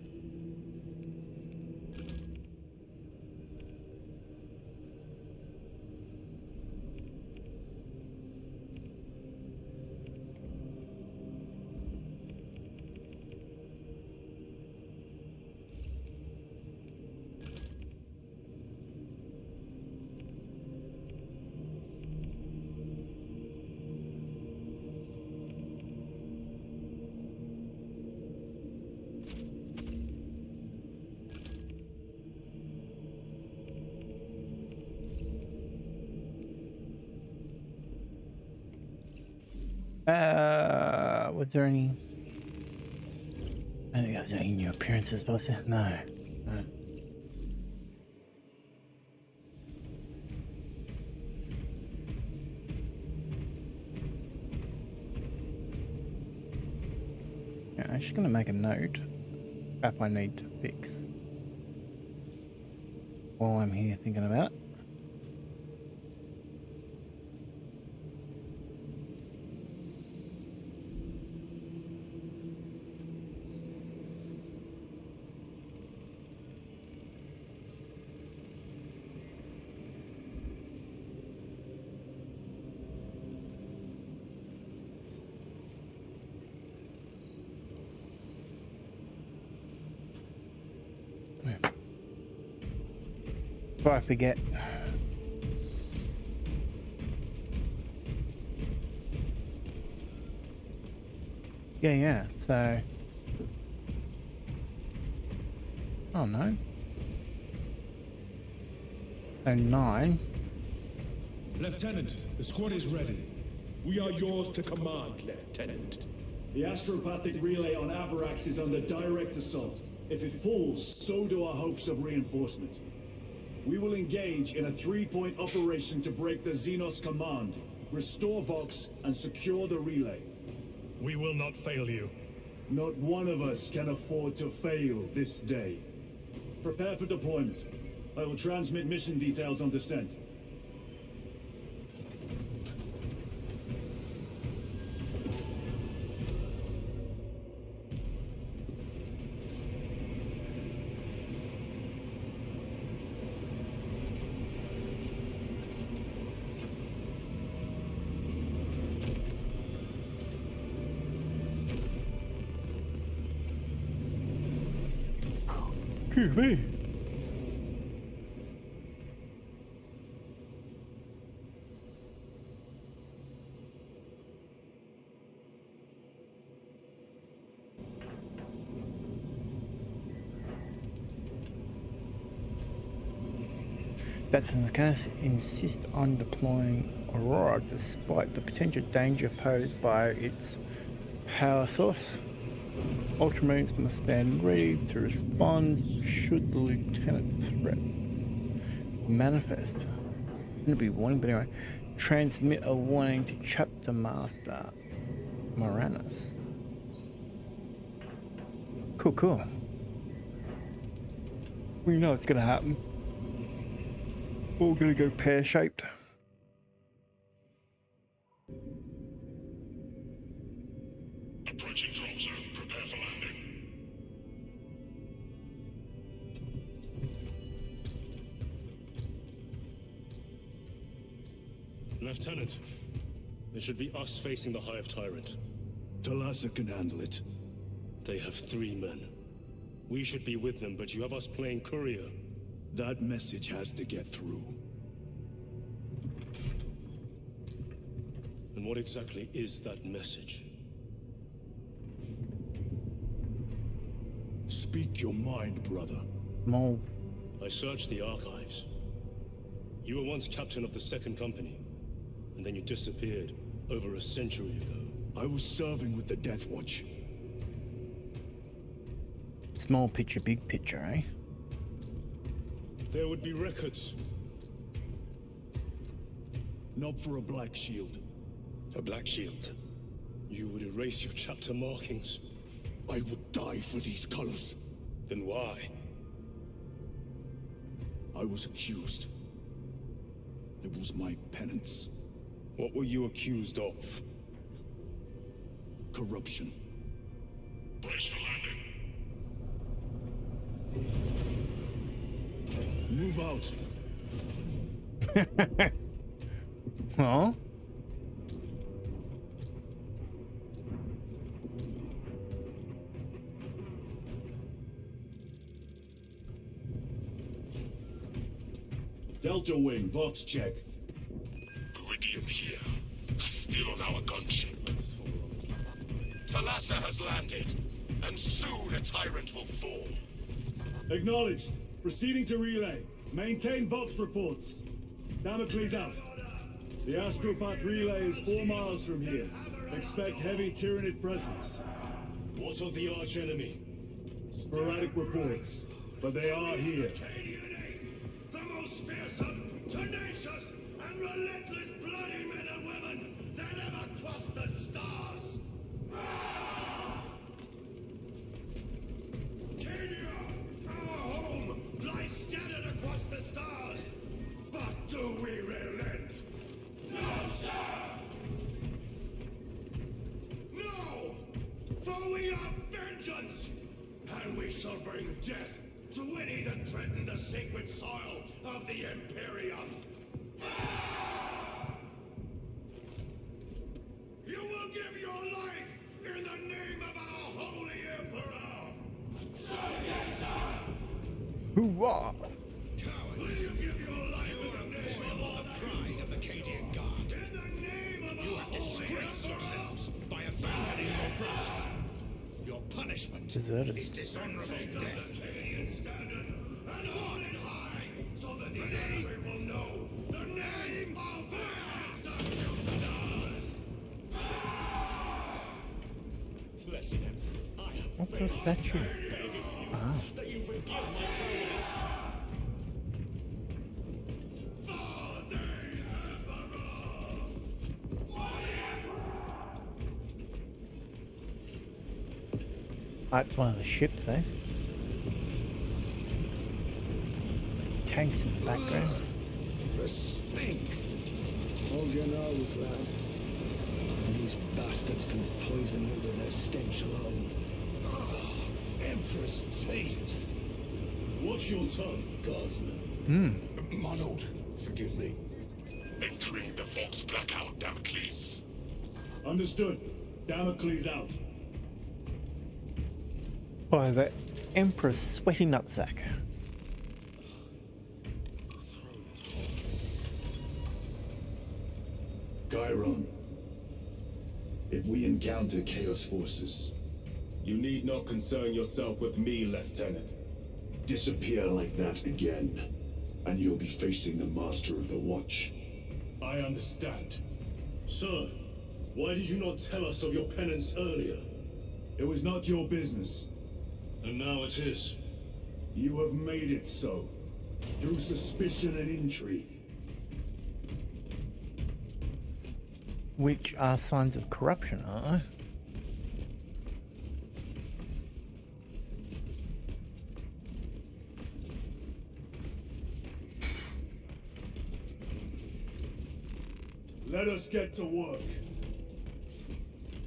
Was there any? I don't think there was any new appearances, was there? No. No. Yeah, I'm just gonna make a note. Crap I need to fix while I'm here thinking about it. Before I forget. Yeah, so... Oh no. So 9. Lieutenant, the squad is ready. We are yours to command, Lieutenant. The astropathic relay on Avarax is under direct assault. If it falls, so do our hopes of reinforcement. We will engage in a 3-point operation to break the Xenos command, restore Vox, and secure the relay. We will not fail you. Not one of us can afford to fail this day. Prepare for deployment. I will transmit mission details on descent. Excuse me. That's the Caneth insist on deploying Aurora despite the potential danger posed by its power source. Ultramarines must stand ready to respond should the lieutenant's threat manifest. It'll be warning, but anyway. Transmit a warning to Chapter Master Moranus. Cool. We know it's gonna happen. We're gonna go pear-shaped. Approaching drop zone. Prepare for landing. Lieutenant, it should be us facing the Hive Tyrant. Talassa can handle it. They have 3 men. We should be with them, but you have us playing courier. That message has to get through. And what exactly is that message? Speak your mind, brother. Mole. I searched the archives. You were once captain of the 2nd Company, and then you disappeared over a century ago. I was serving with the Death Watch. Small picture, big picture, eh? There would be records. Not for a Black Shield. A Black Shield? You would erase your chapter markings. I would die for these colors. Then why? I was accused. It was my penance. What were you accused of? Corruption. Brace for landing. Move out. Huh? Delta Wing, Vox check. Iridium here. Still on our gunship. Talassa has landed, and soon a tyrant will fall. Acknowledged. Proceeding to relay. Maintain Vox reports. Damocles out. The Astropath relay is 4 miles from here. Expect heavy Tyranid presence. What of the archenemy? Sporadic reports, but they are here. The most fearsome, tenacious, and relentless bloody men and women that ever crossed the stars! Kenya, our home, lies scattered across the stars! But do we relent? No, sir! No! For we are vengeance! And we shall bring death to any that threaten the sacred soil of the Imperium. You will give your life in the name of our holy Emperor! Sir, yes, sir! Hoorah! Will you give your life in the name of all The pride of the Cadian Guard. In the name of You our have holy disgraced Emperor! yourselves by abandoning your brothers. Your punishment Deserters. is dishonorable Take up death. the Cadian standard and hold it high so that the enemy will know the name of their executioners! Blessed Emperor, I have What's a statue? Ah. that you forgive my cowardice. For the Emperor! That's one of the ships, eh? Tanks in the background. The stink. Hold your nose, lad. These bastards can poison you with their stench alone. Empress teeth. Watch your tongue, guardsman. My lord, forgive me. Entering the Vox blackout, Damocles. Understood. Damocles out. By the Emperor's sweaty nutsack. Chiron. If we encounter Chaos forces, You need not concern yourself with me, Lieutenant. disappear like that again, and you'll be facing the Master of the Watch. I understand. Sir, why did you not tell us of your penance earlier? It was not your business. And now it is. You have made it so. Through suspicion and intrigue. Which are signs of corruption, aren't they? Let us get to work.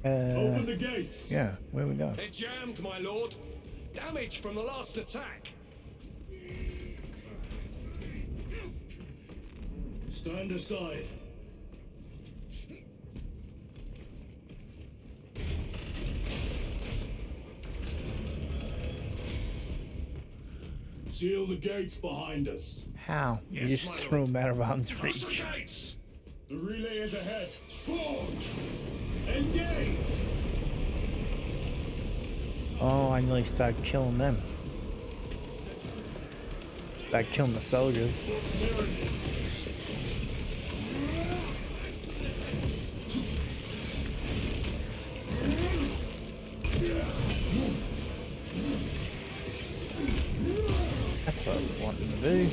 Open the gates. Yeah, where we go? They're jammed, my lord. Damage from the last attack. Stand aside. Seal the gates behind us. How? You just threw him out of arm's reach. Gates! The relay is ahead. Sport! Engage! Oh, I nearly started killing them. Started killing the soldiers. That's what I was wanting to do.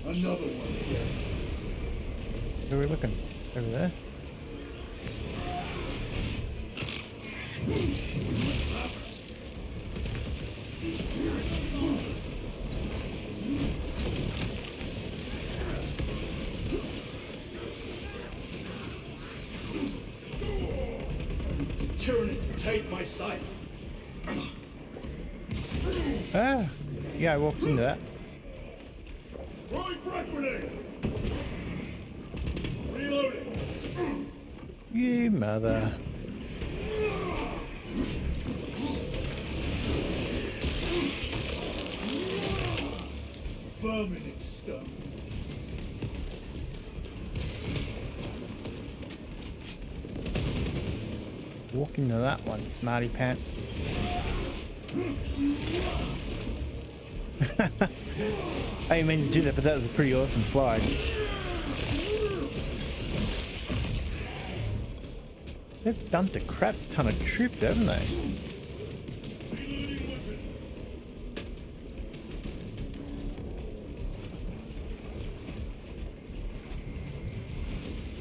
Another one here. Where are we looking? Over there? Tyranids take my sight. Ah! Yeah, I walked into that. Throwing frag grenade. Reloading. You mother. Vermin stuff. Walk into that one, smarty pants. I didn't mean to do that, but that was a pretty awesome slide. They've dumped a crap ton of troops, haven't they?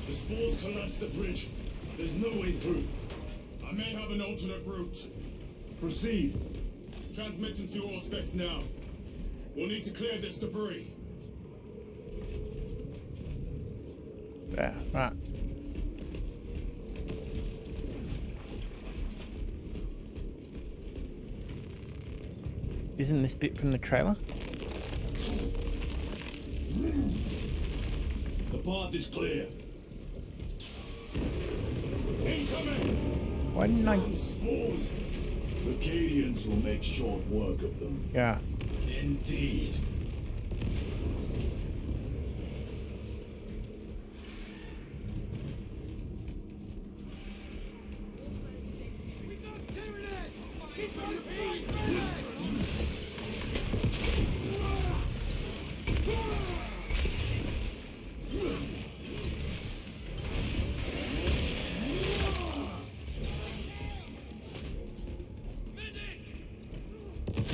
The spores collapsed the bridge. There's no way through. I may have an alternate route. Proceed. Transmitting to all specs now. We'll need to clear this debris. Yeah, right. Isn't this bit from the trailer? The path is clear. Incoming! Why didn't I... Damn spores! The Cadians will make short work of them. Yeah. Indeed.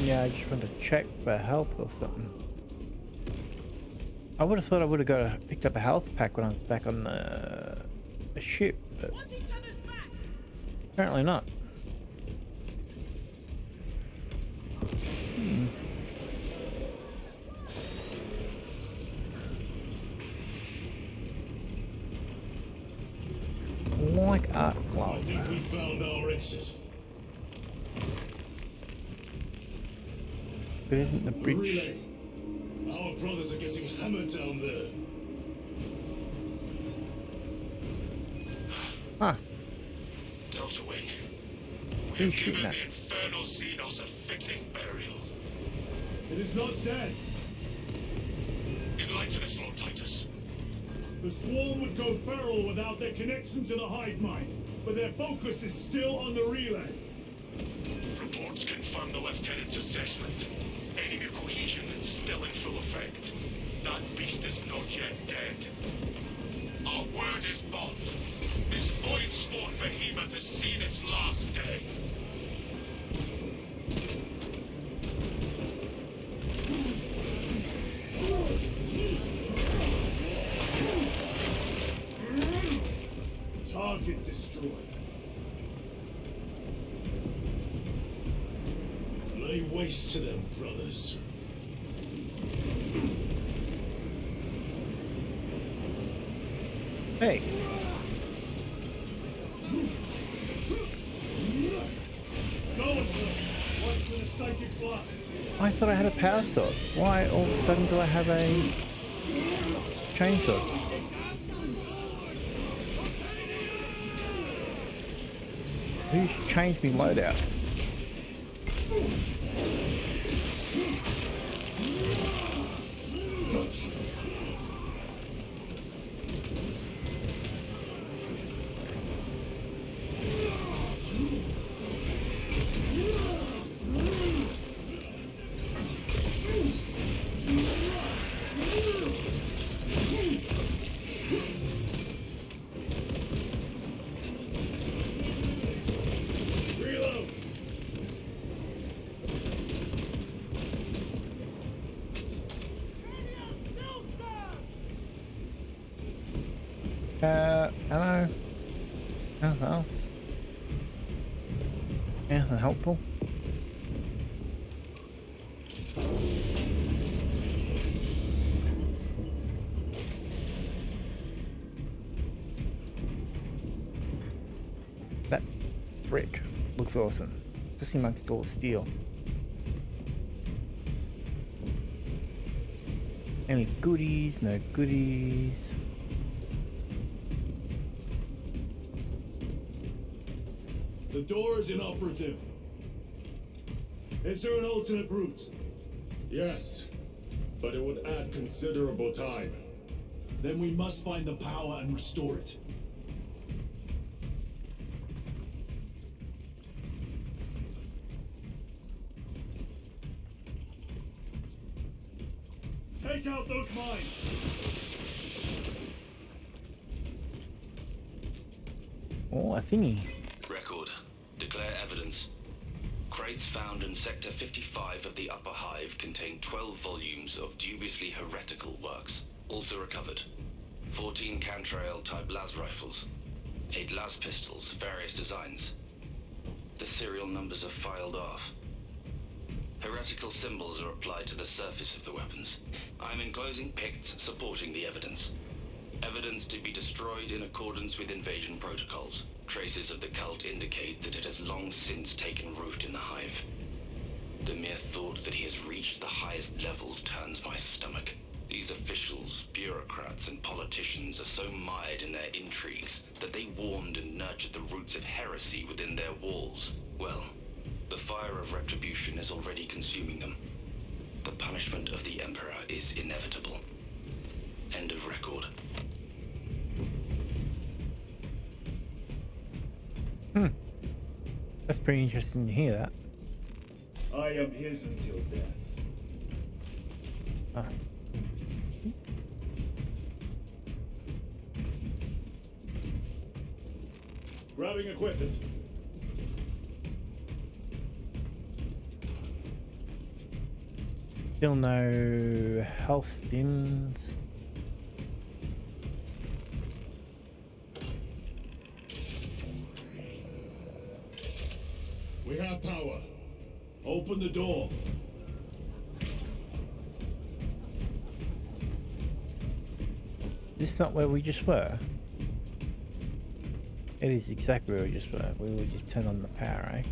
Yeah, I just want to check for health or something. I would have thought I would have picked up a health pack when I was back on the ship, but apparently not. Like art glove. I think we found our exit. But isn't the bridge... Relay. Our brothers are getting hammered down there. Ah. Delta Wing. We Who's have shooting given at? the infernal Xenos a fitting burial. It is not dead. Enlighten us, Lord Titus. The swarm would go feral without their connection to the hive mind, but their focus is still on the relay. Reports confirm the Lieutenant's assessment. Enemy cohesion is still in full effect. That beast is not yet dead. Our word is bond. This void-spawn behemoth has seen its last day. Target destroyed. Lay waste to them, brothers. Hey. Go with them. Watch for the psychic blast. I thought I had a power sword. Why all of a sudden do I have a chainsaw? Who's changed me loadout? Reload. Hello? Anything else? Anything helpful? That brick looks awesome, especially amongst all the steel. Any goodies? No goodies. The door is inoperative. Is there an alternate route? Yes, but it would add considerable time. Then we must find the power and restore it. Take out those mines! Oh, a thingy. Record. Declare evidence. Crates found in Sector 55 of the Upper Hive contain 12 volumes of dubiously heretical works. Also recovered. 14 Cantrail-type las rifles. 8 las pistols, various designs. The serial numbers are filed off. Heretical symbols are applied to the surface of the weapons. I'm enclosing picts supporting the evidence. Evidence to be destroyed in accordance with invasion protocols. Traces of the cult indicate that it has long since taken root in the Hive. The mere thought that he has reached the highest levels turns my stomach. These officials, bureaucrats, and politicians are so mired in their intrigues that they warmed and nurtured the roots of heresy within their walls. Well, the fire of retribution is already consuming them. The punishment of the Emperor is inevitable. End of record. That's pretty interesting to hear that. I am his until death. Ah. Grabbing equipment. Still no health stims. We have power. Open the door. Is this not where we just were? It is exactly where we just were. We will just turn on the power, eh?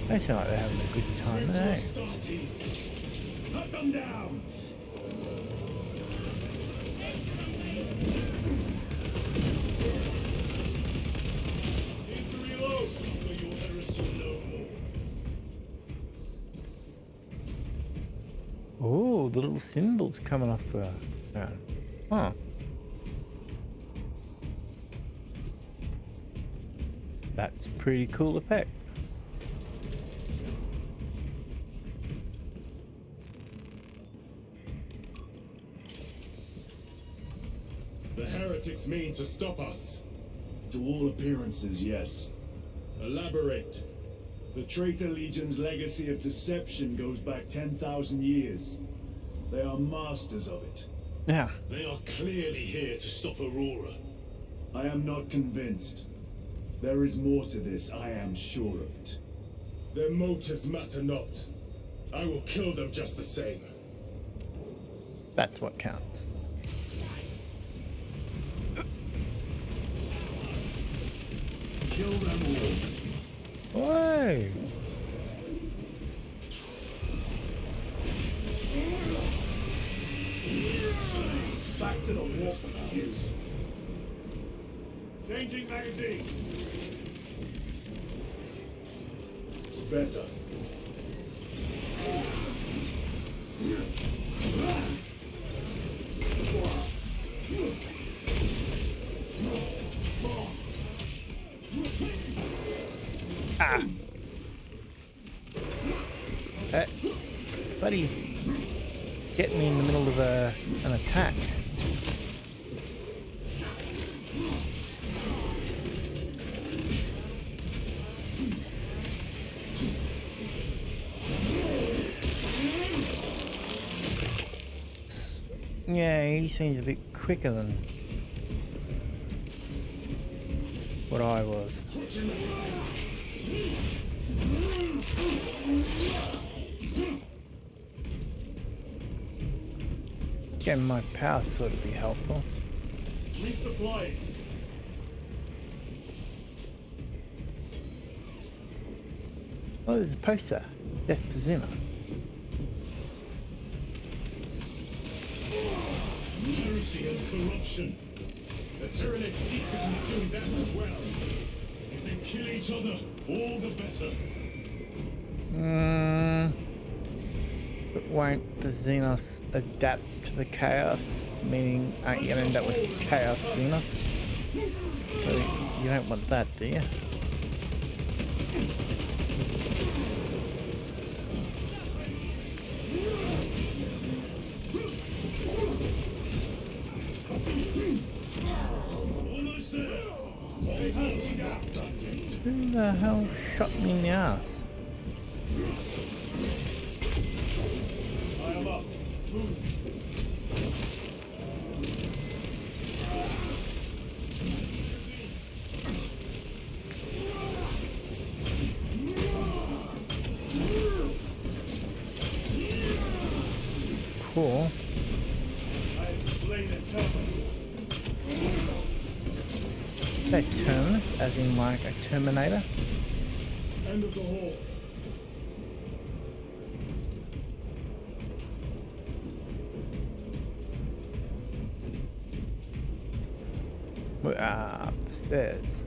They sound like they're having a good time, eh? Cut them down! Need to reload. Suffer your heresy no more. Oh, the little symbols coming off the ground. Huh. That's a pretty cool effect. The heretics mean to stop us. To all appearances, yes. Elaborate. The Traitor Legion's legacy of deception goes back 10,000 years. They are masters of it. Yeah. They are clearly here to stop Aurora. I am not convinced. There is more to this, I am sure of it. Their motives matter not. I will kill them just the same. That's what counts. Kill them all. Whoa! Back to the warp. Changing magazine. Better. Ah! Buddy, get me in the middle of an attack. Yeah, he seems a bit quicker than what I was. Getting my power sword would be helpful. Resupply. Oh, there's a poster. Death to Xenos. Heresy and corruption. The Tyranids seek to consume that as well. If they kill each other, all the better. But won't the Xenos adapt to the chaos? Meaning, aren't you gonna end up with Chaos Xenos? So you don't want that, do you? Who the hell shot me in the ass? I am up. Move. Cool. I have slain the terminus. Say terminus, as in like a Terminator. End of the hall. We're upstairs.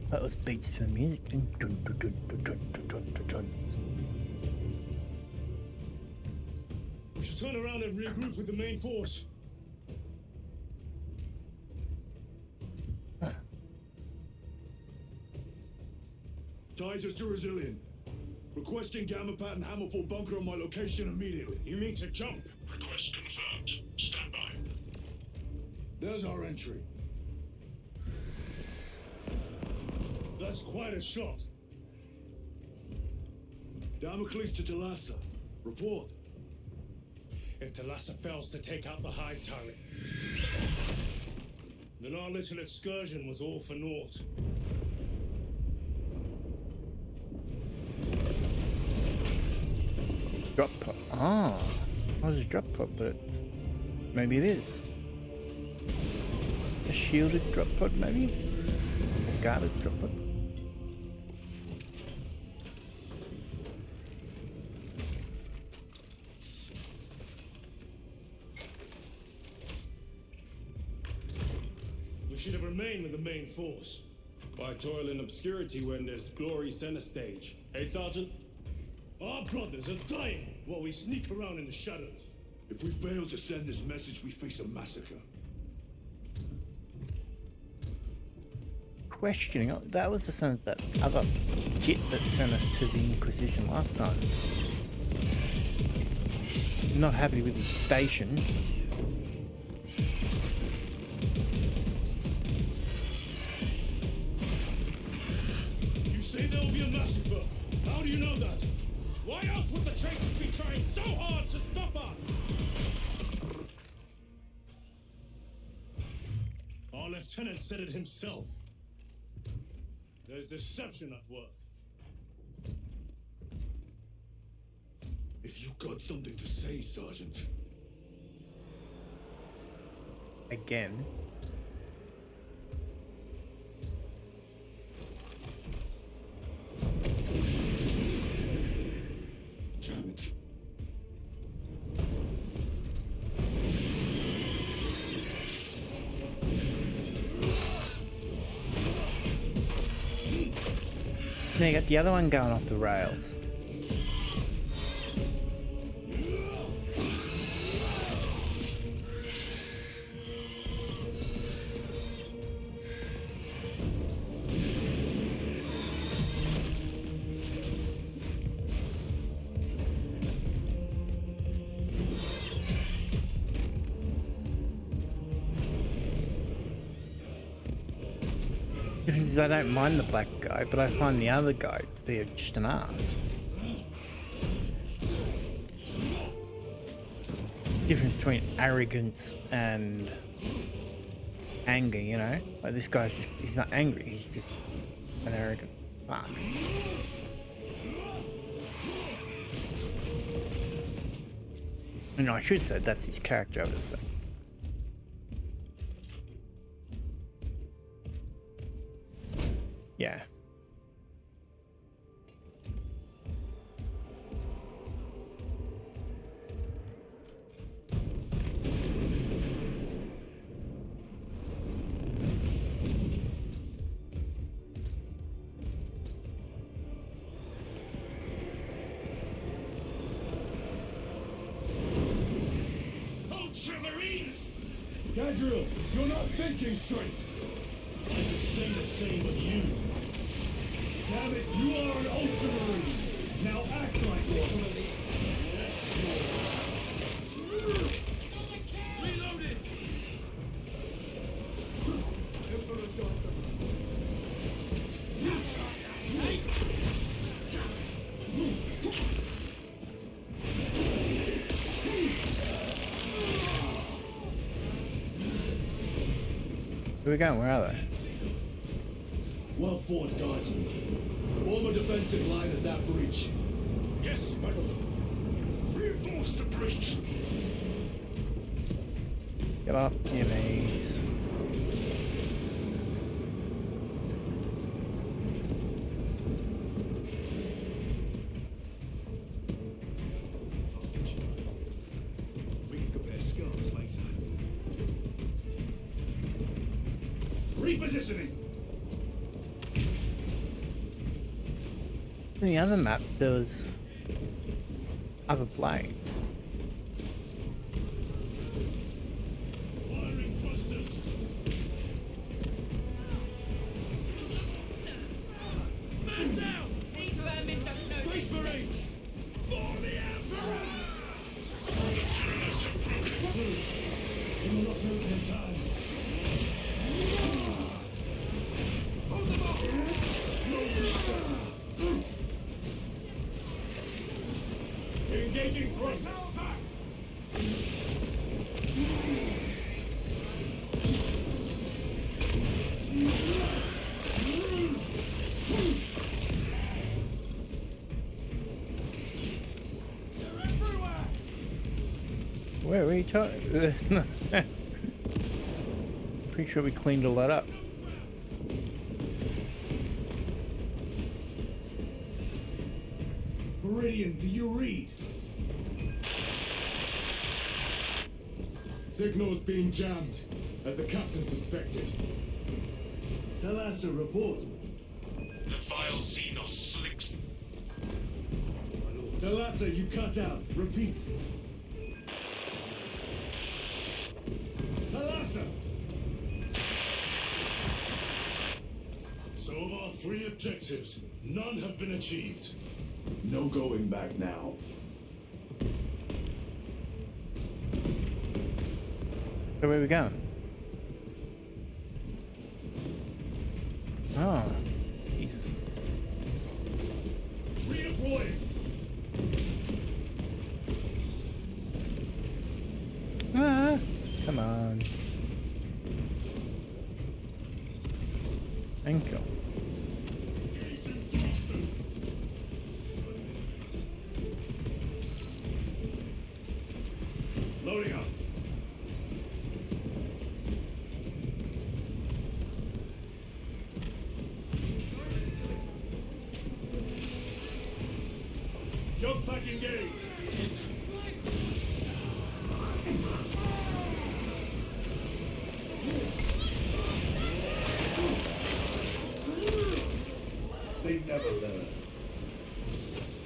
That was beats to the music. Dun, dun, dun, dun, dun, dun, dun, dun, dun. We should turn around and regroup with the main force. Titus to Resilient. Requesting Gamma Pat and Hammerfall bunker on my location immediately. You mean to jump? Request confirmed. Stand by. There's our entry. That's quite a shot. Damocles to Talassa. Report. If Talassa fails to take out the hive turret, then our little excursion was all for naught. Drop pod. Ah, I was a drop pod, but maybe it is. A shielded drop pod, maybe? A guarded drop pod? We should have remained with the main force. Why toil in obscurity when there's glory center stage? Hey, Sergeant? Our brothers are dying while we sneak around in the shadows. If we fail to send this message, we face a massacre. Questioning. Oh, that was the son of that other git that sent us to the Inquisition last time. Not happy with his station. You say there will be a massacre. How do you know that? Why else would the traitors be trying so hard to stop us? Our lieutenant said it himself. There's deception at work. If you've got something to say, Sergeant. Again. Damn it. Now you got the other one going off the rails. Difference is I don't mind the black guy, but I find the other guy to be just an ass. Difference between arrogance and anger, you know? Like this guy's just, he's not angry, he's just an arrogant fuck. And I should say that's his character, obviously. Yeah. Gabriel, you're not thinking straight. I could say the same of you. Damn it, you are an Ultramarine. Now act like one. Reloaded! Where are we going? Where are they? Well fought, Guardsman. Form a defensive line at that breach. Yes, my lord. Reinforce the breach. Get off your knees. We can compare scars later. Repositioning. In the other maps, there was other blades. Firing thrusters. Man down! These vermin don't know. Space Marines! For the Emperor! You will not move in time. Hold them up! Engaging front. Where are you talking? Pretty sure we cleaned all that up. Meridian, do you read? Signal's being jammed, as the captain suspected. Thalassa, report. The vile Xenos slicks. Thalassa, you cut out. Repeat. Thalassa! So of our 3 objectives, none have been achieved. No going back now. So where are we going? Oh, Jesus. Redeploying! Ah, come on. Thank you. Loading up. Jump pack engaged. They never learn.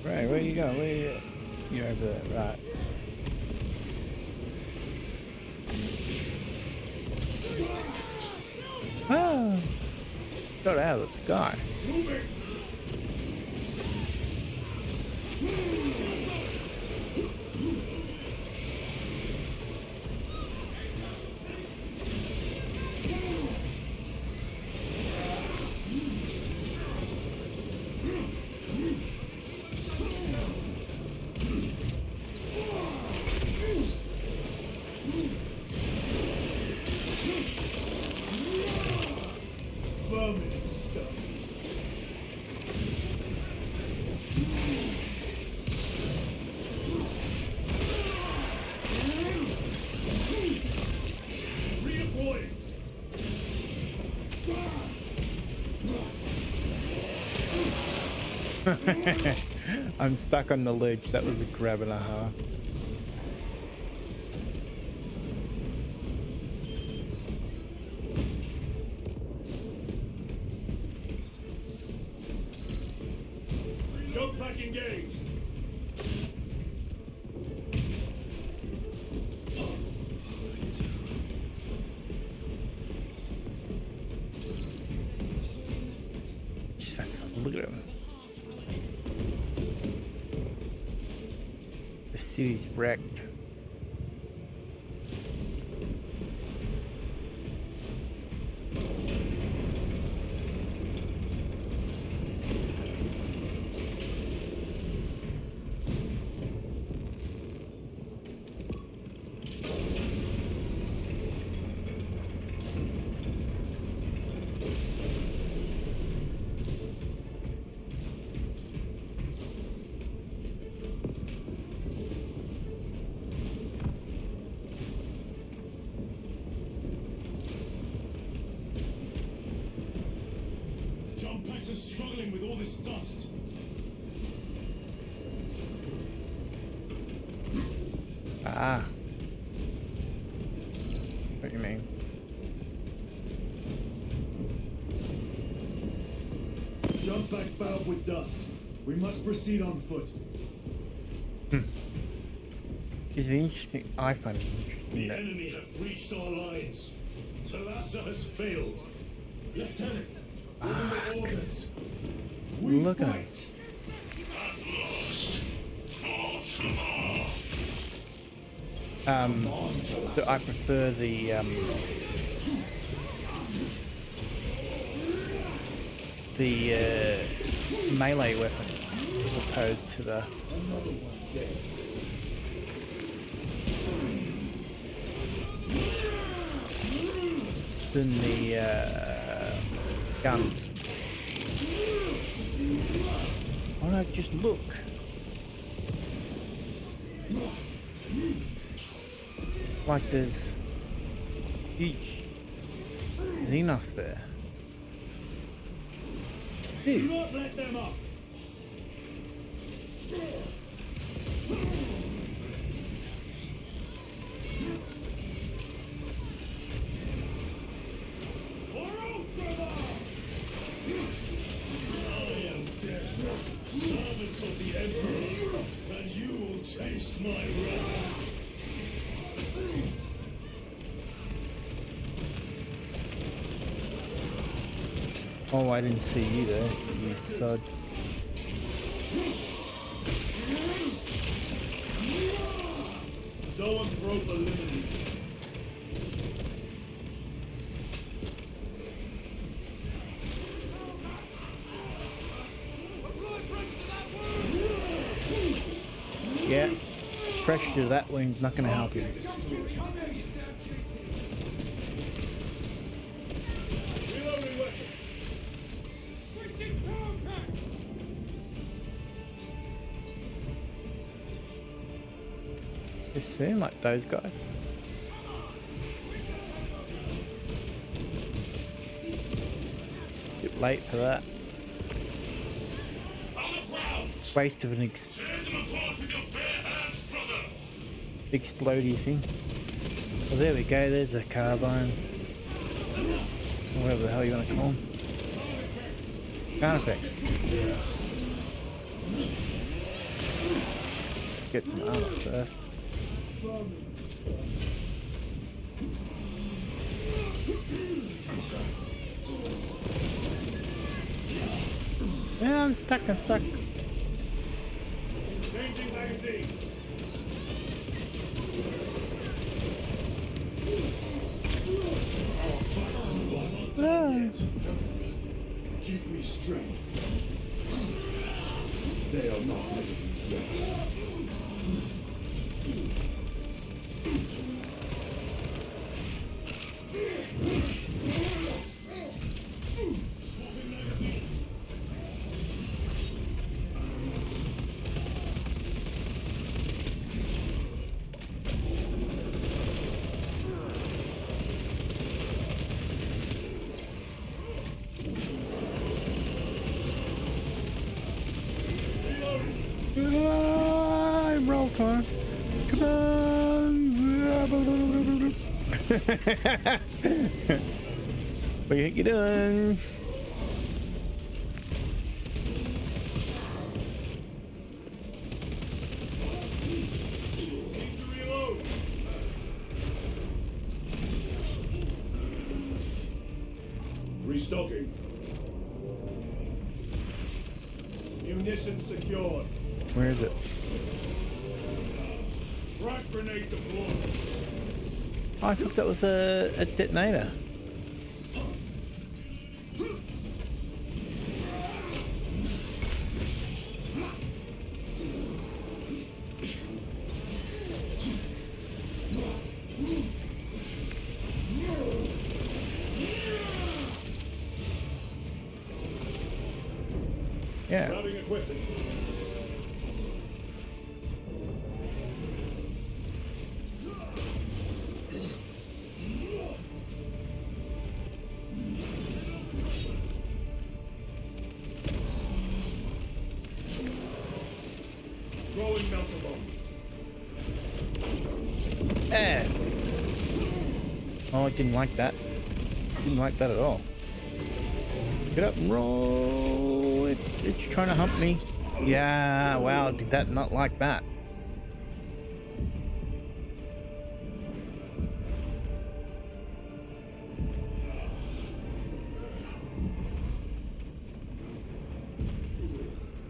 Right, where you going? Where you? You're over there, right? Ah, got out of the sky. Moving. Vermin stuff. Redeploying. I'm stuck on the ledge. That was a grab and a half. Jump pack engaged. at him. The city's wrecked. Jump packs are struggling with all this dust. Ah. What do you mean? Jump pack fouled with dust. We must proceed on foot. It's interesting. I find it interesting The that enemy have breached our lines. Talassa has failed. Lieutenant, orders. We look at him. fight. So I prefer the melee weapons as opposed to the guns. Why don't I just look? Like there's huge Xenos there. Do not let them up. I am death, servant of the Emperor, and you will taste my wrath. Oh, I didn't see you there, you sod. Zoanthrope eliminated. Yeah, pressure to that wound's not going to help you. They seem like those guys. Bit late for that. Waste of an explodey thing. Well, there we go. There's a carbine. Or whatever the hell you want to call them. Counterfeits. Get some armor first. Yeah, I'm stuck. Changing magazine. Give me strength. They are not living yet. Swapping magazines. Roll time. Come on. What do you think you're doing? Restocking. Munitions secured. Where is it? Frag grenade deployed. Oh, I thought that was a detonator. Yeah. Grabbing equipment. Throwing melter bomb. Eh. Oh, I didn't like that. Didn't like that at all. Get up and roll. It's trying to hump me. Yeah, wow, did that not like that?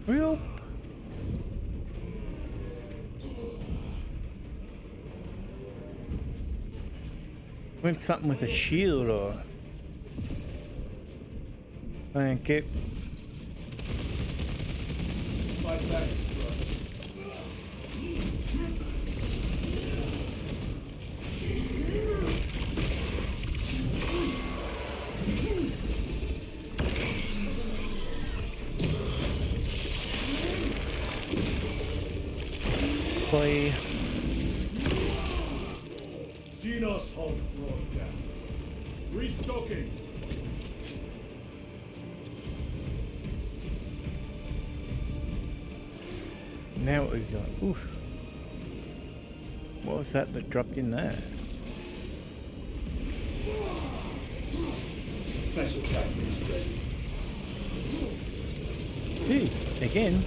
Real. Went something with a shield or thank you. Fight back, Play. Xenos Hulk brought down. Restocking. Now what we've got. Oof. What was that dropped in there? Special tactics ready. Ooh, again.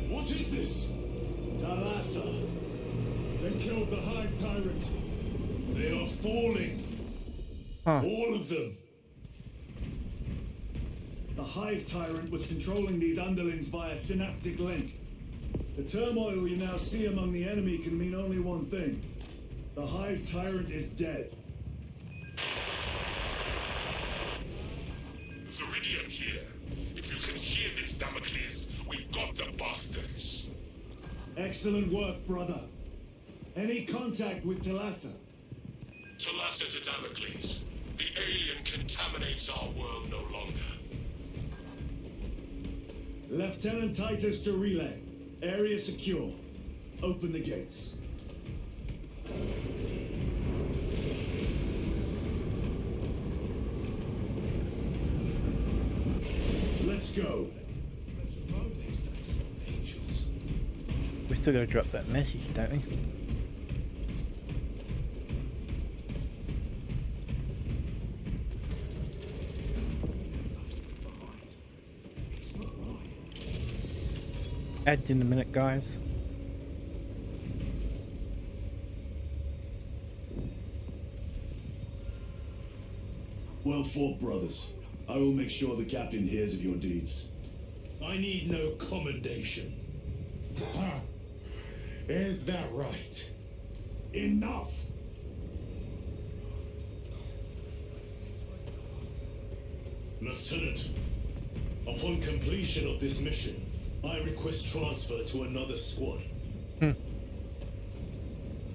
What is this? Talassa. They killed the Hive Tyrant. They are falling. Huh. All of them. The Hive Tyrant was controlling these underlings via synaptic link. The turmoil you now see among the enemy can mean only one thing. The Hive Tyrant is dead. Viridian here. If you can hear this, Damocles, we got the bastards. Excellent work, brother. Any contact with Talassa? Talassa to Damocles. The alien contaminates our world no longer. Lieutenant Titus to relay. Area secure. Open the gates. Let's go. We still gotta drop that message, don't we? Ads in a minute, guys. Well fought, brothers. I will make sure the captain hears of your deeds. I need no commendation. Is that right? Enough! Lieutenant, upon completion of this mission, I request transfer to another squad. I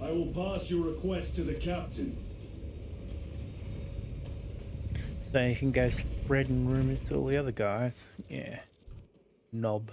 will pass your request to the captain. So you can go spreading rumors to all the other guys. Yeah. Knob.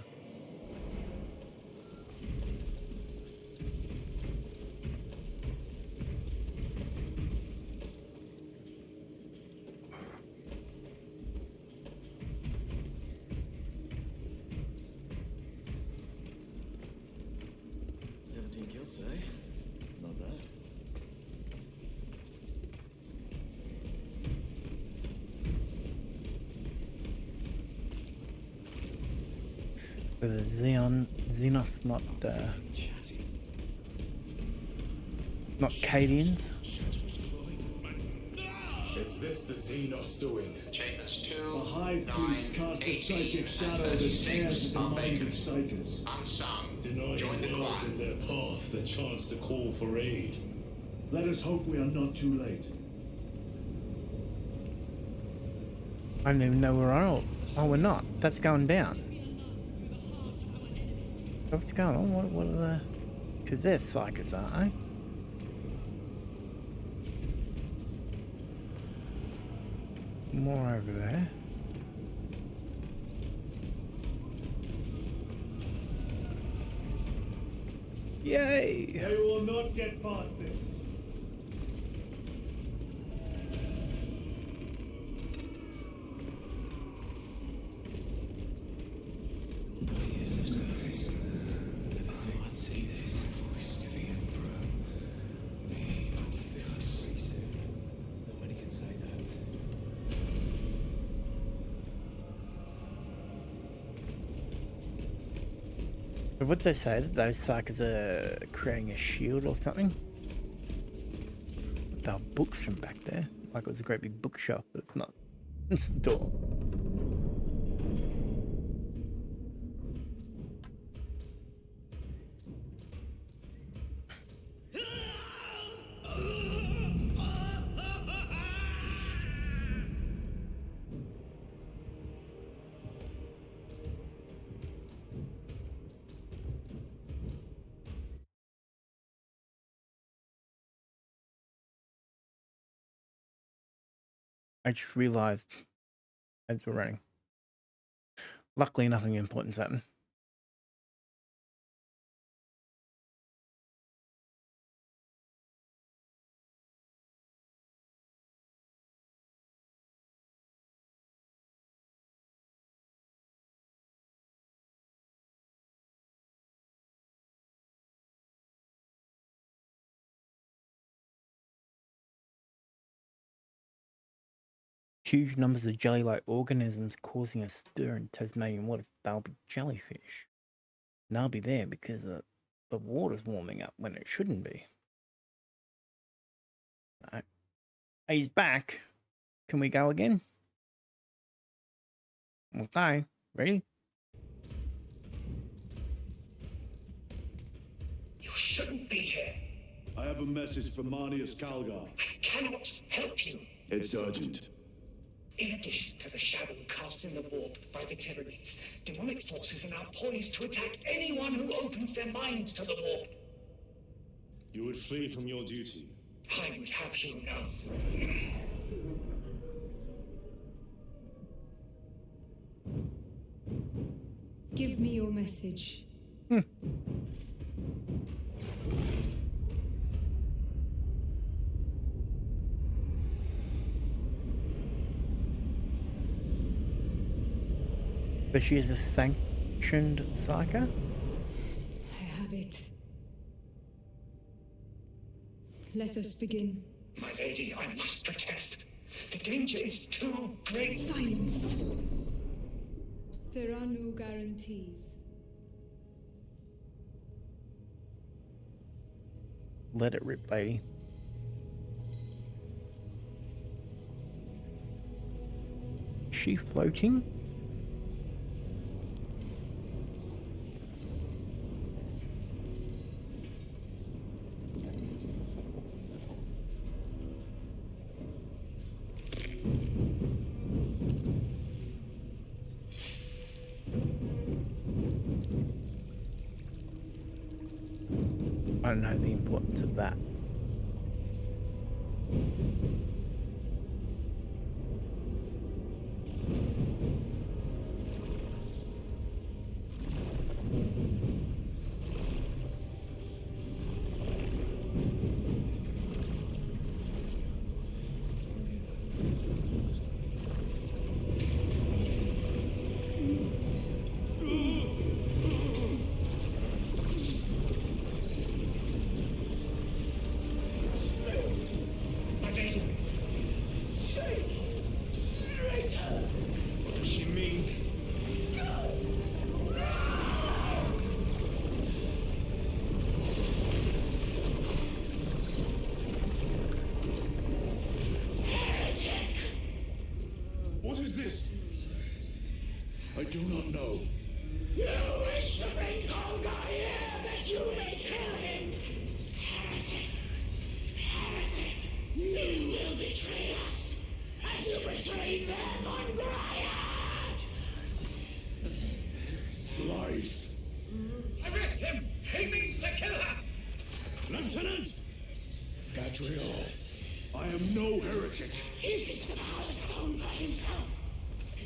Xenos not Not Cadians. Is this the Xenos doing? Chambers The 2, Hive 9, Fleets cast a 18, psychic and shadow that 36 tears at the are minds of vacant. psychers. Unsung. Denying Join the worlds choir. in their path the chance to call for aid. Let us hope we are not too late. I don't even know where we're on. Oh, we're not. That's going down. What's going on? What are the... Because they're psychers, aren't they? More over there. Yay! They will not get past this. Years of service. Never thought I'd see this. Voice to the Emperor. May he protect us. Not many can say that. But what did they say? That those psychers are creating a shield or something? There are books from back there. Like it was a great big bookshelf, but it's not. It's a door. I just realized as we're running. Luckily, nothing important's happened. Huge numbers of jelly-like organisms causing a stir in Tasmanian waters. They'll be jellyfish. And they'll be there because the water's warming up when it shouldn't be. Right. He's back. Can we go again? Okay. Ready? You shouldn't be here. I have a message for Marnius Calgar. I cannot help you. It's urgent. In addition to the shadow cast in the warp by the Tyranids, demonic forces are now poised to attack anyone who opens their mind to the warp. You would flee from your duty. I would have you know. Give me your message. But she is a sanctioned psyker? I have it. Let us begin. My lady, I must protest. The danger is too great. Silence. There are no guarantees. Let it rip, lady. Is she floating? I don't know the importance of that. My lady, know. You wish to bring Golga here that you may kill him. Heretic. Heretic. You will betray us as you betrayed them on Graiad. Lies. Arrest him! He means to kill her! Lieutenant! Gadriel, I am no heretic. Uses the power stone by himself.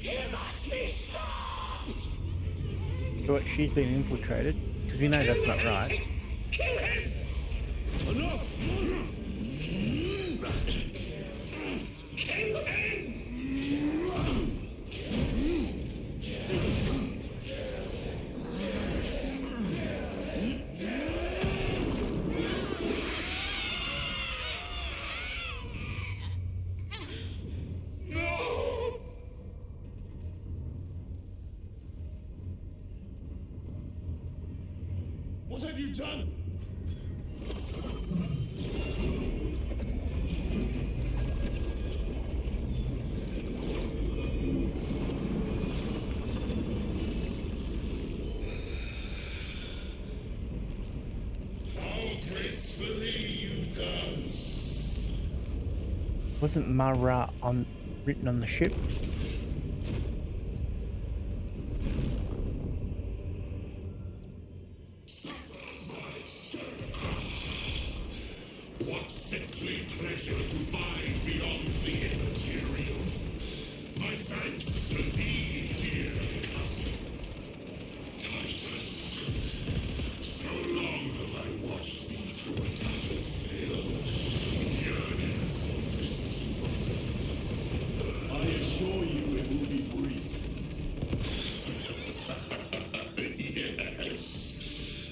You must be stopped! So what, she's been infiltrated? Because we know that's not right. Kill him! Enough! Kill him! What have you done? How gracefully you dance. Wasn't Mara written on the ship? What sickly pleasure to bind beyond the immaterial. My thanks to thee, dear cousin. Titus, so long have I watched thee through a tattered veil, yearning for this. I assure you it will be brief. Yes.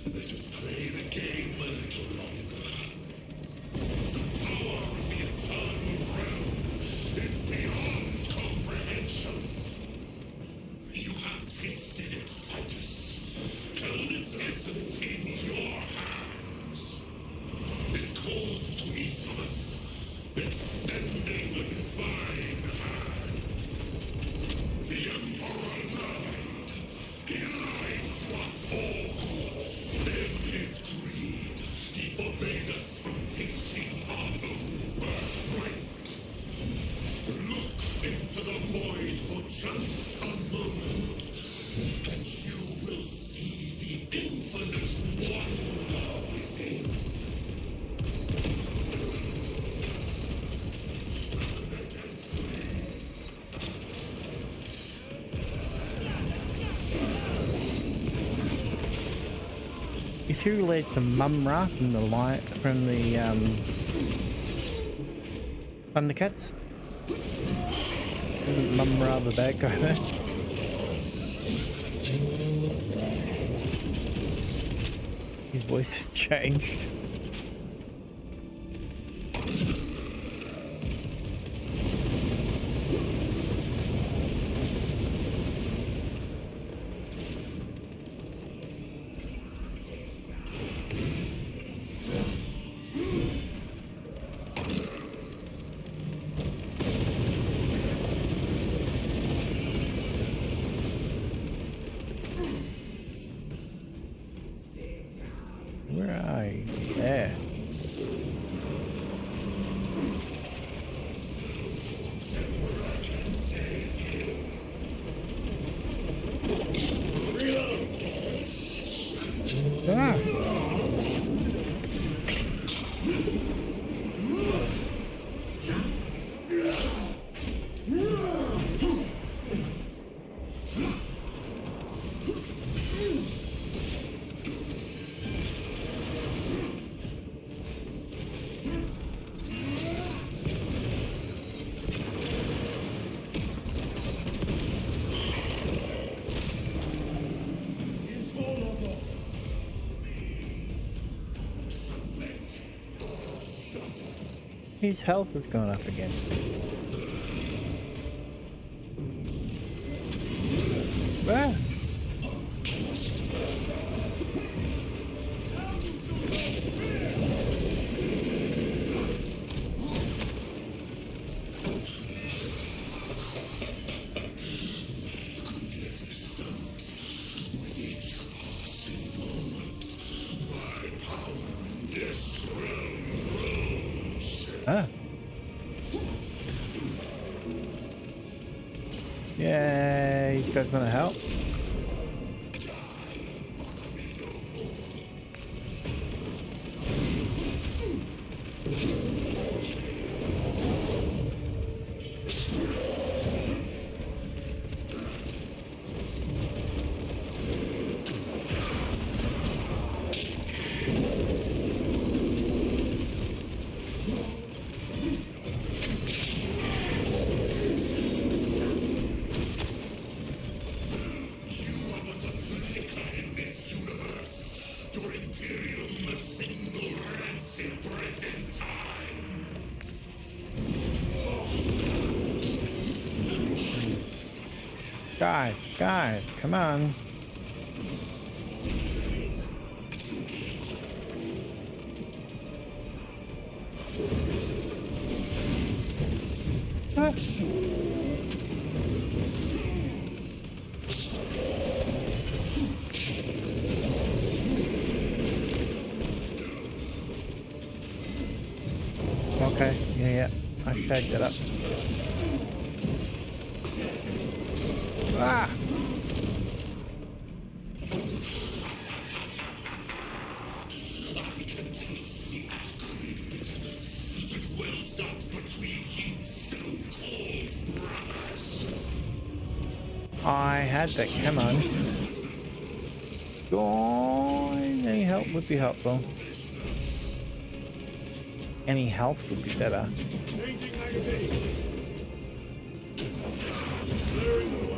Let us play the game a little longer. The power of the eternal realm is beyond comprehension. You have tasted it, Titus. Held its essence in your hands. It calls to each of us, extending a divine hand. The Emperor lied. He lied to us all. In his greed, he forbade us from tasting our own birthright. Look into the void for just a moment, and you will see the infinite wonder within. Is he related to Mumra from the Thundercats? Isn't Mumra the bad guy there? His voice has changed. Where are you? There. Ah. His health has gone up again. Ah. Ah. Yeah, these guys gonna help. Guys, come on. Ah. Okay, yeah, I shagged it up. Ah! I had that, come on. Go on, any help would be helpful. Any health would be better. Changing magazine. Clearing the way.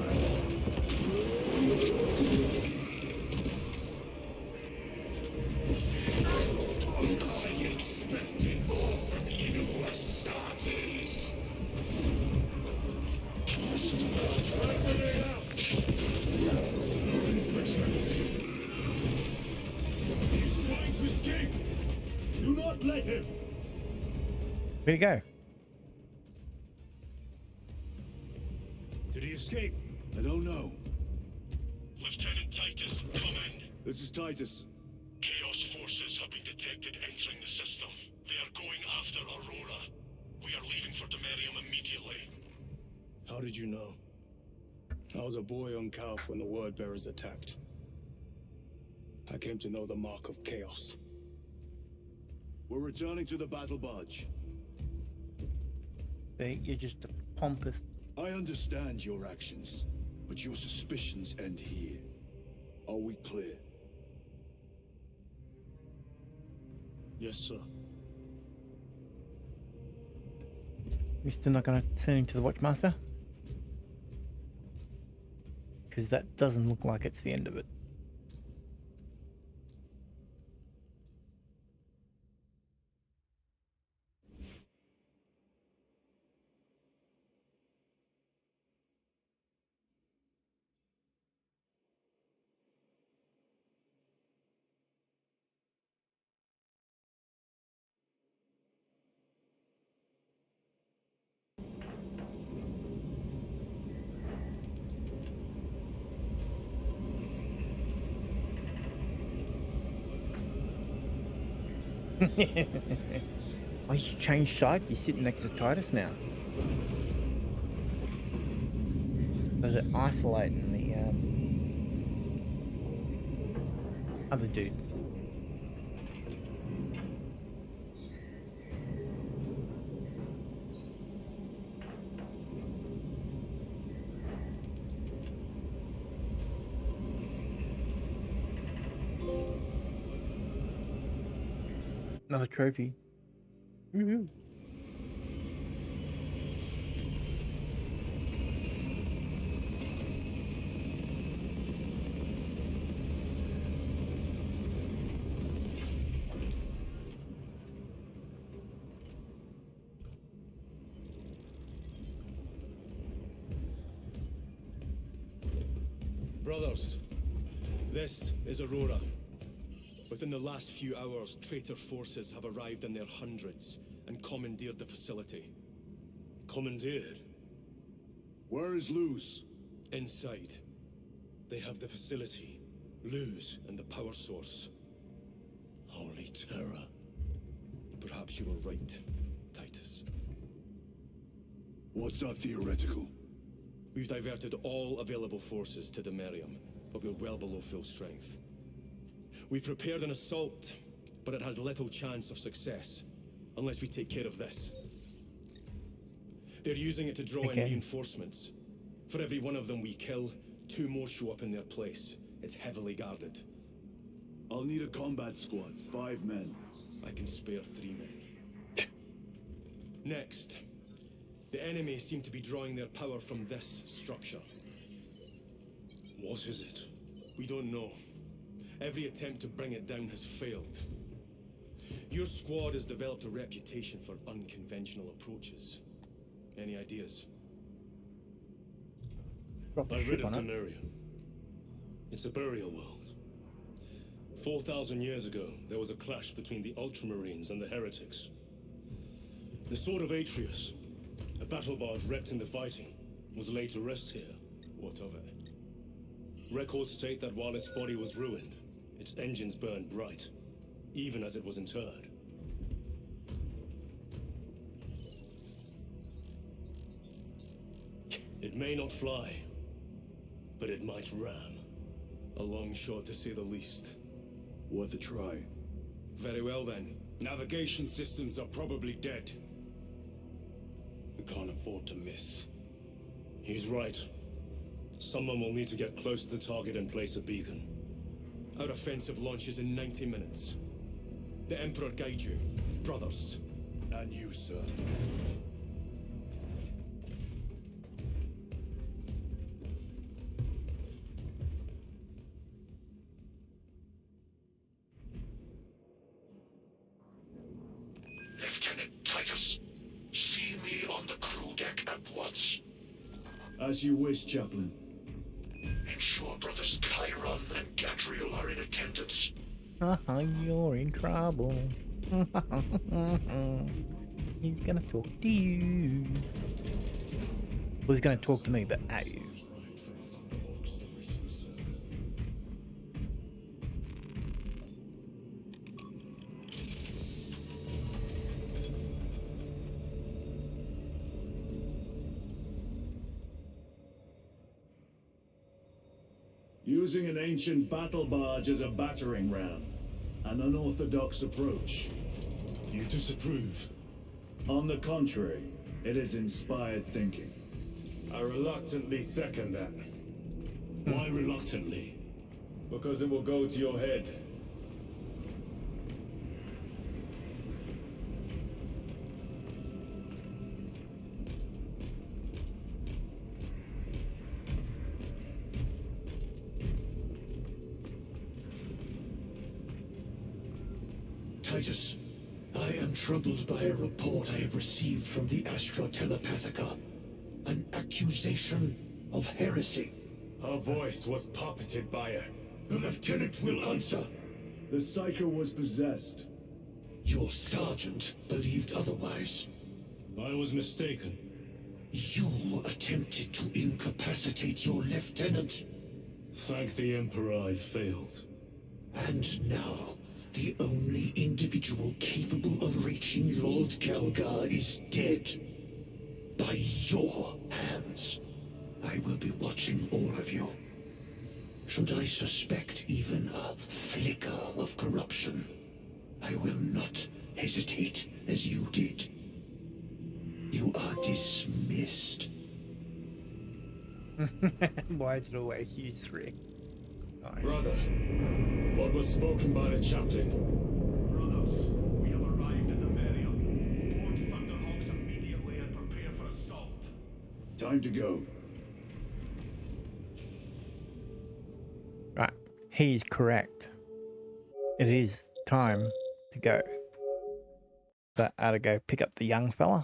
He's trying to escape. Do not let him. Where'd he go? Did he escape? I don't know. Lieutenant Titus, come in. This is Titus. Chaos forces have been detected entering the system. They are going after Aurora. We are leaving for Demerium immediately. How did you know? I was a boy on Calf when the Word Bearers attacked. I came to know the mark of chaos. We're returning to the battle barge. You're just a pompous. I understand your actions, but your suspicions end here. Are we clear? Yes, sir. You're still not gonna turn into the Watchmaster? Because that doesn't look like it's the end of it. Oh, he's changed sides. He's sitting next to Titus now. So they're isolating the other dude. Another trophy. Woohoo. Brothers, this is Aurora. Within the last few hours, traitor forces have arrived in their hundreds and commandeered the facility. Commandeered? Where is Luz? Inside. They have the facility, Luz, and the power source. Holy terror. Perhaps you were right. Titus. What's our theoretical? We've diverted all available forces to Demerium, but we're well below full strength. We've prepared an assault, but it has little chance of success, unless we take care of this. They're using it to draw in reinforcements. For every one of them we kill, 2 more show up in their place. It's heavily guarded. I'll need a combat squad, 5 men. I can spare 3 men. Next, the enemy seem to be drawing their power from this structure. What is it? We don't know. Every attempt to bring it down has failed. Your squad has developed a reputation for unconventional approaches. Any ideas? I've read of Demerium. It's a burial world. 4,000 years ago, there was a clash between the Ultramarines and the Heretics. The Sword of Atreus, a battle barge wrecked in the fighting, was laid to rest here. What of it? Records state that while its body was ruined, its engines burned bright, even as it was interred. It may not fly, but it might ram. A long shot to say the least. Worth a try. Very well then. Navigation systems are probably dead. We can't afford to miss. He's right. Someone will need to get close to the target and place a beacon. Our offensive launches in 90 minutes. The Emperor guide you, brothers. And you, sir. Lieutenant Titus, see me on the crew deck at once. As you wish, Chaplain. Ensure brothers Chiron and Gadriel are in attendance. You're in trouble. He's gonna talk to you. Well, he's gonna talk to me, but at you. Using an ancient battle barge as a battering ram. An unorthodox approach. You disapprove? On the contrary, it is inspired thinking. I reluctantly second that. Why reluctantly? Because it will go to your head. Titus, I am troubled by a report I have received from the Astra Telepathica. An accusation of heresy. Her voice was puppeted by her. The lieutenant will answer. The Psycho was possessed. Your sergeant believed otherwise. I was mistaken. You attempted to incapacitate your lieutenant. Thank the Emperor I failed. And now, the only individual capable of reaching Lord Calgar is dead. By your hands. I will be watching all of you. Should I suspect even a flicker of corruption, I will not hesitate as you did. You are dismissed. Why is it always you 3? Brother, what was spoken by the chaplain? Brothers, we have arrived at the Demerium. Board Thunderhawks immediately and prepare for assault. Time to go. Right, he's correct. It is time to go. But I had to go pick up the young fella